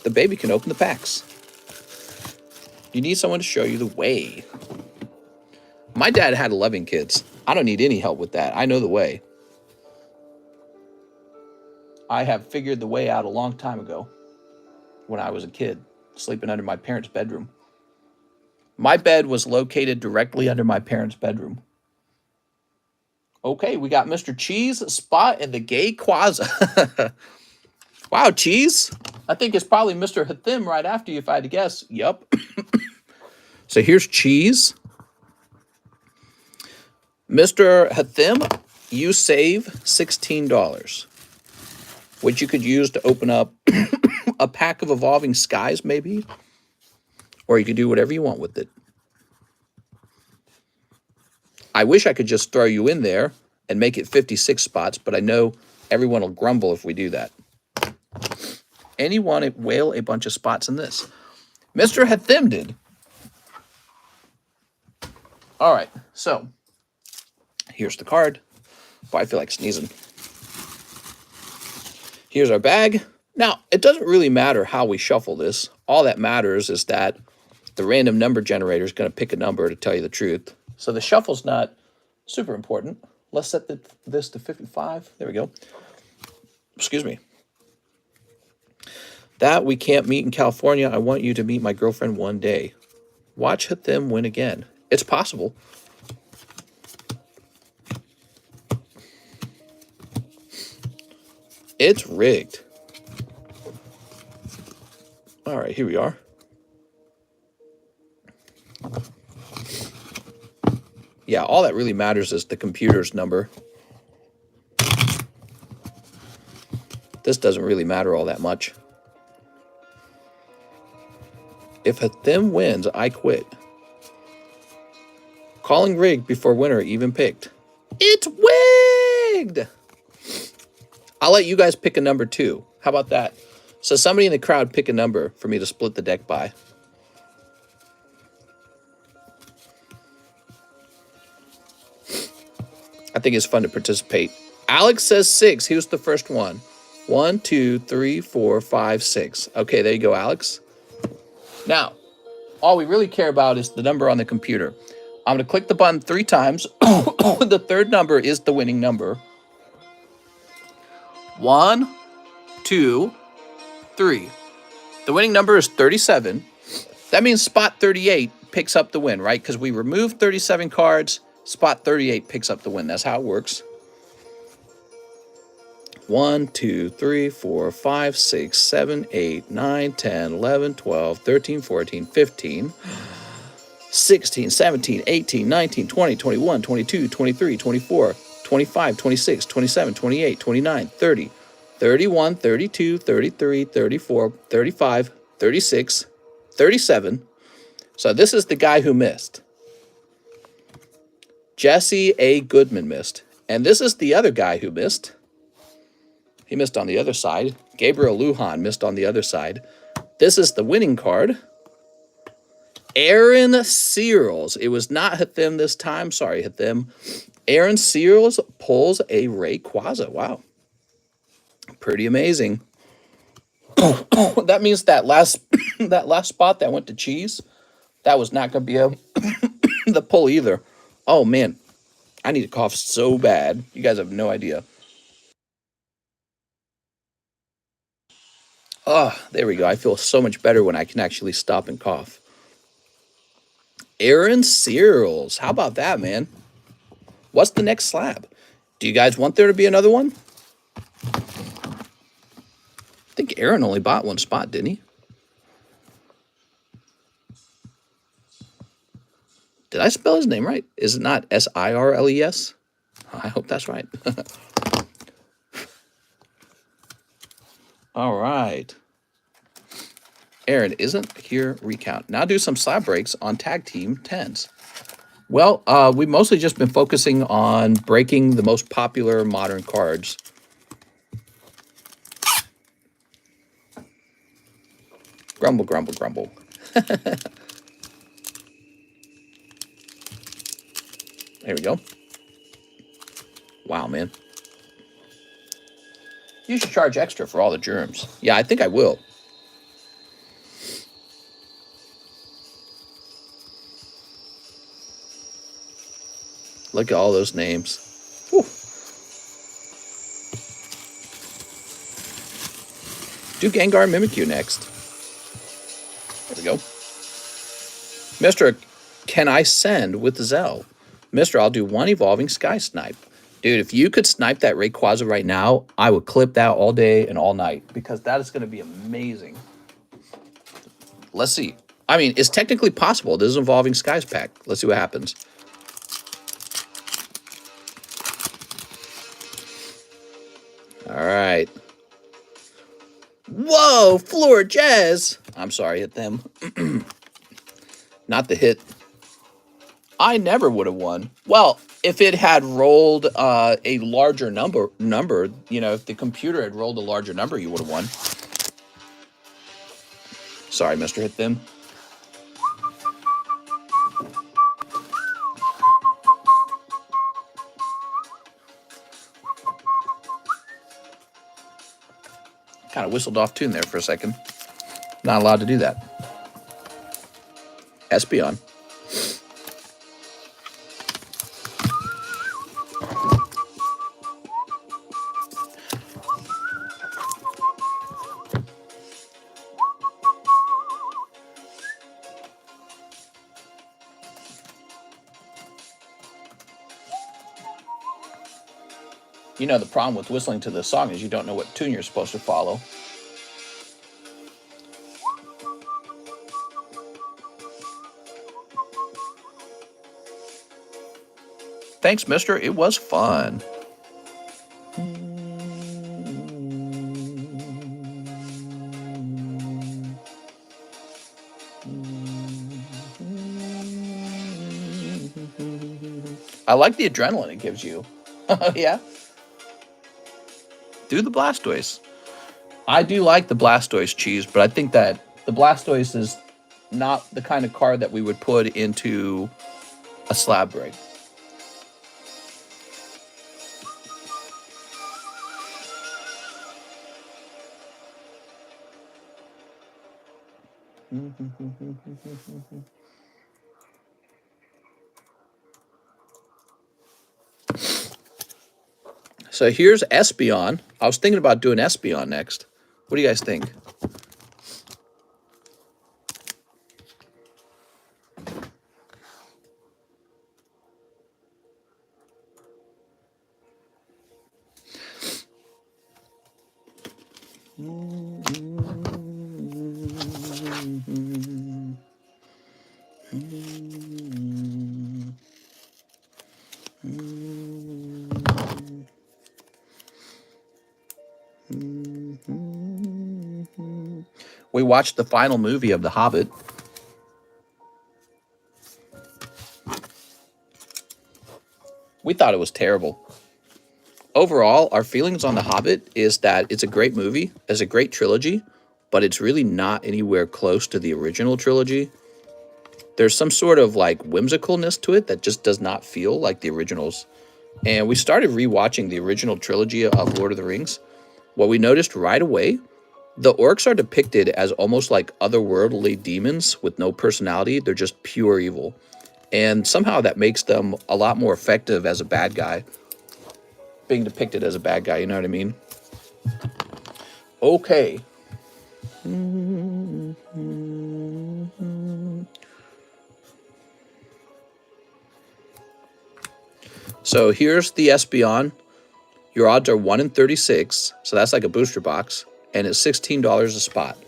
The baby can open the packs. You need someone to show you the way. My dad had 11 kids. I don't need any help with that. I know the way. I have figured the way out a long time ago when I was a kid, sleeping under my parents' bedroom. My bed was located directly under my parents' bedroom. Okay, we got Mr. Cheese spot in the gay Quaza. Wow, Cheese. I think it's probably Mr. Hathim right after you, if I had to guess. Yup. So here's Cheese. Mr. Hathim, you save $16, which you could use to open up a pack of Evolving Skies, maybe. Or you could do whatever you want with it. I wish I could just throw you in there and make it 56 spots, but I know everyone will grumble if we do that. Anyone whale a bunch of spots in this. Mr. Hathim did. All right, so here's the card. Boy, I feel like sneezing. Here's our bag. Now, it doesn't really matter how we shuffle this. All that matters is that the random number generator is going to pick a number to tell you the truth. So the shuffle's not super important. Let's set this to 55. There we go. Excuse me. That we can't meet in California. I want you to meet my girlfriend one day. Watch Hathim win again. It's possible. It's rigged. All right, here we are. Yeah, all that really matters is the computer's number. This doesn't really matter all that much. If Hathim wins, I quit. Calling rigged before winner even picked. It's wigged! I'll let you guys pick a number too. How about that? So somebody in the crowd pick a number for me to split the deck by. I think it's fun to participate. Alex says 6. He was the first one. 1, 2, 3, 4, 5, 6. Okay, there you go, Alex. Now, all we really care about is the number on the computer. I'm going to click the button 3 times. The third number is the winning number. 1, 2, 3. The winning number is 37. That means spot 38 picks up the win, right? Because we removed 37 cards. Spot 38 picks up the win. That's how it works. 1, 2, 3, 4, 5, 6, 7, 8, 9, 10, 11, 12, 13, 14, 15, 16, 17, 18, 19, 20, 21, 22, 23, 24, 25, 26, 27, 28, 29, 30, 31, 32, 33, 34, 35, 36, 37. So this is the guy who missed. Jesse A. Goodman missed. And this is the other guy who missed. He missed on the other side. Gabriel Lujan missed on the other side. This is the winning card. Aaron Searles. It was not Hathim this time. Sorry, Hathim. Aaron Searles pulls a Rayquaza. Wow. Pretty amazing. That means that last spot that went to cheese, that was not going to be the pull either. Oh, man. I need to cough so bad. You guys have no idea. Oh, there we go. I feel so much better when I can actually stop and cough. Aaron Searles. How about that, man? What's the next slab? Do you guys want there to be another one? I think Aaron only bought one spot, didn't he? Did I spell his name right? Is it not S-I-R-L-E-S? I hope that's right. All right. Aaron isn't here. Recount. Now do some slab breaks on tag team 10s. Well, we've mostly just been focusing on breaking the most popular modern cards. Grumble, grumble, grumble. There we go. Wow, man. You should charge extra for all the germs. Yeah, I think I will. Look at all those names. Whew. Do Gengar Mimikyu next. There we go. Mr. Can I send with ZELLE? Mr. I'll do one evolving Sky Snipe. Dude, if you could snipe that Rayquaza right now, I would clip that all day and all night because that is going to be amazing. Let's see. I mean, it's technically possible. This is an evolving Skies pack. Let's see what happens. All right. Whoa, Floor Jazz. I'm sorry, hit them. Not the hit. I never would have won. Well, if it had rolled a larger number, you know, if the computer had rolled a larger number, you would have won. Sorry, Mr. Hit Them. Kind of whistled off tune there for a second. Not allowed to do that. Espeon. You know, the problem with whistling to this song is you don't know what tune you're supposed to follow. Thanks, mister. It was fun. I like the adrenaline it gives you. Yeah. Do the Blastoise. I do like the Blastoise cheese, but I think that the Blastoise is not the kind of card that we would put into a slab break. So here's Espeon. I was thinking about doing Espeon next. What do you guys think? We watched the final movie of The Hobbit. We thought it was terrible. Overall, our feelings on The Hobbit is that it's a great movie, it's a great trilogy, but it's really not anywhere close to the original trilogy. There's some sort of like whimsicalness to it that just does not feel like the originals. And we started rewatching the original trilogy of Lord of the Rings. What we noticed right away, the orcs are depicted as almost like otherworldly demons with no personality. They're just pure evil. And somehow that makes them a lot more effective as a bad guy. Being depicted as a bad guy, you know what I mean? Okay. So here's the Espeon. Your odds are 1 in 36, so that's like a booster box, and it's $16 a spot.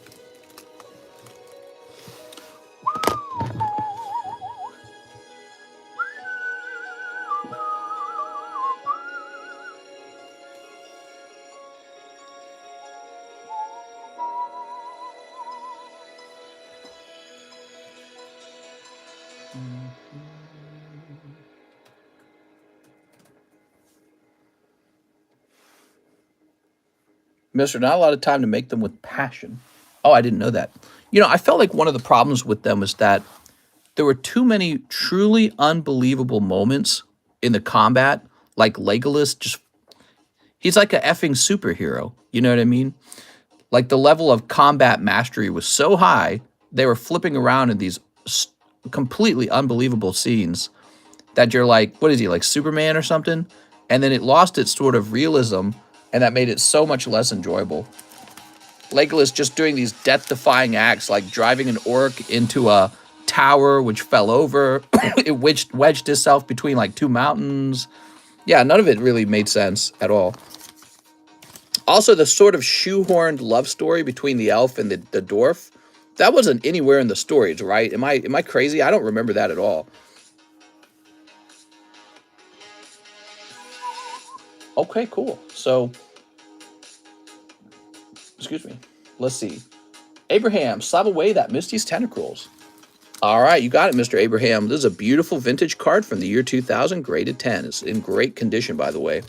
Mister, not a lot of time to make them with passion. Oh, I didn't know that. You know, I felt like one of the problems with them was that there were too many truly unbelievable moments in the combat. Like Legolas, just he's like a effing superhero. You know what I mean? Like the level of combat mastery was so high, they were flipping around in these completely unbelievable scenes that you're like, what is he, like Superman or something? And then it lost its sort of realism, and that made it so much less enjoyable. Legolas just doing these death-defying acts, like driving an orc into a tower which fell over. It wedged itself between like two mountains. Yeah, none of it really made sense at all. Also, the sort of shoehorned love story between the elf and the dwarf, that wasn't anywhere in the stories, right? Am I crazy? I don't remember that at all. Okay, cool. So, excuse me. Let's see. Abraham, SLAB-AWAY that Misty's tentacles. All right, you got it, Mr. Abraham. This is a beautiful vintage card from the year 2000, graded 10. It's in great condition, by the way.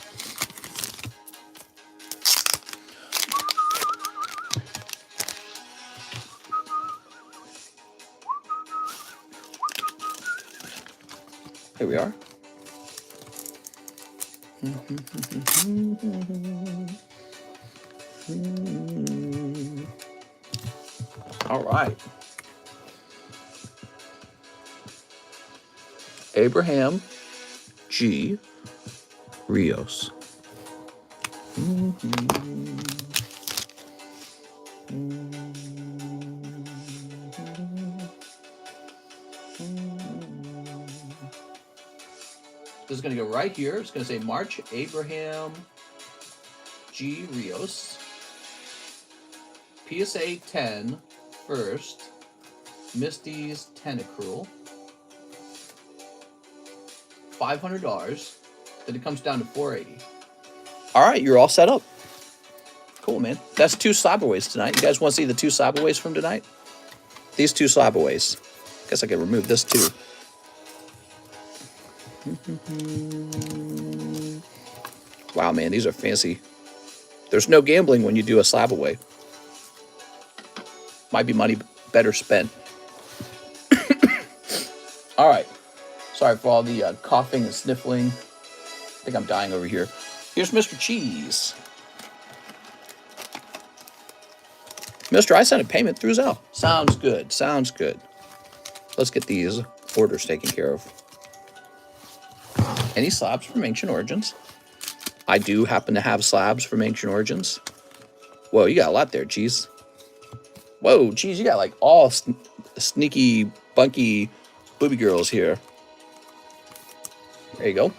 Here we are. All right. Abraham G. Rios. This is going to go right here. It's going to say March Abraham G. Rios. PSA 10 first. Misty's Tentacruel. $500. Then it comes down to $480. All right, you're all set up. Cool, man. That's 2 Slab-AWAYs tonight. You guys want to see the 2 Slab-AWAYs from tonight? These 2 Slab-AWAYs. Guess I can remove this too. Wow, man, these are fancy. There's no gambling when you do a Slab-AWAY. Might be money better spent. All right. Sorry for all the coughing and sniffling. I think I'm dying over here. Here's Mr. Cheese. Mr. I sent a payment through Zelle. Sounds good. Sounds good. Let's get these orders taken care of. Any slabs from Ancient Origins? I do happen to have slabs from Ancient Origins. Whoa, you got a lot there, Cheese. Whoa, Cheese, you got like all sneaky, bunky booby girls here. There you go.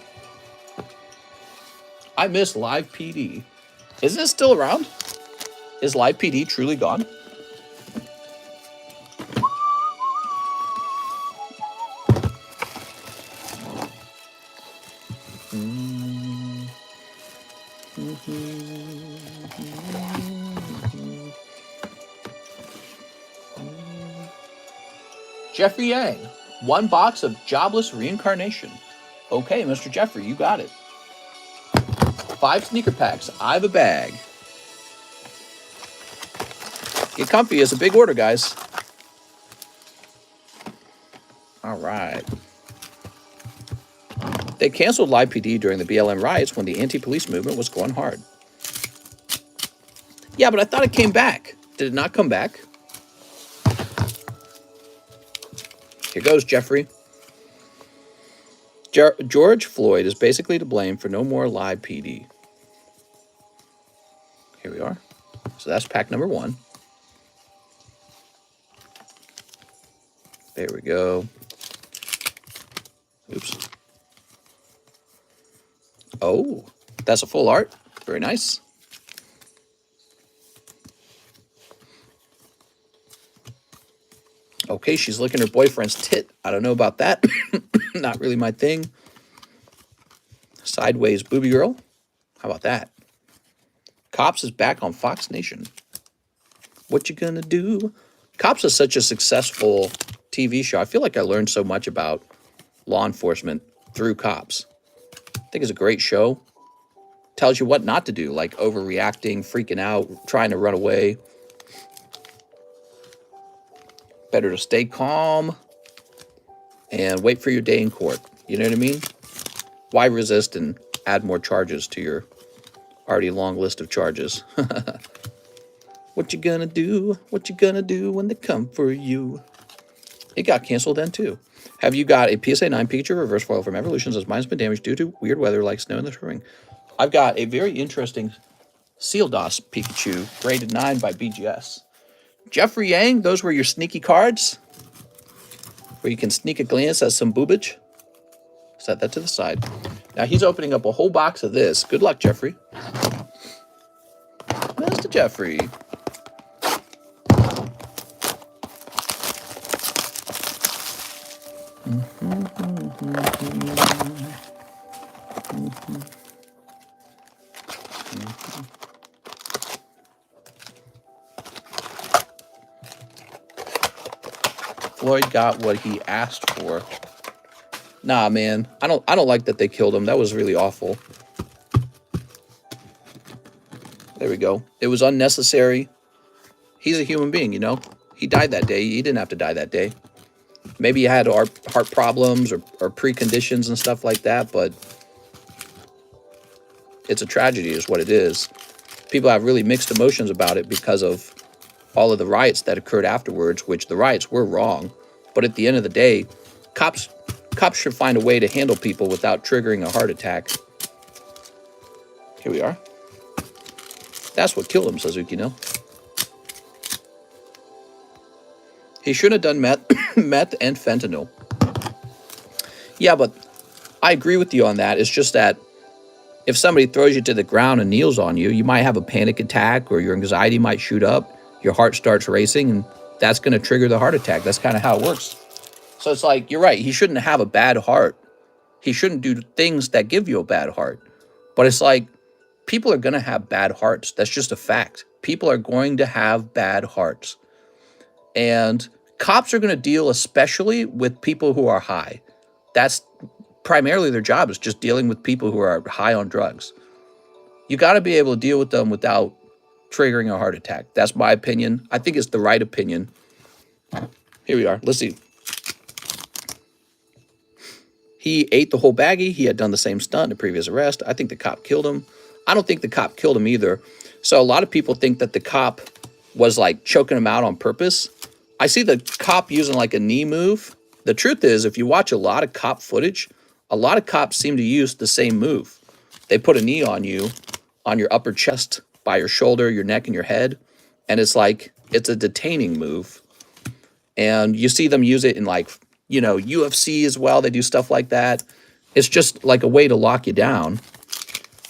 I miss Live PD. Isn't it still around? Is Live PD truly gone? Jeffrey Yang, 1 box of Jobless Reincarnation. Okay, Mr. Jeffrey, you got it. 5 sneaker packs. I have a bag. Get comfy. It's a big order, guys. All right. They canceled Live PD during the BLM riots when the anti-police movement was going hard. Yeah, but I thought it came back. Did it not come back? Here goes, Jeffrey. George Floyd is basically to blame for no more Live PD. Here we are. So that's pack number 1. There we go. Oops. Oh, that's a full art. Very nice. Okay, she's licking her boyfriend's tit. I don't know about that. Not really my thing. Sideways booby girl. How about that? Cops is back on Fox Nation. What you gonna do? Cops is such a successful TV show. I feel like I learned so much about law enforcement through Cops. I think it's a great show. Tells you what not to do, like overreacting, freaking out, trying to run away. Better to stay calm and wait for your day in court. You know what I mean? Why resist and add more charges to your already long list of charges? What you gonna do? What you gonna do when they come for you? It got canceled then too. Have you got a PSA 9 Pikachu reverse foil from Evolutions as mine's been damaged due to weird weather like snow in the spring? I've got a very interesting Seal DOS Pikachu graded 9 by BGS. Jeffrey Yang, those were your sneaky cards where you can sneak a glance at some boobage. Set that to the side. Now he's opening up a whole box of this. Good luck, Jeffrey. Mr. Jeffrey. Floyd got what he asked for. Nah, man. I don't like that they killed him. That was really awful. There we go. It was unnecessary. He's a human being, you know. He died that day. He didn't have to die that day. Maybe he had heart problems or preconditions and stuff like that, but it's a tragedy is what it is. People have really mixed emotions about it because of all of the riots that occurred afterwards, which the riots were wrong. But at the end of the day, cops should find a way to handle people without triggering a heart attack. Here we are. That's what killed him, Suzuki, no? He shouldn't have done meth and fentanyl. Yeah, but I agree with you on that. It's just that if somebody throws you to the ground and kneels on you, you might have a panic attack or your anxiety might shoot up. Your heart starts racing, and that's going to trigger the heart attack. That's kind of how it works. So it's like, you're right. He shouldn't have a bad heart. He shouldn't do things that give you a bad heart. But it's like, people are going to have bad hearts. That's just a fact. People are going to have bad hearts. And cops are going to deal especially with people who are high. That's primarily their job, is just dealing with people who are high on drugs. You got to be able to deal with them without triggering a heart attack. That's my opinion. I think it's the right opinion. Here we are. Let's see. He ate the whole baggie. He had done the same stunt in a previous arrest. I think the cop killed him. I don't think the cop killed him either. So a lot of people think that the cop was like choking him out on purpose. I see the cop using like a knee move. The truth is, if you watch a lot of cop footage, a lot of cops seem to use the same move. They put a knee on you, on your upper chest, by your shoulder, your neck, and your head. And it's like, it's a detaining move. And you see them use it in like, you know, UFC as well. They do stuff like that. It's just like a way to lock you down.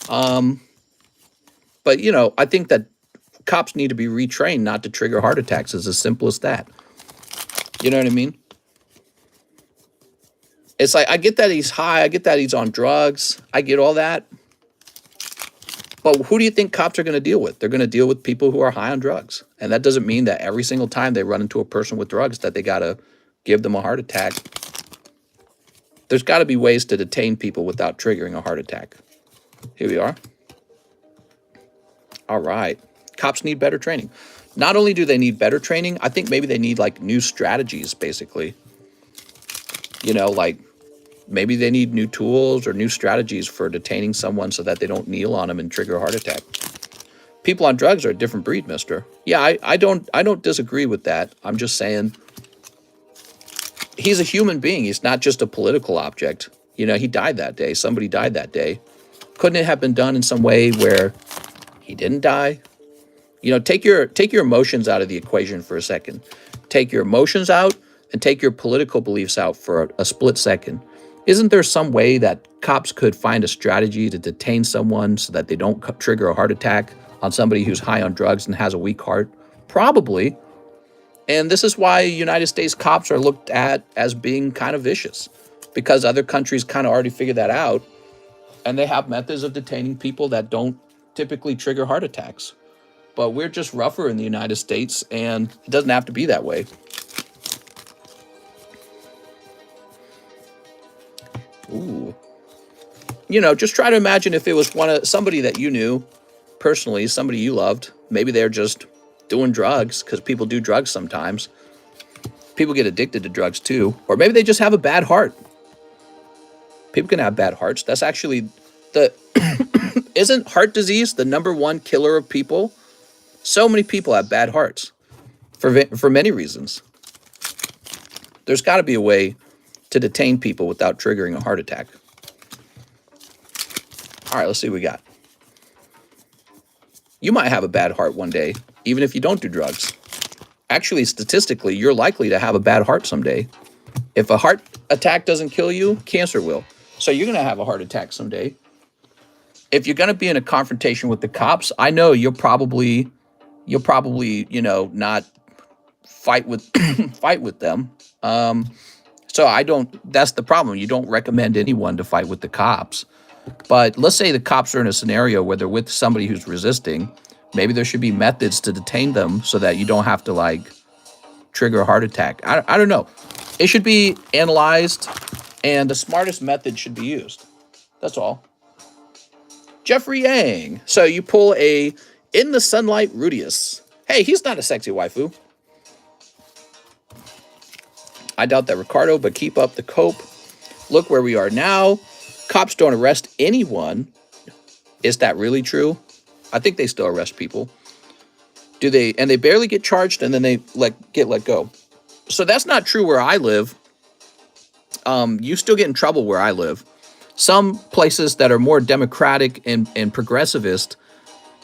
But, you know, I think that cops need to be retrained not to trigger heart attacks. It's as simple as that. You know what I mean? It's like, I get that he's high. I get that he's on drugs. I get all that. But who do you think cops are going to deal with? They're going to deal with people who are high on drugs. And that doesn't mean that every single time they run into a person with drugs that they got to give them a heart attack. There's got to be ways to detain people without triggering a heart attack. Here we are. All right. Cops need better training. Not only do they need better training, I think maybe they need like new strategies, basically. You know, like maybe they need new tools or new strategies for detaining someone so that they don't kneel on them and trigger a heart attack. People on drugs are a different breed, mister. Yeah, I don't disagree with that. I'm just saying he's a human being. He's not just a political object. You know, he died that day. Somebody died that day. Couldn't it have been done in some way where he didn't die? You know, take your emotions out of the equation for a second. Take your emotions out and take your political beliefs out for a split second. Isn't there some way that cops could find a strategy to detain someone so that they don't trigger a heart attack on somebody who's high on drugs and has a weak heart? Probably. And this is why United States cops are looked at as being kind of vicious, because other countries kind of already figured that out, and they have methods of detaining people that don't typically trigger heart attacks. But we're just rougher in the United States, and it doesn't have to be that way. Ooh. You know, just try to imagine if it was somebody that you knew personally, somebody you loved. Maybe they're just doing drugs, because people do drugs sometimes. People get addicted to drugs too. Or maybe they just have a bad heart. People can have bad hearts. That's actually isn't heart disease the #1 killer of people? So many people have bad hearts for many reasons. There's got to be a way to detain people without triggering a heart attack. All right, let's see what we got. You might have a bad heart one day, even if you don't do drugs. Actually, statistically, you're likely to have a bad heart someday. If a heart attack doesn't kill you, cancer will. So you're going to have a heart attack someday. If you're going to be in a confrontation with the cops, I know you'll probably, you know, not fight with them. So that's the problem. You don't recommend anyone to fight with the cops. But let's say the cops are in a scenario where they're with somebody who's resisting. Maybe there should be methods to detain them so that you don't have to like trigger a heart attack. I don't know. It should be analyzed and the smartest method should be used. That's all. Jeffrey Yang. So you pull a In the Sunlight Rudius. Hey, he's not a sexy waifu. I doubt that, Ricardo, but keep up the cope. Look where we are now. Cops don't arrest anyone. Is that really true? I think they still arrest people. Do they? And they barely get charged, and then they get let go. So that's not true where I live. You still get in trouble where I live. Some places that are more democratic and progressivist,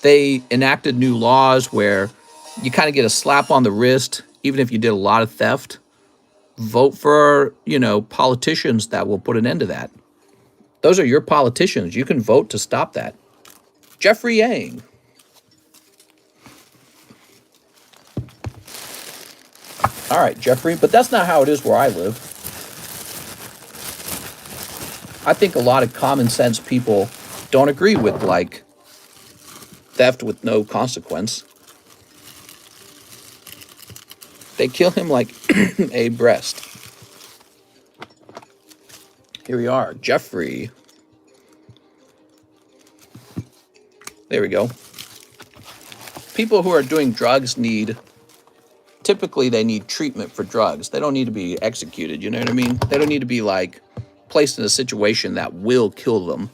they enacted new laws where you kind of get a slap on the wrist, even if you did a lot of theft. Vote for, politicians that will put an end to that. Those are your politicians. You can vote to stop that. Jeffrey Yang. All right, Jeffrey, but that's not how it is where I live. I think a lot of common sense people don't agree with, theft with no consequence. They kill him like a breast. Here we are, Jeffrey. There we go. People who are doing drugs typically they need treatment for drugs. They don't need to be executed, you know what I mean? They don't need to be placed in a situation that will kill them.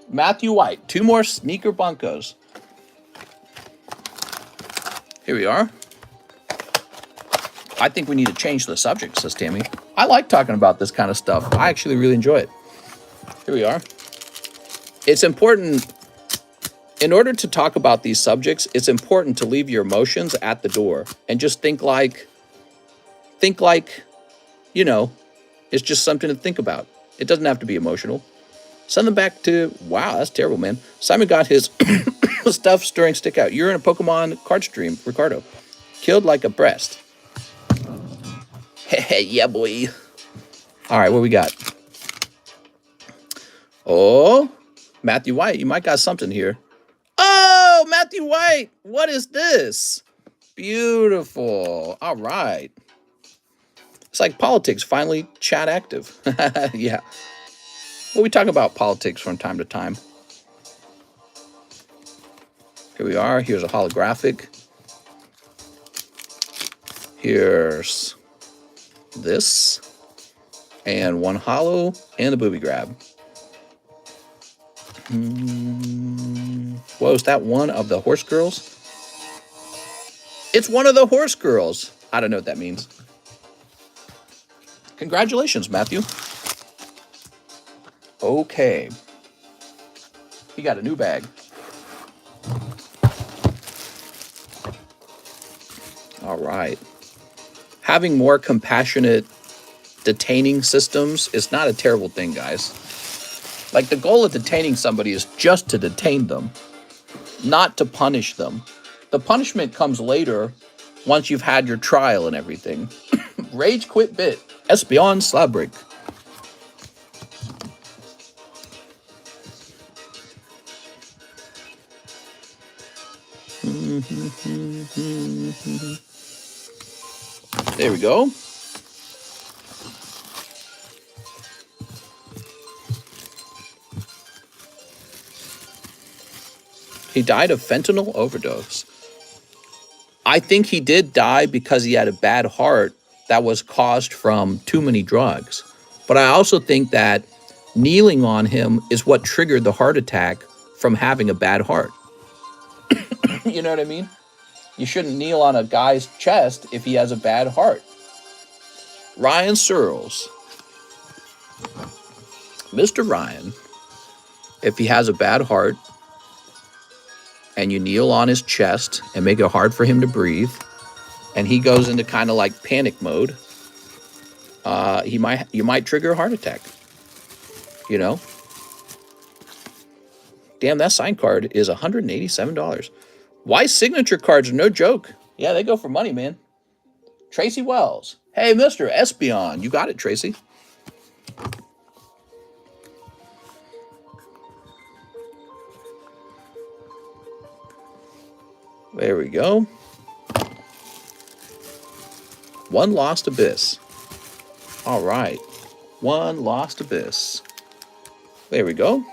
Matthew White, 2 more sneaker bunkos. Here we are. I think we need to change the subject, says Tammy. I like talking about this kind of stuff. I actually really enjoy it. Here we are. It's important, in order to talk about these subjects, it's important to leave your emotions at the door and just think like, it's just something to think about. It doesn't have to be emotional. Send them back to, wow, that's terrible, man. Simon got his stuff stirring stick out. You're in a Pokemon card stream, Ricardo. Killed like a breast. Hey, yeah, boy. All right, what we got? Oh, Matthew White, you might got something here. Oh, Matthew White, what is this? Beautiful. All right. It's like politics, finally chat active. Yeah. Well, we talk about politics from time to time. Here we are. Here's a holographic. Here's this. And one holo and a booby grab. Whoa, is that one of the horse girls? It's one of the horse girls. I don't know what that means. Congratulations, Matthew. Okay. He got a new bag. All right. Having more compassionate detaining systems is not a terrible thing, guys. Like, the goal of detaining somebody is just to detain them, not to punish them. The punishment comes later once you've had your trial and everything. Rage quit bit. Espeon slab break. There we go. He died of fentanyl overdose. I think he did die because he had a bad heart that was caused from too many drugs. But I also think that kneeling on him is what triggered the heart attack from having a bad heart. You know what I mean? You shouldn't kneel on a guy's chest if he has a bad heart. Ryan Searles. Mr. Ryan, if he has a bad heart and you kneel on his chest and make it hard for him to breathe, and he goes into kind of like panic mode, you might trigger a heart attack. You know? Damn, that sign card is $187. WEISS signature cards are no joke. Yeah, they go for money, man. Tracy Wells. Hey, Mr. Espeon. You got it, Tracy. There we go. One Lost Abyss. All right. One Lost Abyss. There we go.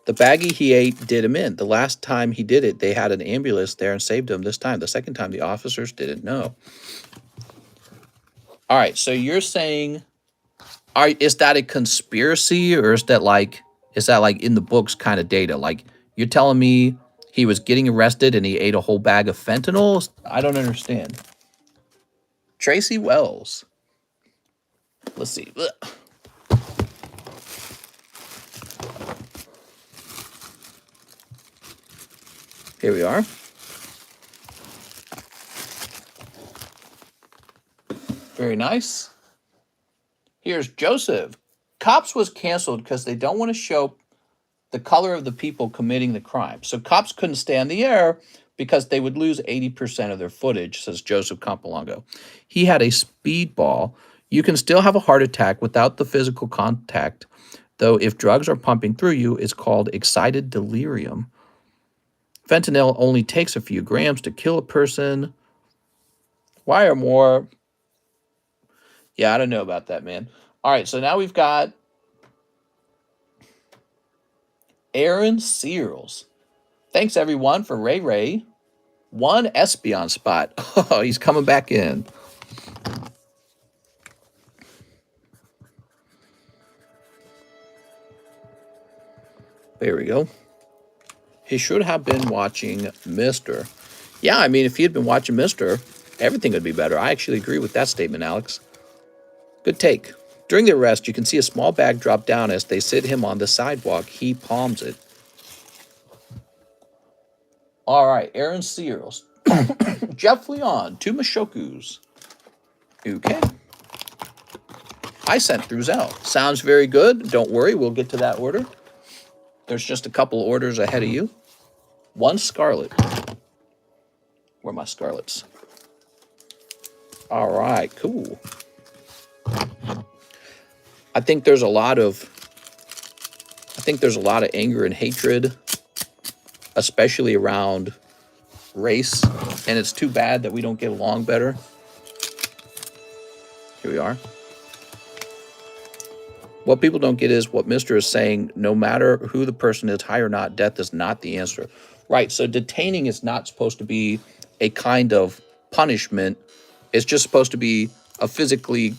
The baggie he ate did him in. The last time he did it, they had an ambulance there and saved him. This time, the second time, the officers didn't know. All right, so you're saying, is that a conspiracy, or is that like in the books kind of data? Like, you're telling me he was getting arrested and he ate a whole bag of fentanyl? I don't understand. Tracy Wells. Let's see. Ugh. Here we are. Very nice. Here's Joseph. Cops was canceled because they don't want to show the color of the people committing the crime. So cops couldn't stay on the air because they would lose 80% of their footage, says Joseph Campolongo. He had a speedball. You can still have a heart attack without the physical contact, though if drugs are pumping through you, it's called excited delirium. Fentanyl only takes a few grams to kill a person. Why are more? Yeah, I don't know about that, man. All right, so now we've got Aaron Searles. Thanks, everyone, for Ray. One Espeon spot. Oh, he's coming back in. There we go. He should have been watching Mr. Yeah, I mean, if he had been watching Mr., everything would be better. I actually agree with that statement, Alex. Good take. During the arrest, you can see a small bag drop down as they sit him on the sidewalk. He palms it. All right, Aaron Searles. Jeff Leon, 2 Mashokus. Okay. I sent through Zelle. Sounds very good. Don't worry, we'll get to that order. There's just a couple orders ahead of you. 1 Scarlet. Where are my Scarlets? All right, cool. I think there's a lot of anger and hatred, especially around race, and it's too bad that we don't get along better. Here we are. What people don't get is what Mr. is saying, no matter who the person is, high or not, death is not the answer. Right, so detaining is not supposed to be a kind of punishment. It's just supposed to be a physically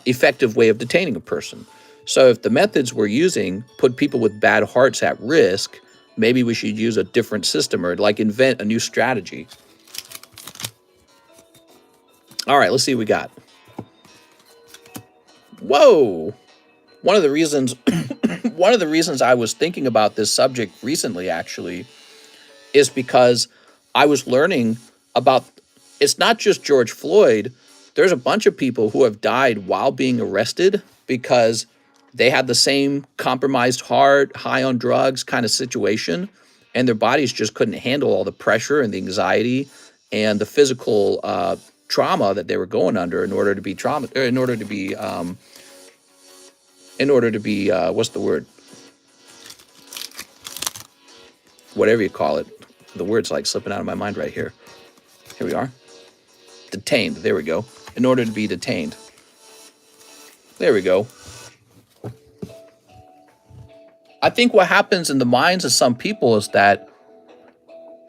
effective way of detaining a person. So if the methods we're using put people with bad hearts at risk, maybe we should use a different system or like invent a new strategy. All right, let's see what we got. Whoa. One of the reasons I was thinking about this subject recently, actually, is because I was learning about, it's not just George Floyd. There's a bunch of people who have died while being arrested because they had the same compromised heart, high on drugs kind of situation, and their bodies just couldn't handle all the pressure and the anxiety and the physical trauma that they were going under in order to be what's the word? Whatever you call it. The word's like slipping out of my mind right here. Here we are. Detained. There we go. In order to be detained. There we go. I think what happens in the minds of some people is that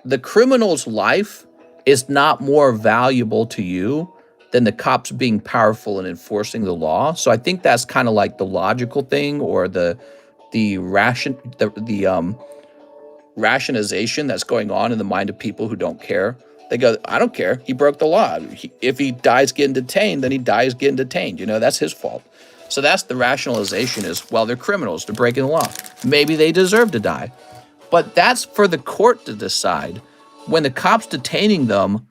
the criminal's life is not more valuable to you than the cops being powerful and enforcing the law. So I think that's kind of like the logical thing, or the rationalization that's going on in the mind of people who don't care. They go, I don't care. He broke the law. If he dies getting detained, then he dies getting detained. You know, that's his fault. So that's the rationalization is, well, they're criminals. They're breaking the law. Maybe they deserve to die. But that's for the court to decide. When the cops detaining them,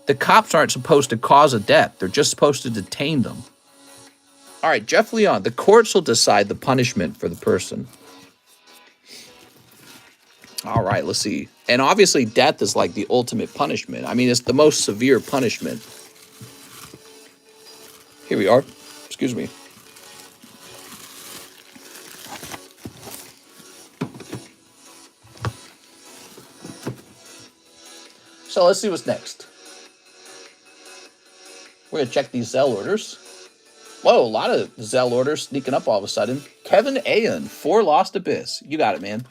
the cops aren't supposed to cause a death. They're just supposed to detain them. All right, Jeff Leon, the courts will decide the punishment for the person. All right, let's see. And obviously death is like the ultimate punishment. I mean, it's the most severe punishment. Here we are. Excuse me. So let's see what's next. We're going to check these Zelle orders. Whoa, a lot of Zelle orders sneaking up all of a sudden. Kevin Ayan, 4 Lost Abyss. You got it, man.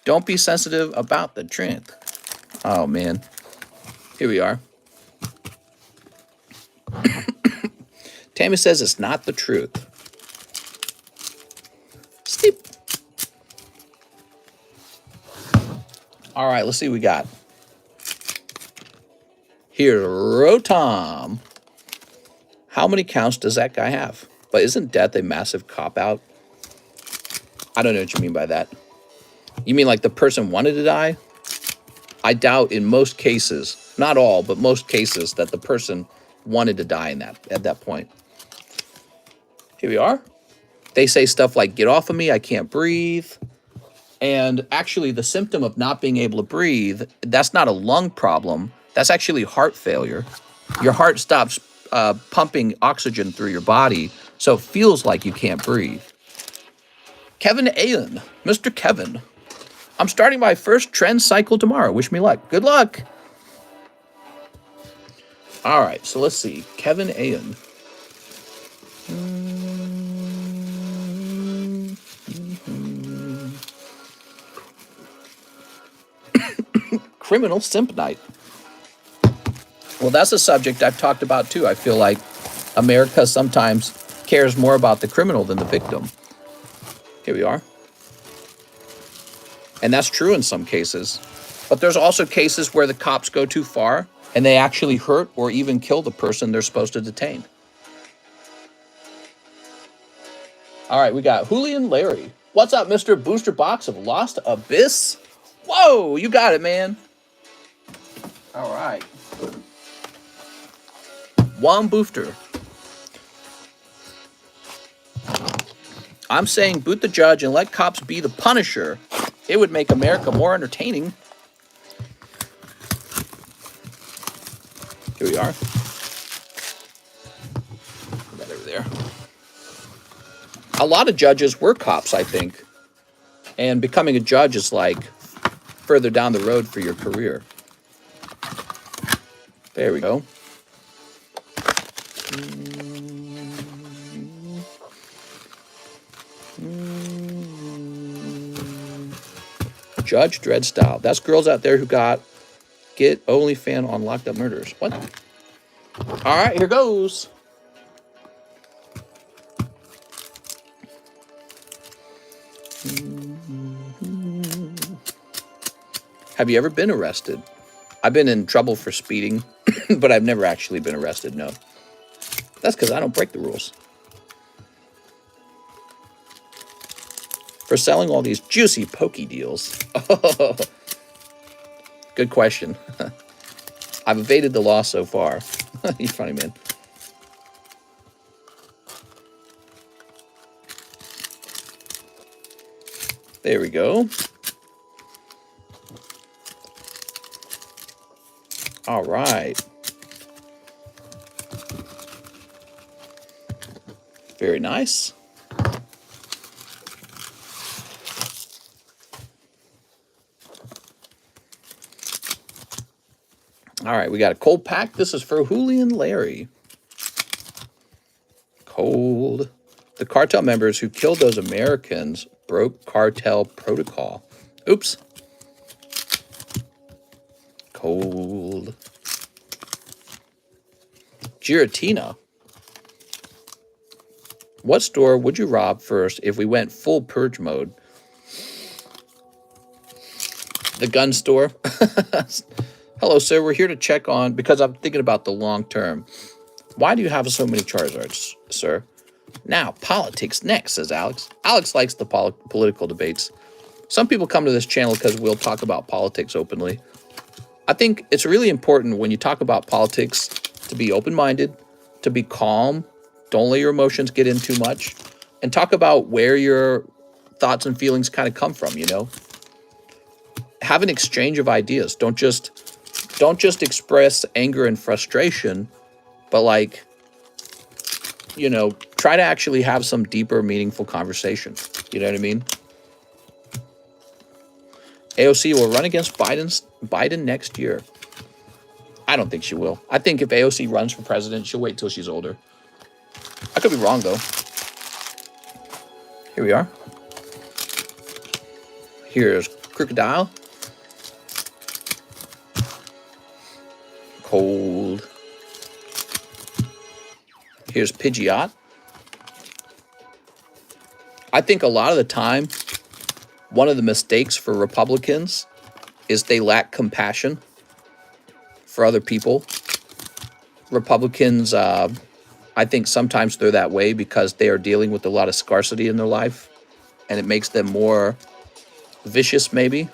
Don't be sensitive about the truth. Oh, man. Here we are. Tammy says it's not the truth. Steep. All right, let's see what we got. Here's Rotom. How many counts does that guy have? But isn't death a massive cop-out? I don't know what you mean by that. You mean like the person wanted to die? I doubt in most cases, not all, but most cases, that the person wanted to die in that at that point. Here we are. They say stuff like, get off of me, I can't breathe. And actually, the symptom of not being able to breathe, that's not a lung problem. That's actually heart failure. Your heart stops pumping oxygen through your body, so it feels like you can't breathe. Kevin Ayan, Mr. Kevin. I'm starting my first trend cycle tomorrow. Wish me luck. Good luck. All right, so let's see. Kevin Ayan. Criminal Simp Night. Well, that's a subject I've talked about too. I feel like America sometimes cares more about the criminal than the victim. Here we are. And that's true in some cases. But there's also cases where the cops go too far and they actually hurt or even kill the person they're supposed to detain. All right, we got Julian Larry. What's up, Mr. Booster Box of Lost Abyss? Whoa, you got it, man. All right. One booster. I'm saying boot the judge and let cops be the punisher. It would make America more entertaining. Here we are. Put that over there. A lot of judges were cops, I think. And becoming a judge is like further down the road for your career. There we go. Judge Dredd style. That's girls out there who got get OnlyFan on Locked Up Murders. What? All right, here goes. Have you ever been arrested? I've been in trouble for speeding, but I've never actually been arrested, no. That's because I don't break the rules. For selling all these juicy pokey deals. Oh, good question. I've evaded the law so far. You're funny, man. There we go. All right. Very nice. All right, we got a cold pack. This is for Julian Larry. Cold. The cartel members who killed those Americans broke cartel protocol. Oops. Cold. Giratina. What store would you rob first if we went full purge mode? The gun store. Hello, sir. We're here to check on, because I'm thinking about the long term. Why do you have so many Charizards, sir? Now, politics next, says Alex. Alex likes the political debates. Some people come to this channel because we'll talk about politics openly. I think it's really important when you talk about politics to be open-minded, to be calm, don't let your emotions get in too much, and talk about where your thoughts and feelings kind of come from, you know? Have an exchange of ideas. Don't just express anger and frustration, but like, you know, try to actually have some deeper, meaningful conversation. You know what I mean? AOC will run against Biden next year. I don't think she will. I think if AOC runs for president, she'll wait till she's older. I could be wrong, though. Here we are. Here's Crocodile. Cold. Here's Pidgeot. I think a lot of the time, one of the mistakes for Republicans is they lack compassion for other people. Republicans, I think sometimes they're that way because they are dealing with a lot of scarcity in their life, and it makes them more vicious, maybe.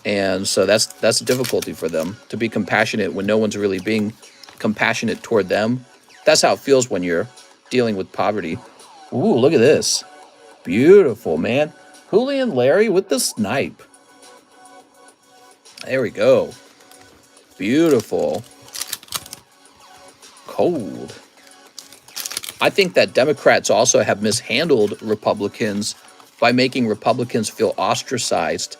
And so that's a difficulty for them, to be compassionate when no one's really being compassionate toward them. That's how it feels when you're dealing with poverty. Ooh, look at this. Beautiful, man. Julian Larry with the snipe. There we go. Beautiful. Cold. I think that Democrats also have mishandled Republicans by making Republicans feel ostracized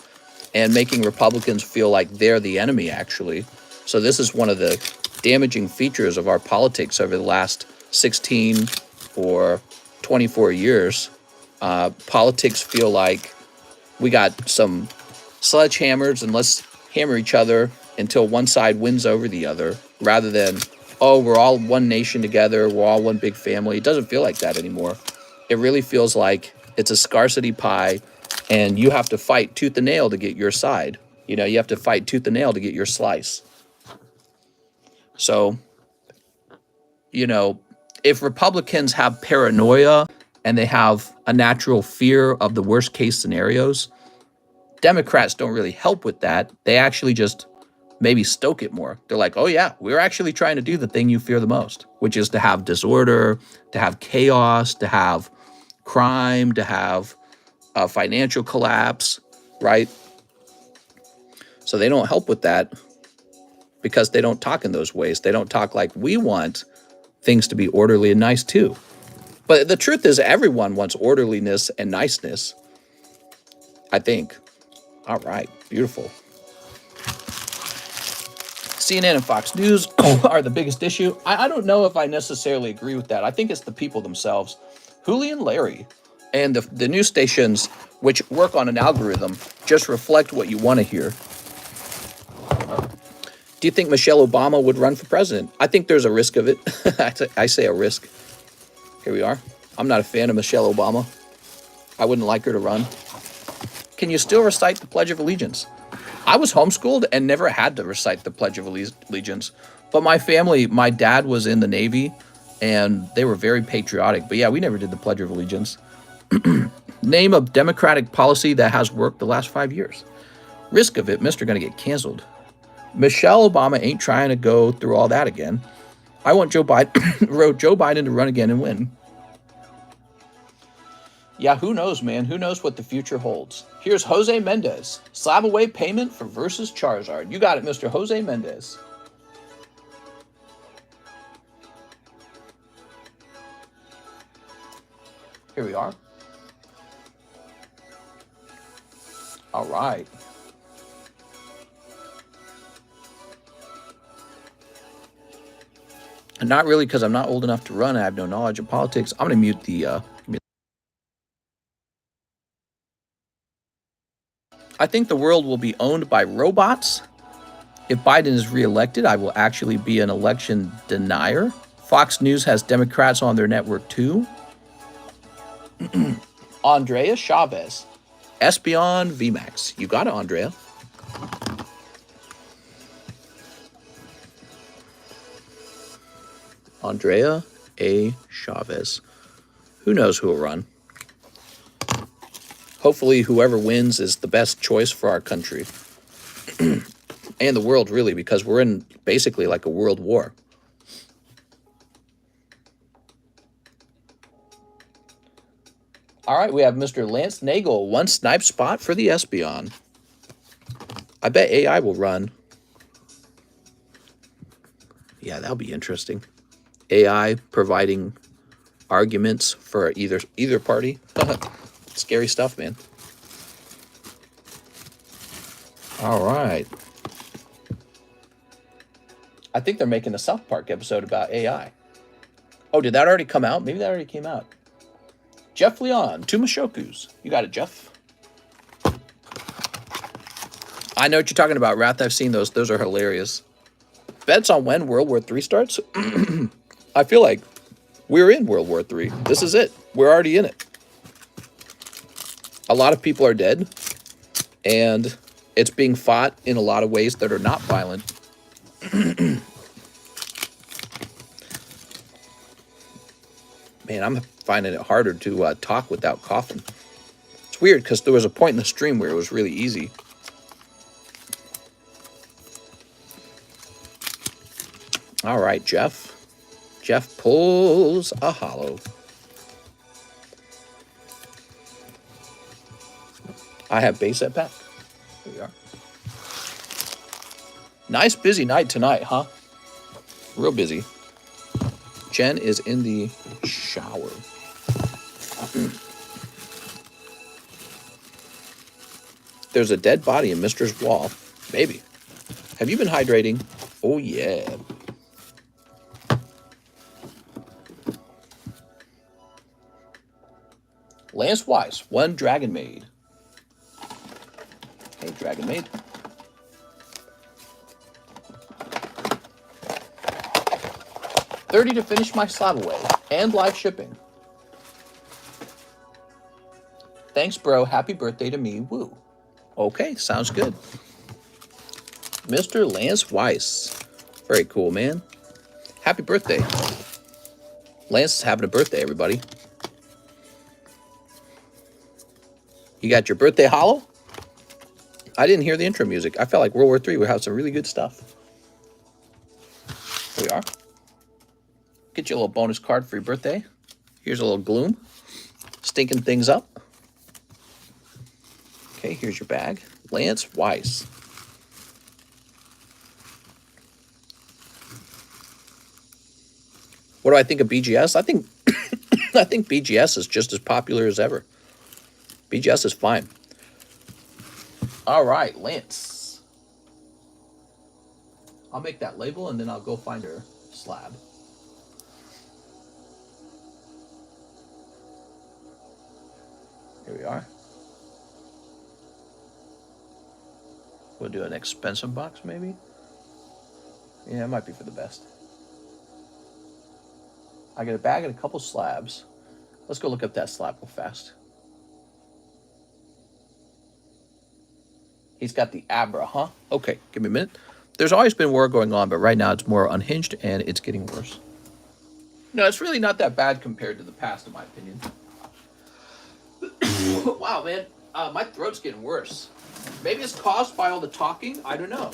and making Republicans feel like they're the enemy, actually. So this is one of the damaging features of our politics over the last 16 or 24 years. Politics feel like we got some sledgehammers and let's hammer each other until one side wins over the other, rather than, oh, we're all one nation together, we're all one big family. It doesn't feel like that anymore. It really feels like it's a scarcity pie, and you have to fight tooth and nail to get your side. You know, you have to fight tooth and nail to get your slice. So, you know, if Republicans have paranoia and they have a natural fear of the worst case scenarios, Democrats don't really help with that. They actually just maybe stoke it more. They're like, oh yeah, we're actually trying to do the thing you fear the most, which is to have disorder, to have chaos, to have crime, to have a financial collapse, right? So they don't help with that because they don't talk in those ways. They don't talk like, we want things to be orderly and nice too. But the truth is, everyone wants orderliness and niceness, I think. All right, beautiful. CNN and Fox News are the biggest issue. I don't know if I necessarily agree with that. I think it's the people themselves. Julian Larry and the news stations, which work on an algorithm, just reflect what you want to hear. Do you think Michelle Obama would run for president? I think there's a risk of it. I say a risk. Here we are. I'm not a fan of Michelle Obama. I wouldn't like her to run. Can you still recite the Pledge of Allegiance? I was homeschooled and never had to recite the Pledge of Allegiance. But my family, my dad was in the Navy, and they were very patriotic. But yeah, we never did the Pledge of Allegiance. Name a Democratic policy that has worked the last 5 years. Risk of it, Mr. Gonna get canceled. Michelle Obama ain't trying to go through all that again. I want Joe Biden to run again and win. Yeah, who knows, man? Who knows what the future holds? Here's Jose Mendez. SLAB-AWAY payment for versus Charizard. You got it, Mr. Jose Mendez. Here we are. All right. And not really, because I'm not old enough to run. I have no knowledge of politics. I'm going to mute the... I think the world will be owned by robots. If Biden is reelected, I will actually be an election denier. Fox News has Democrats on their network too. Andrea Chavez. Espeon Vmax. You got it, Andrea. Andrea A. Chavez. Who knows who will run? Hopefully whoever wins is the best choice for our country. And the world, really, because we're in basically like a world war. All right, we have Mr. Lance Nagel, one snipe spot for the Espeon. I bet AI will run. Yeah, that'll be interesting. AI providing arguments for either party. Scary stuff, man. All right. I think they're making a South Park episode about AI. Oh, did that already come out? Maybe that already came out. Jeff Leon, two Mashokus. You got it, Jeff. I know what you're talking about, Wrath. I've seen those. Those are hilarious. Bets on when World War III starts? I feel like We're in World War III. This is it. We're already in it. A lot of people are dead, and it's being fought in a lot of ways that are not violent. Man, I'm finding it harder to talk without coughing. It's weird because there was a point in the stream where it was really easy. All right, Jeff. Jeff pulls a hollow. I have base at back. Here we are. Nice busy night tonight, huh? Real busy. Jen is in the shower. There's a dead body in Mister's wall. Maybe. Have you been hydrating? Oh, yeah. Lance Weiss, 1 Dragon Maid. Hey, Dragon Maid. $30 to finish my SLAB-AWAY and live shipping. Thanks, bro. Happy birthday to me. Woo. Okay, sounds good. Mr. Lance Weiss. Very cool, man. Happy birthday. Lance is having a birthday, everybody. You got your birthday hollow? I didn't hear the intro music. I felt like World War III would have some really good stuff. Here we are. Get you a little bonus card for your birthday. Here's a little gloom. Stinking things up. Okay, here's your bag. Lance Weiss. What do I think of BGS? I think I think BGS is just as popular as ever. BGS is fine. All right, Lance. I'll make that label and then I'll go find her slab. Here we are. We'll do an expensive box, maybe. Yeah, it might be for the best. I get a bag and a couple slabs. Let's go look up that slab real fast. He's got the Abra, huh? Okay, give me a minute. There's always been war going on, but right now it's more unhinged and it's getting worse. No, it's really not that bad compared to the past, in my opinion. Wow, man. My throat's getting worse. Maybe it's caused by all the talking. I don't know.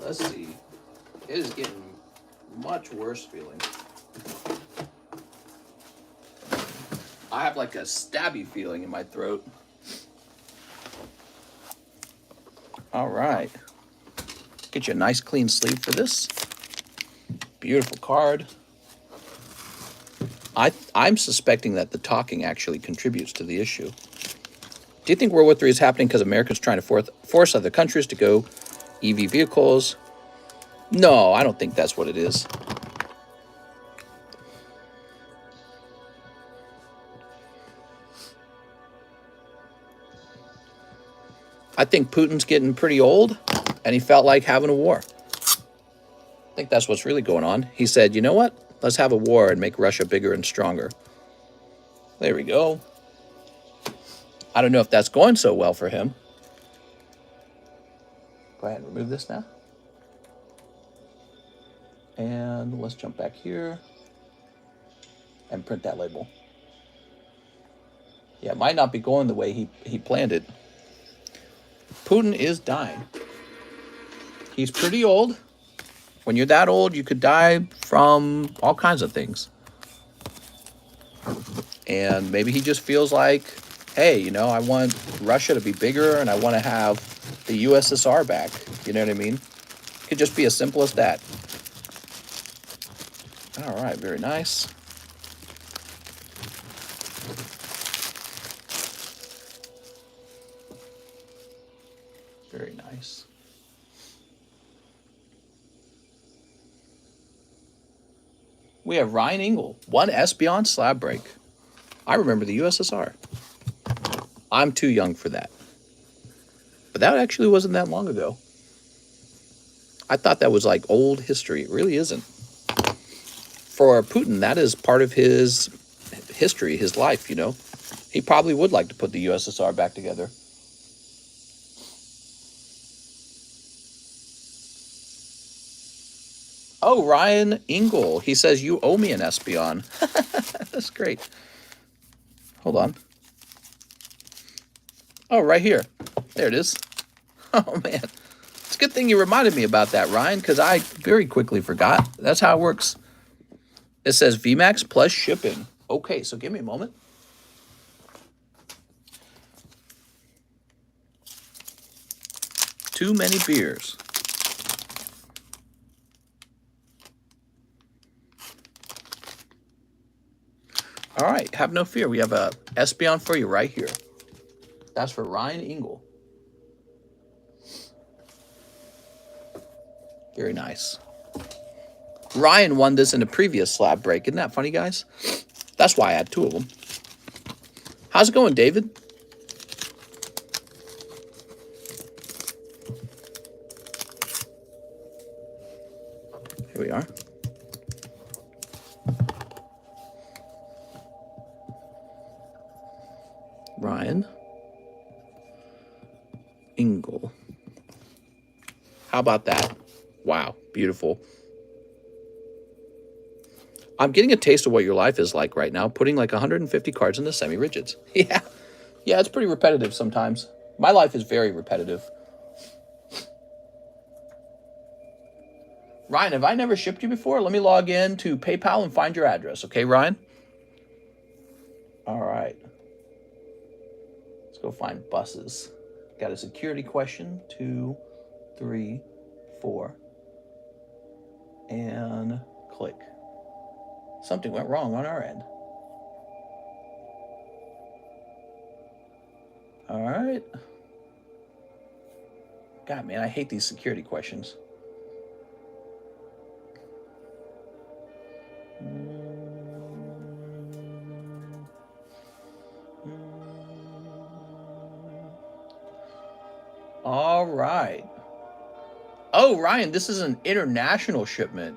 Let's see. It is getting much worse feeling. I have like a stabby feeling in my throat. All right. Get you a nice clean sleeve for this. Beautiful card. I'm suspecting that the talking actually contributes to the issue. Do you think World War III is happening because America's trying to force other countries to go EV vehicles? No, I don't think that's what it is. I think Putin's getting pretty old, and he felt like having a war. I think that's what's really going on. He said, you know what? Let's have a war and make Russia bigger and stronger. There we go. I don't know if that's going so well for him. Go ahead and remove this now. And let's jump back here and print that label. Yeah, it might not be going the way he planned it. Putin is dying. He's pretty old. When you're that old, you could die from all kinds of things. And maybe he just feels like, hey, you know, I want Russia to be bigger and I want to have the USSR back. You know what I mean? It could just be as simple as that. All right, very nice. Very nice. We have Ryan Engel, 1 Espeon slab break. I remember the USSR. I'm too young for that. But that actually wasn't that long ago. I thought that was like old history. It really isn't. For Putin, that is part of his history, his life, you know. He probably would like to put the USSR back together. Oh, Ryan Ingle. He says, you owe me an Espeon. That's great. Hold on. Oh, right here. There it is. Oh, man. It's a good thing you reminded me about that, Ryan, because I very quickly forgot. That's how it works. It says Vmax plus shipping. Okay, so give me a moment. Too many beers. All right, have no fear. We have a Espeon for you right here. That's for Ryan Ingle. Very nice. Ryan won this in a previous slab break. Isn't that funny, guys? That's why I had 2 of them. How's it going, David? Here we are. Ryan Ingle. How about that? Wow, beautiful. I'm getting a taste of what your life is like right now, putting like 150 cards into semi-rigids. Yeah. Yeah, it's pretty repetitive sometimes. My life is very repetitive. Ryan, have I never shipped you before? Let me log in to PayPal and find your address. Okay, Ryan? All right. Let's go find buses. Got a security question. 2, 3, 4. And click. Something went wrong on our end. All right. God, man, I hate these security questions. All right. Oh, Ryan, this is an international shipment.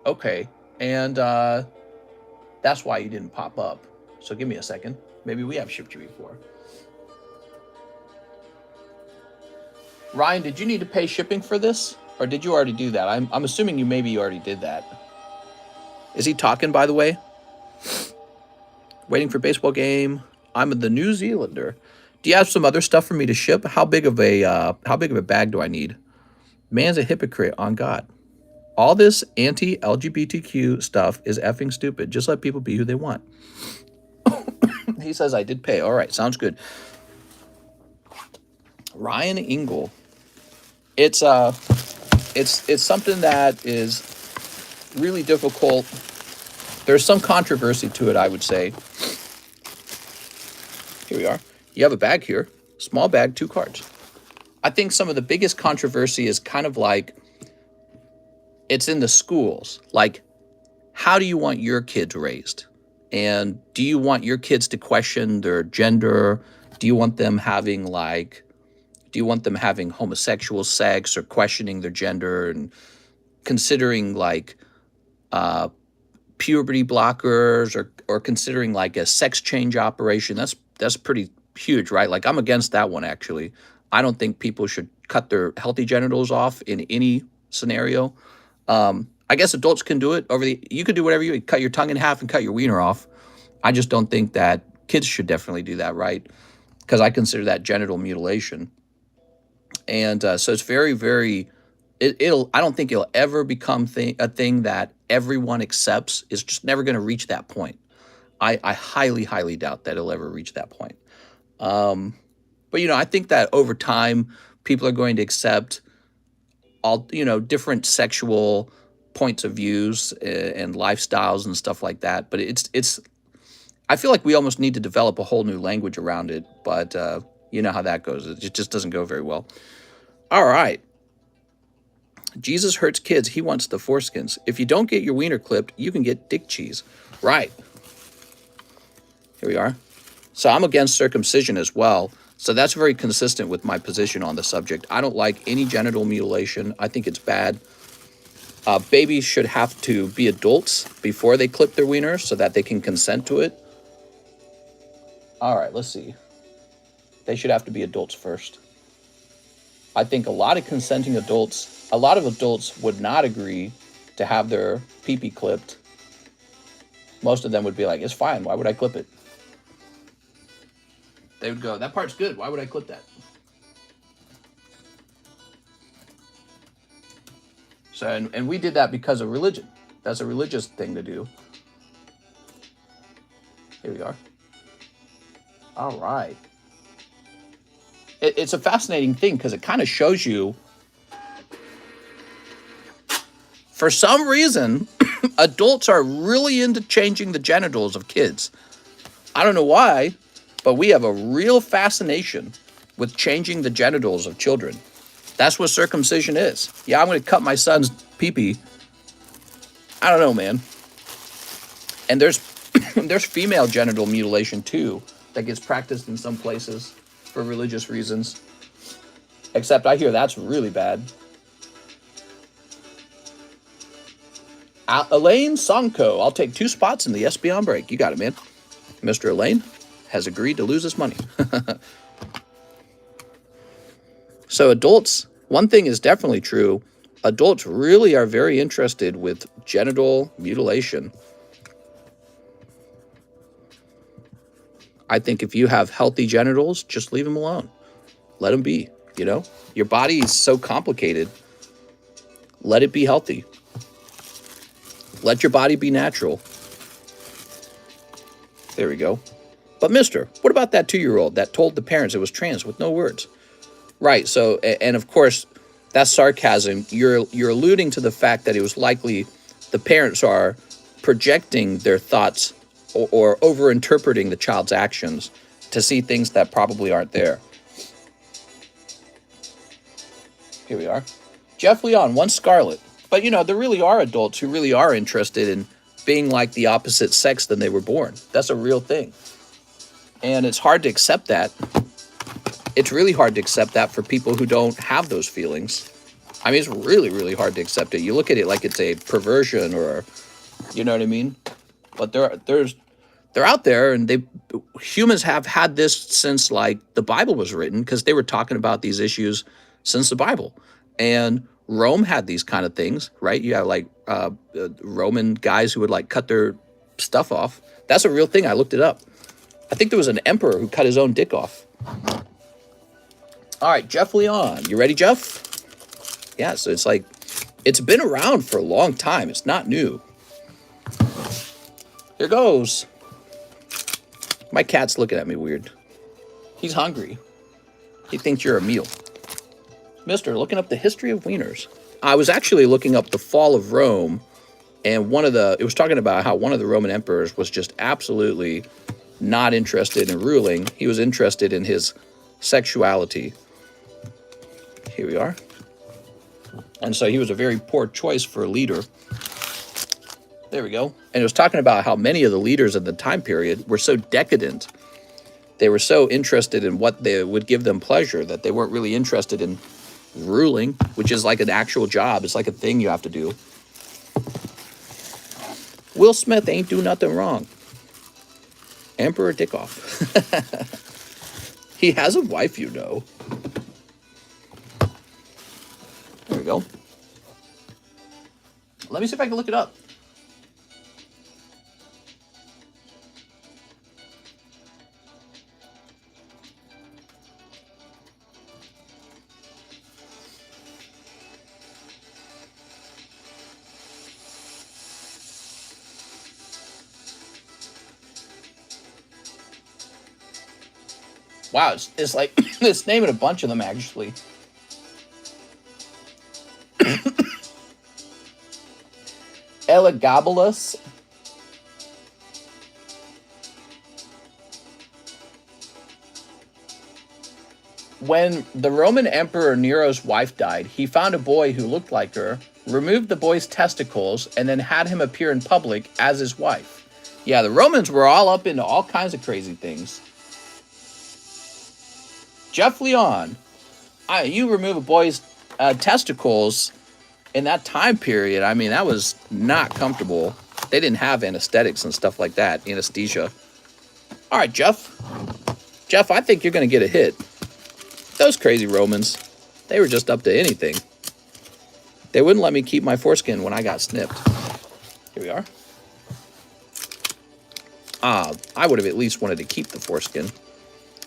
Okay. And that's why you didn't pop up. So give me a second. Maybe we have shipped you before. Ryan, did you need to pay shipping for this? Or did you already do that? I'm assuming you maybe already did that. Is he talking, by the way? Waiting for baseball game. I'm the New Zealander. Do you have some other stuff for me to ship? How big of a bag do I need? Man's a hypocrite, on God. All this anti-LGBTQ stuff is effing stupid. Just let people be who they want. He says I did pay. All right, sounds good. Ryan Ingle. It's something that is really difficult. There's some controversy to it, I would say. Here we are. You have a bag here. Small bag, 2 cards. I think some of the biggest controversy is kind of like, it's in the schools. Like, how do you want your kids raised? And do you want your kids to question their gender? Do you want them having homosexual sex or questioning their gender and considering like puberty blockers or considering like a sex change operation? That's pretty huge, right? Like, I'm against that one, actually. I don't think people should cut their healthy genitals off in any scenario. I guess adults can do it. You could do whatever you cut your tongue in half and cut your wiener off. I just don't think that kids should definitely do that, right? Because I consider that genital mutilation. And so it's very, very. I don't think it'll ever become a thing that everyone accepts. It's just never going to reach that point. I highly, highly doubt that it'll ever reach that point. But, I think that over time, people are going to accept all, different sexual points of views and lifestyles and stuff like that. But I feel like we almost need to develop a whole new language around it. But you know how that goes. It just doesn't go very well. All right. Jesus hurts kids. He wants the foreskins. If you don't get your wiener clipped, you can get dick cheese. Right. Here we are. So I'm against circumcision as well. So that's very consistent with my position on the subject. I don't like any genital mutilation. I think it's bad. Babies should have to be adults before they clip their wieners so that they can consent to it. All right, let's see. They should have to be adults first. I think a lot of consenting adults, a lot of adults would not agree to have their pee-pee clipped. Most of them would be like, it's fine, why would I clip it? They would go, that part's good, why would I clip that? So, and we did that because of religion. That's a religious thing to do. Here we are. All right. It's a fascinating thing because it kind of shows you, for some reason, adults are really into changing the genitals of kids. I don't know why, but we have a real fascination with changing the genitals of children. That's what circumcision is. Yeah, I'm going to cut my son's pee-pee. I don't know, man. And there's there's female genital mutilation too that gets practiced in some places for religious reasons. Except I hear that's really bad. Elaine Sonko, I'll take 2 spots in the Espeon break. You got it, man. Mr. Elaine has agreed to lose his money. So adults, one thing is definitely true. Adults really are very interested with genital mutilation. I think if you have healthy genitals, just leave them alone. Let them be, you know? Your body is so complicated. Let it be healthy. Let your body be natural. There we go. But mister, what about that 2-year-old that told the parents it was trans with no words? Right, so, and of course, that's sarcasm. You're alluding to the fact that it was likely the parents are projecting their thoughts or over-interpreting the child's actions to see things that probably aren't there. Here we are. Jeff Leon, 1 Scarlet. But, you know, there really are adults who really are interested in being like the opposite sex than they were born. That's a real thing. And it's hard to accept that. It's really hard to accept that for people who don't have those feelings. I mean, it's really, really hard to accept it. You look at it like it's a perversion or, you know what I mean? But they're out there, and humans have had this since like the Bible was written, because they were talking about these issues since the Bible. And Rome had these kind of things, right? You have like Roman guys who would like cut their stuff off. That's a real thing. I looked it up. I think there was an emperor who cut his own dick off. All right, Jeff Leon. You ready, Jeff? Yeah, so it's like, it's been around for a long time. It's not new. Here goes. My cat's looking at me weird. He's hungry. He thinks you're a meal. Mister, looking up the history of wieners. I was actually looking up the fall of Rome, and it was talking about how one of the Roman emperors was just absolutely not interested in ruling. He was interested in his sexuality. Here we are. And so he was a very poor choice for a leader. There we go. And it was talking about how many of the leaders of the time period were so decadent. They were so interested in what they would give them pleasure that they weren't really interested in ruling, which is like an actual job. It's like a thing you have to do. Will Smith ain't do nothing wrong. Emperor Dickoff. He has a wife, you know. There we go. Let me see if I can look it up. Wow, it's like, it's naming a bunch of them, actually. Elagabalus. When the Roman Emperor Nero's wife died, he found a boy who looked like her, removed the boy's testicles, and then had him appear in public as his wife. Yeah, the Romans were all up into all kinds of crazy things. Jeff Leon, you remove a boy's testicles in that time period. I mean, that was not comfortable. They didn't have anesthetics and stuff like that, anesthesia. All right, Jeff. Jeff, I think you're going to get a hit. Those crazy Romans, they were just up to anything. They wouldn't let me keep my foreskin when I got snipped. Here we are. I would have at least wanted to keep the foreskin.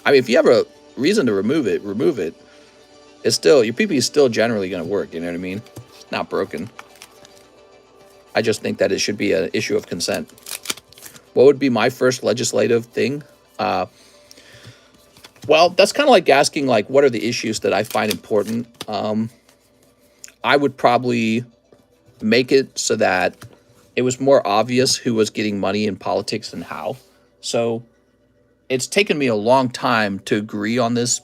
I mean, if you have a reason to remove it, remove it. It's still, your pee-pee is still generally going to work, you know what I mean? It's not broken. I just think that it should be an issue of consent. What would be my first legislative thing? Well, that's kind of like asking, like, what are the issues that I find important? I would probably make it so that it was more obvious who was getting money in politics and how. So it's taken me a long time to agree on this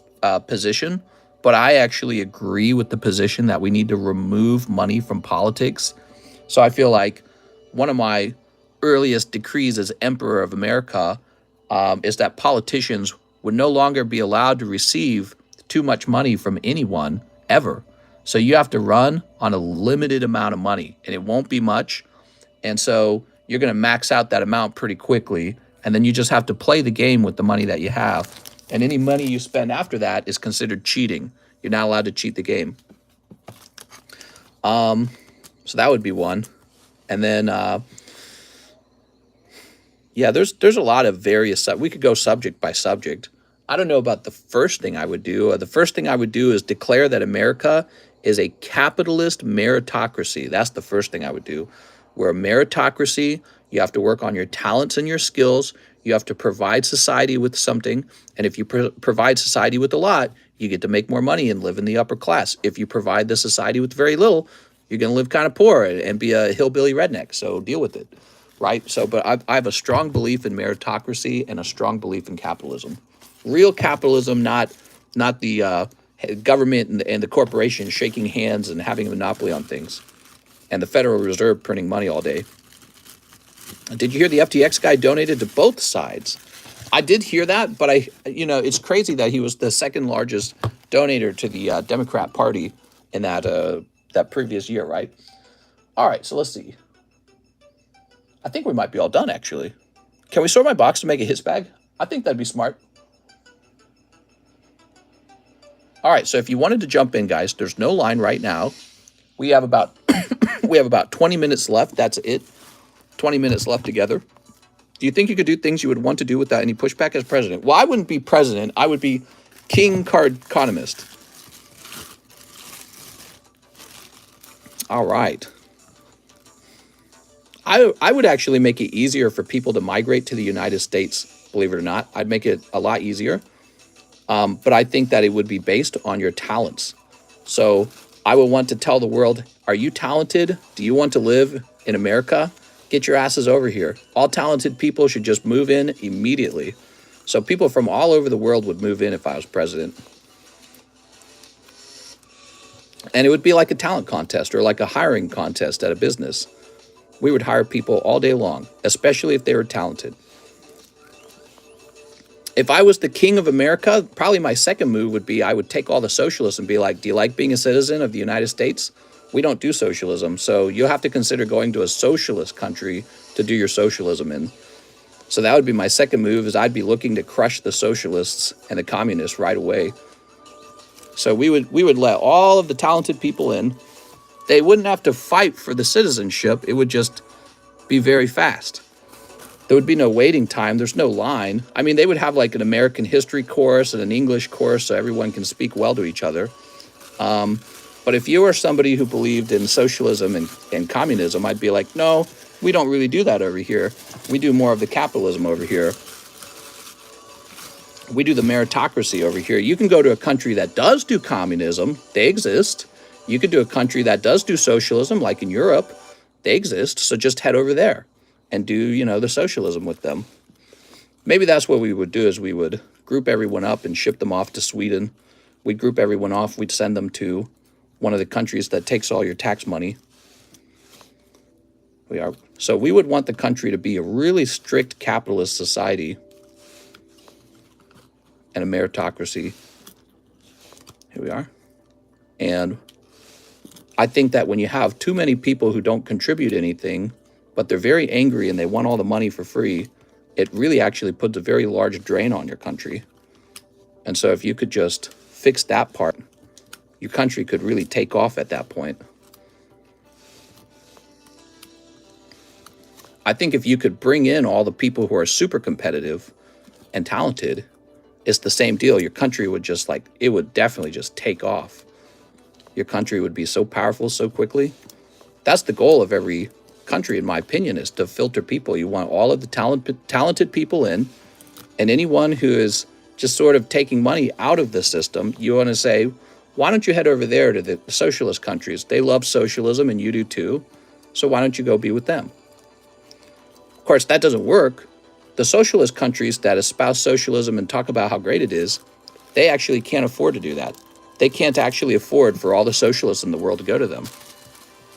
position, but I actually agree with the position that we need to remove money from politics. So I feel like one of my earliest decrees as Emperor of America is that politicians would no longer be allowed to receive too much money from anyone ever. So you have to run on a limited amount of money, and it won't be much. And so you're going to max out that amount pretty quickly, and then you just have to play the game with the money that you have. And any money you spend after that is considered cheating. You're not allowed to cheat the game. So that would be one. And then, yeah, there's a lot of various, we could go subject by subject. I don't know about the first thing I would do. The first thing I would do is declare that America is a capitalist meritocracy. That's the first thing I would do. We're a meritocracy. You have to work on your talents and your skills. You have to provide society with something. And if you provide society with a lot, you get to make more money and live in the upper class. If you provide the society with very little, you're going to live kind of poor and be a hillbilly redneck. So deal with it, right? So, but I have a strong belief in meritocracy and a strong belief in capitalism. Real capitalism, not the government and the corporation shaking hands and having a monopoly on things, and the Federal Reserve printing money all day. Did you hear the FTX guy donated to both sides? I did hear that, but it's crazy that he was the second largest donator to the Democrat Party in that previous year, right? All right, so let's see. I think we might be all done, actually. Can we sort my box to make a hits bag? I think that'd be smart. All right, so if you wanted to jump in, guys, there's no line right now. We have about 20 minutes left. That's it. 20 minutes left together. Do you think you could do things you would want to do without any pushback as president? Well, I wouldn't be president. I would be TheCardconomist. All right. I would actually make it easier for people to migrate to the United States, believe it or not. I'd make it a lot easier. But I think that it would be based on your talents. So I would want to tell the world, are you talented? Do you want to live in America? Get your asses over here. All talented people should just move in immediately. So people from all over the world would move in if I was president. And it would be like a talent contest or like a hiring contest at a business. We would hire people all day long, especially if they were talented. If I was the king of America, probably my second move would be I would take all the socialists and be like, do you like being a citizen of the United States? We don't do socialism, so you'll have to consider going to a socialist country to do your socialism in. So that would be my second move, is I'd be looking to crush the socialists and the communists right away. So we would let all of the talented people in. They wouldn't have to fight for the citizenship. It would just be very fast. There would be no waiting time. There's no line. I mean, they would have like an American history course and an English course so everyone can speak well to each other. But if you were somebody who believed in socialism and communism, I'd be like, no, we don't really do that over here. We do more of the capitalism over here. We do the meritocracy over here. You can go to a country that does do communism. They exist. You could do a country that does do socialism, like in Europe. They exist. So just head over there and do, the socialism with them. Maybe that's what we would do, is we would group everyone up and ship them off to Sweden. We'd group everyone off. We'd send them to one of the countries that takes all your tax money. So we would want the country to be a really strict capitalist society and a meritocracy. Here we are. And I think that when you have too many people who don't contribute anything, but they're very angry and they want all the money for free, it really actually puts a very large drain on your country. And so if you could just fix that part, your country could really take off at that point. I think if you could bring in all the people who are super competitive and talented, it's the same deal. Your country would just like, it would definitely just take off. Your country would be so powerful so quickly. That's the goal of every country, in my opinion, is to filter people. You want all of the talented people in, and anyone who is just sort of taking money out of the system, you want to say, why don't you head over there to the socialist countries? They love socialism and you do too. So why don't you go be with them? Of course, that doesn't work. The socialist countries that espouse socialism and talk about how great it is, they actually can't afford to do that. They can't actually afford for all the socialists in the world to go to them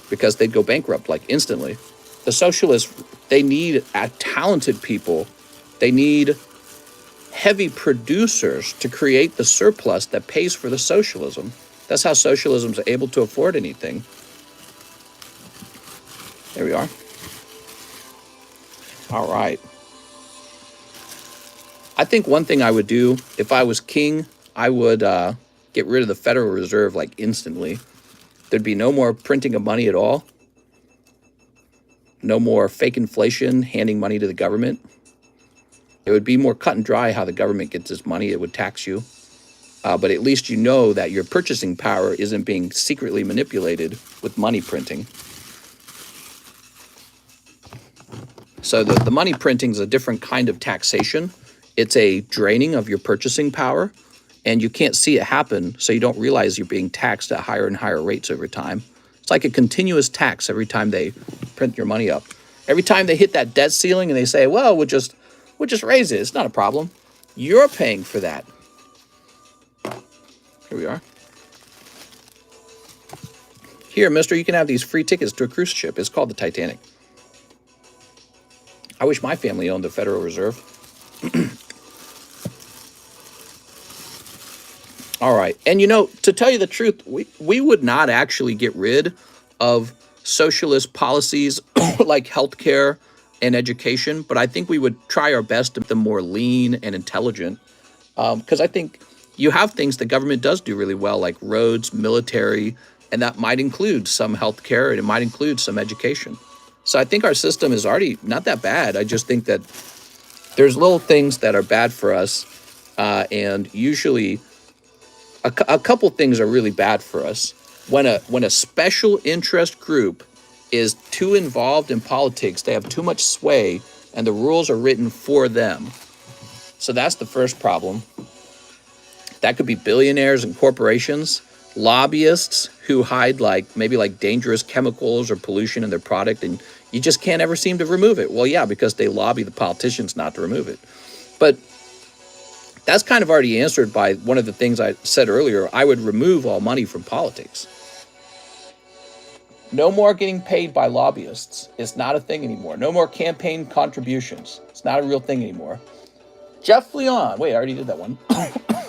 because they'd go bankrupt like instantly. The socialists, they need talented people. They need heavy producers to create the surplus that pays for the socialism. That's how socialism is able to afford anything. There we are. All right. I think one thing I would do if I was king, I would get rid of the Federal Reserve like instantly. There'd be no more printing of money at all. No more fake inflation, handing money to the government. It would be more cut and dry how the government gets its money. It would tax you. But at least you know that your purchasing power isn't being secretly manipulated with money printing. So the money printing is a different kind of taxation. It's a draining of your purchasing power, and you can't see it happen, so you don't realize you're being taxed at higher and higher rates over time. It's like a continuous tax every time they print your money up. Every time they hit that debt ceiling and they say, well, we'll just raise it. It's not a problem. You're paying for that. Here we are. Here, mister, you can have these free tickets to a cruise ship. It's called the Titanic. I wish my family owned the Federal Reserve. All right. And, you know, to tell you the truth, we would not actually get rid of socialist policies like healthcare and education, but I think we would try our best to make them more lean and intelligent. Because I think you have things the government does do really well, like roads, military, and that might include some healthcare and it might include some education. So I think our system is already not that bad. I just think that there's little things that are bad for us, and usually a couple things are really bad for us. When a special interest group is too involved in politics, they have too much sway, and the rules are written for them. So that's the first problem. That could be billionaires and corporations, lobbyists who hide maybe dangerous chemicals or pollution in their product, and you just can't ever seem to remove it. Well, yeah, because they lobby the politicians not to remove it. But that's kind of already answered by one of the things I said earlier. I would remove all money from politics. No more getting paid by lobbyists. It's not a thing anymore. No more campaign contributions. It's not a real thing anymore. Jeff Leon. Wait, I already did that one.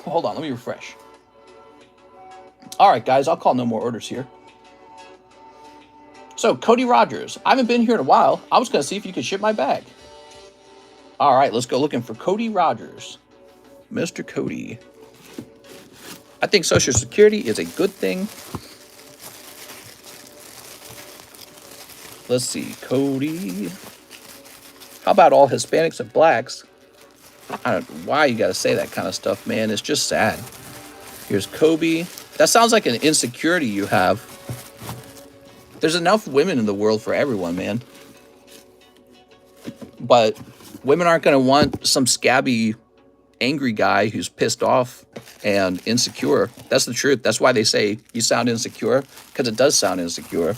Hold on, let me refresh. All right, guys, I'll call no more orders here. So, Cody Rogers. I haven't been here in a while. I was going to see if you could ship my bag. All right, let's go looking for Cody Rogers. Mr. Cody. I think Social Security is a good thing. Let's see, Cody. How about all Hispanics and blacks? I don't know why you got to say that kind of stuff, man. It's just sad. Here's Kobe. That sounds like an insecurity you have. There's enough women in the world for everyone, man. But women aren't going to want some scabby, angry guy who's pissed off and insecure. That's the truth. That's why they say you sound insecure, because it does sound insecure.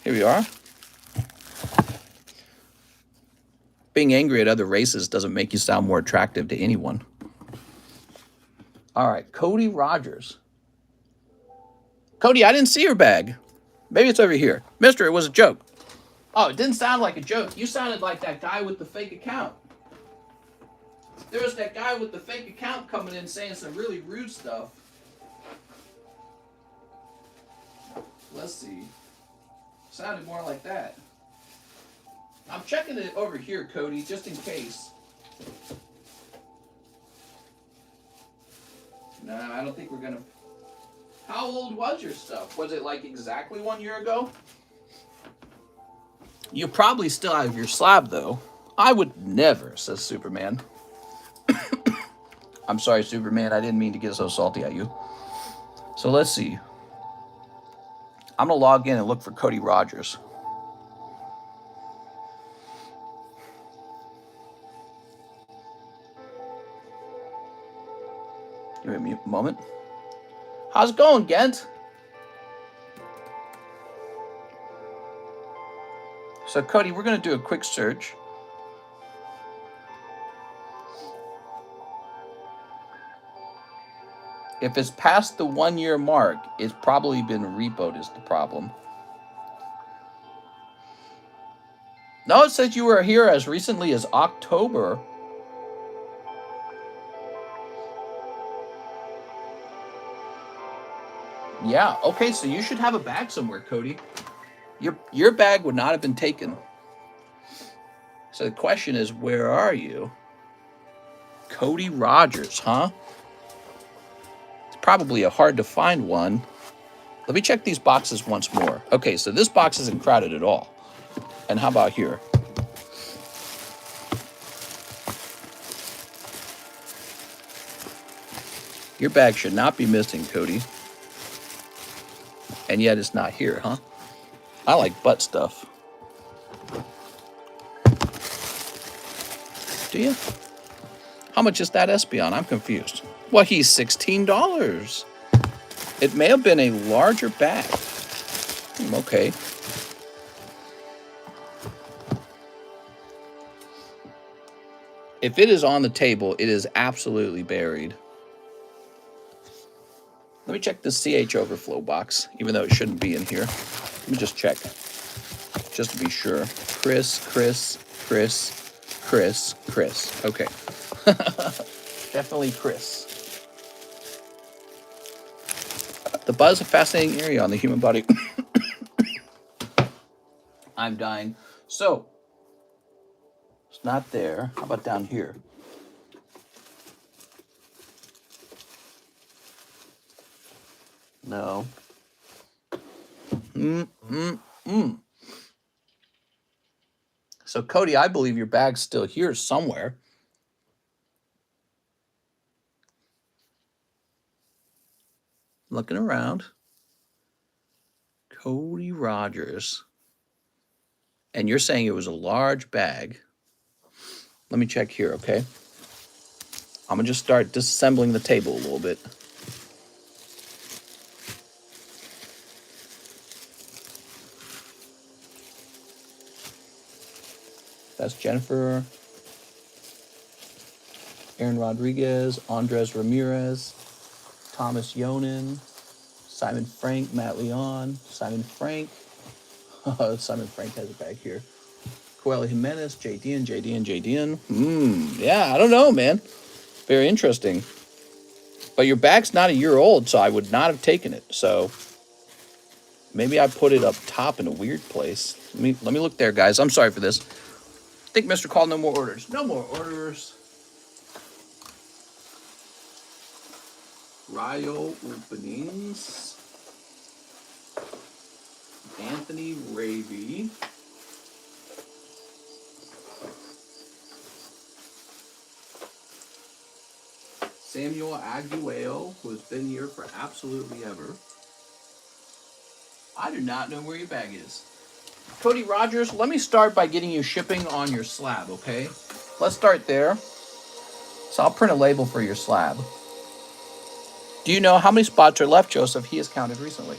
Here we are. Being angry at other races doesn't make you sound more attractive to anyone. All right, Cody Rogers. Cody, I didn't see your bag. Maybe it's over here. Mister, it was a joke. Oh, it didn't sound like a joke. You sounded like that guy with the fake account. There was that guy with the fake account coming in saying some really rude stuff. Let's see. Sounded more like that. I'm checking it over here, Cody, just in case. No, I don't think we're gonna. How old was your stuff? Was it like exactly 1 year ago? You probably still have your slab, though. I would never, says Superman. I'm sorry, Superman. I didn't mean to get so salty at you. So let's see. I'm going to log in and look for Cody Rogers. Give me a moment. How's it going, Gent? So, Cody, we're going to do a quick search. If it's past the 1 year mark, it's probably been repoed is the problem. No, it says you were here as recently as October. Yeah, okay, so you should have a bag somewhere, Cody. Your bag would not have been taken. So the question is, where are you? Cody Rogers, huh? It's probably a hard to find one. Let me check these boxes once more. Okay, so this box isn't crowded at all. And how about here? Your bag should not be missing, Cody. And yet it's not here, huh? I like butt stuff. Do you? How much is that Espeon? I'm confused. Well, he's $16. It may have been a larger bag. Okay. If it is on the table, it is absolutely buried. Let me check the CH overflow box, even though it shouldn't be in here. Let me just check, just to be sure. Chris. Okay. Definitely Chris. The buzz is a fascinating area on the human body. I'm dying. So, it's not there. How about down here? No. So, Cody, I believe your bag's still here somewhere. Looking around. Cody Rogers. And you're saying it was a large bag. Let me check here, okay? I'm going to just start disassembling the table a little bit. That's Jennifer, Aaron Rodriguez, Andres Ramirez, Thomas Yonan, Simon Frank, Matt Leon, Simon Frank. Simon Frank has a bag here. Coelho Jimenez, JDN. Yeah, I don't know, man. Very interesting. But your bag's not a year old, so I would not have taken it. So maybe I put it up top in a weird place. Let me look there, guys. I'm sorry for this. I think Mr. Call, no more orders. No more orders. Rayo openings. Anthony Ravy. Samuel Aguayo, who has been here for absolutely ever. I do not know where your bag is. Cody Rogers, let me start by getting you shipping on your slab, okay? Let's start there. So I'll print a label for your slab. Do you know how many spots are left, Joseph? He has counted recently.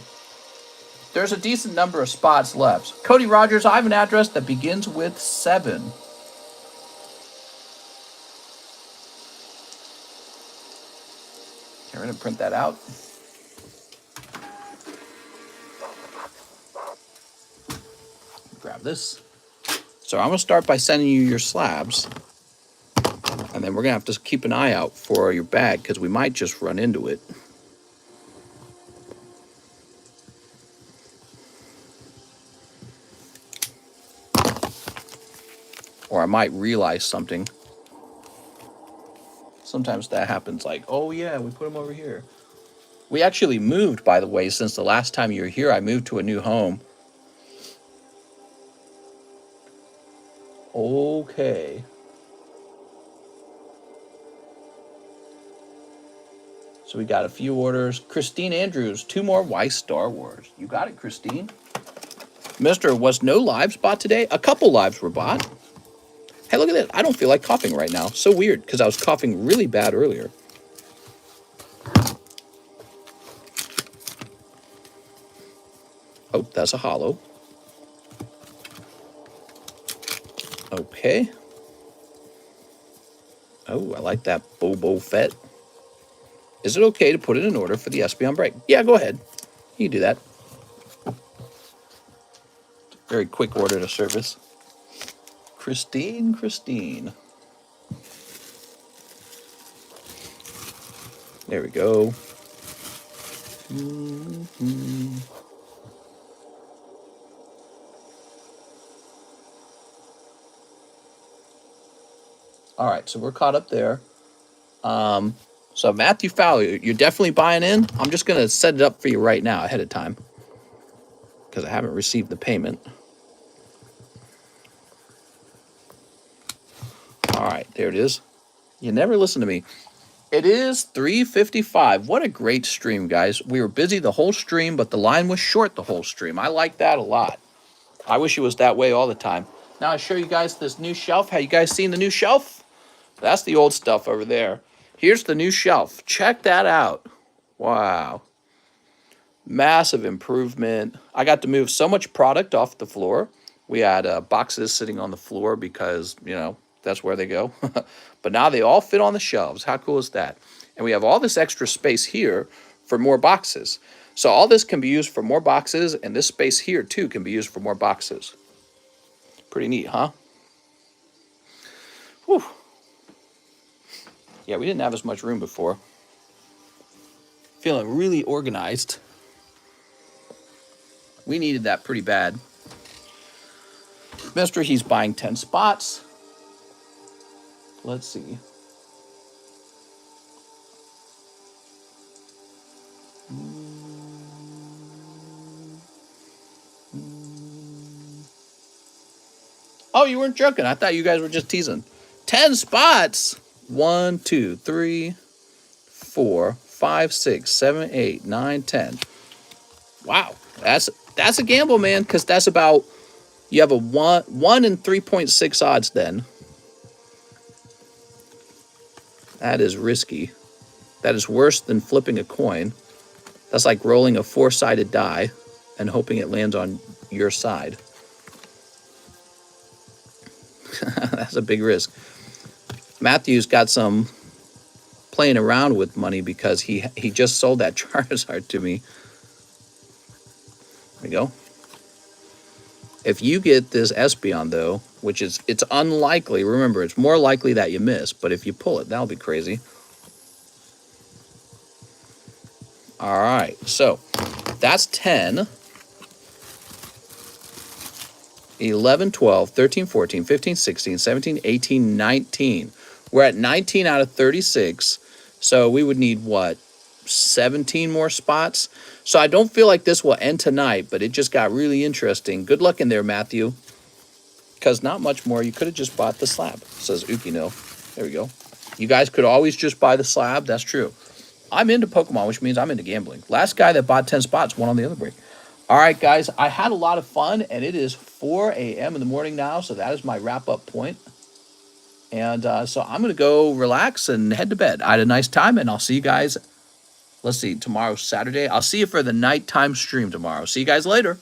There's a decent number of spots left. Cody Rogers, I have an address that begins with 7. Okay, we're going to print that out. Grab this. So I'm going to start by sending you your slabs. And then we're going to have to keep an eye out for your bag because we might just run into it. I might realize something. Sometimes that happens, like, oh yeah, we put them over here. We actually moved, by the way, since the last time you were here. I moved to a new home. Okay. So we got a few orders. Christine Andrews, 2 more WEISS Star Wars. You got it, Christine. Mr. Was no lives bought today? A couple lives were bought. Hey, look at this. I don't feel like coughing right now. So weird, because I was coughing really bad earlier. Oh, that's a hollow. Okay. Oh, I like that Bobo Fett. Is it okay to put in an order for the Espeon break? Yeah, go ahead. You can do that. Very quick order to service. Christine. There we go. All right, so we're caught up there. So Matthew Fowler, you're definitely buying in. I'm just going to set it up for you right now ahead of time because I haven't received the payment. All right, there it is. You never listen to me. It is 3:55. What a great stream, guys. We were busy the whole stream, but the line was short the whole stream. I like that a lot. I wish it was that way all the time. Now I show you guys this new shelf. Have you guys seen the new shelf? That's the old stuff over there. Here's the new shelf. Check that out. Wow. Massive improvement. I got to move so much product off the floor. We had boxes sitting on the floor because, you know, that's where they go. But now they all fit on the shelves. How cool is that? And we have all this extra space here for more boxes. So all this can be used for more boxes, and this space here, too, can be used for more boxes. Pretty neat, huh? Whew. Yeah, we didn't have as much room before. Feeling really organized. We needed that pretty bad. Mister, he's buying 10 spots. Let's see. Oh, you weren't joking. I thought you guys were just teasing. 10 spots. 1, 2, 3, 4, 5, 6, 7, 8, 9, 10. Wow. That's a gamble, man, because that's about, you have a 1 in 3.6 odds then. That is risky. That is worse than flipping a coin. That's like rolling a 4-sided die and hoping it lands on your side. That's a big risk. Matthew's got some playing around with money because he just sold that Charizard to me. There we go. If you get this Espeon, though, which is, it's unlikely. Remember, it's more likely that you miss, but if you pull it, that'll be crazy. All right, so that's 10, 11, 12, 13, 14, 15, 16, 17, 18, 19. We're at 19 out of 36, so we would need, what, 17 more spots? So I don't feel like this will end tonight, but it just got really interesting. Good luck in there, Matthew, because not much more. You could have just bought the slab, says Ukino. There we go. You guys could always just buy the slab. That's true. I'm into Pokemon, which means I'm into gambling. Last guy that bought 10 spots won on the other break. All right, guys, I had a lot of fun, and it is 4 a.m. in the morning now, so that is my wrap-up point. And so I'm going to go relax and head to bed. I had a nice time, and I'll see you guys, let's see, tomorrow's Saturday. I'll see you for the nighttime stream tomorrow. See you guys later.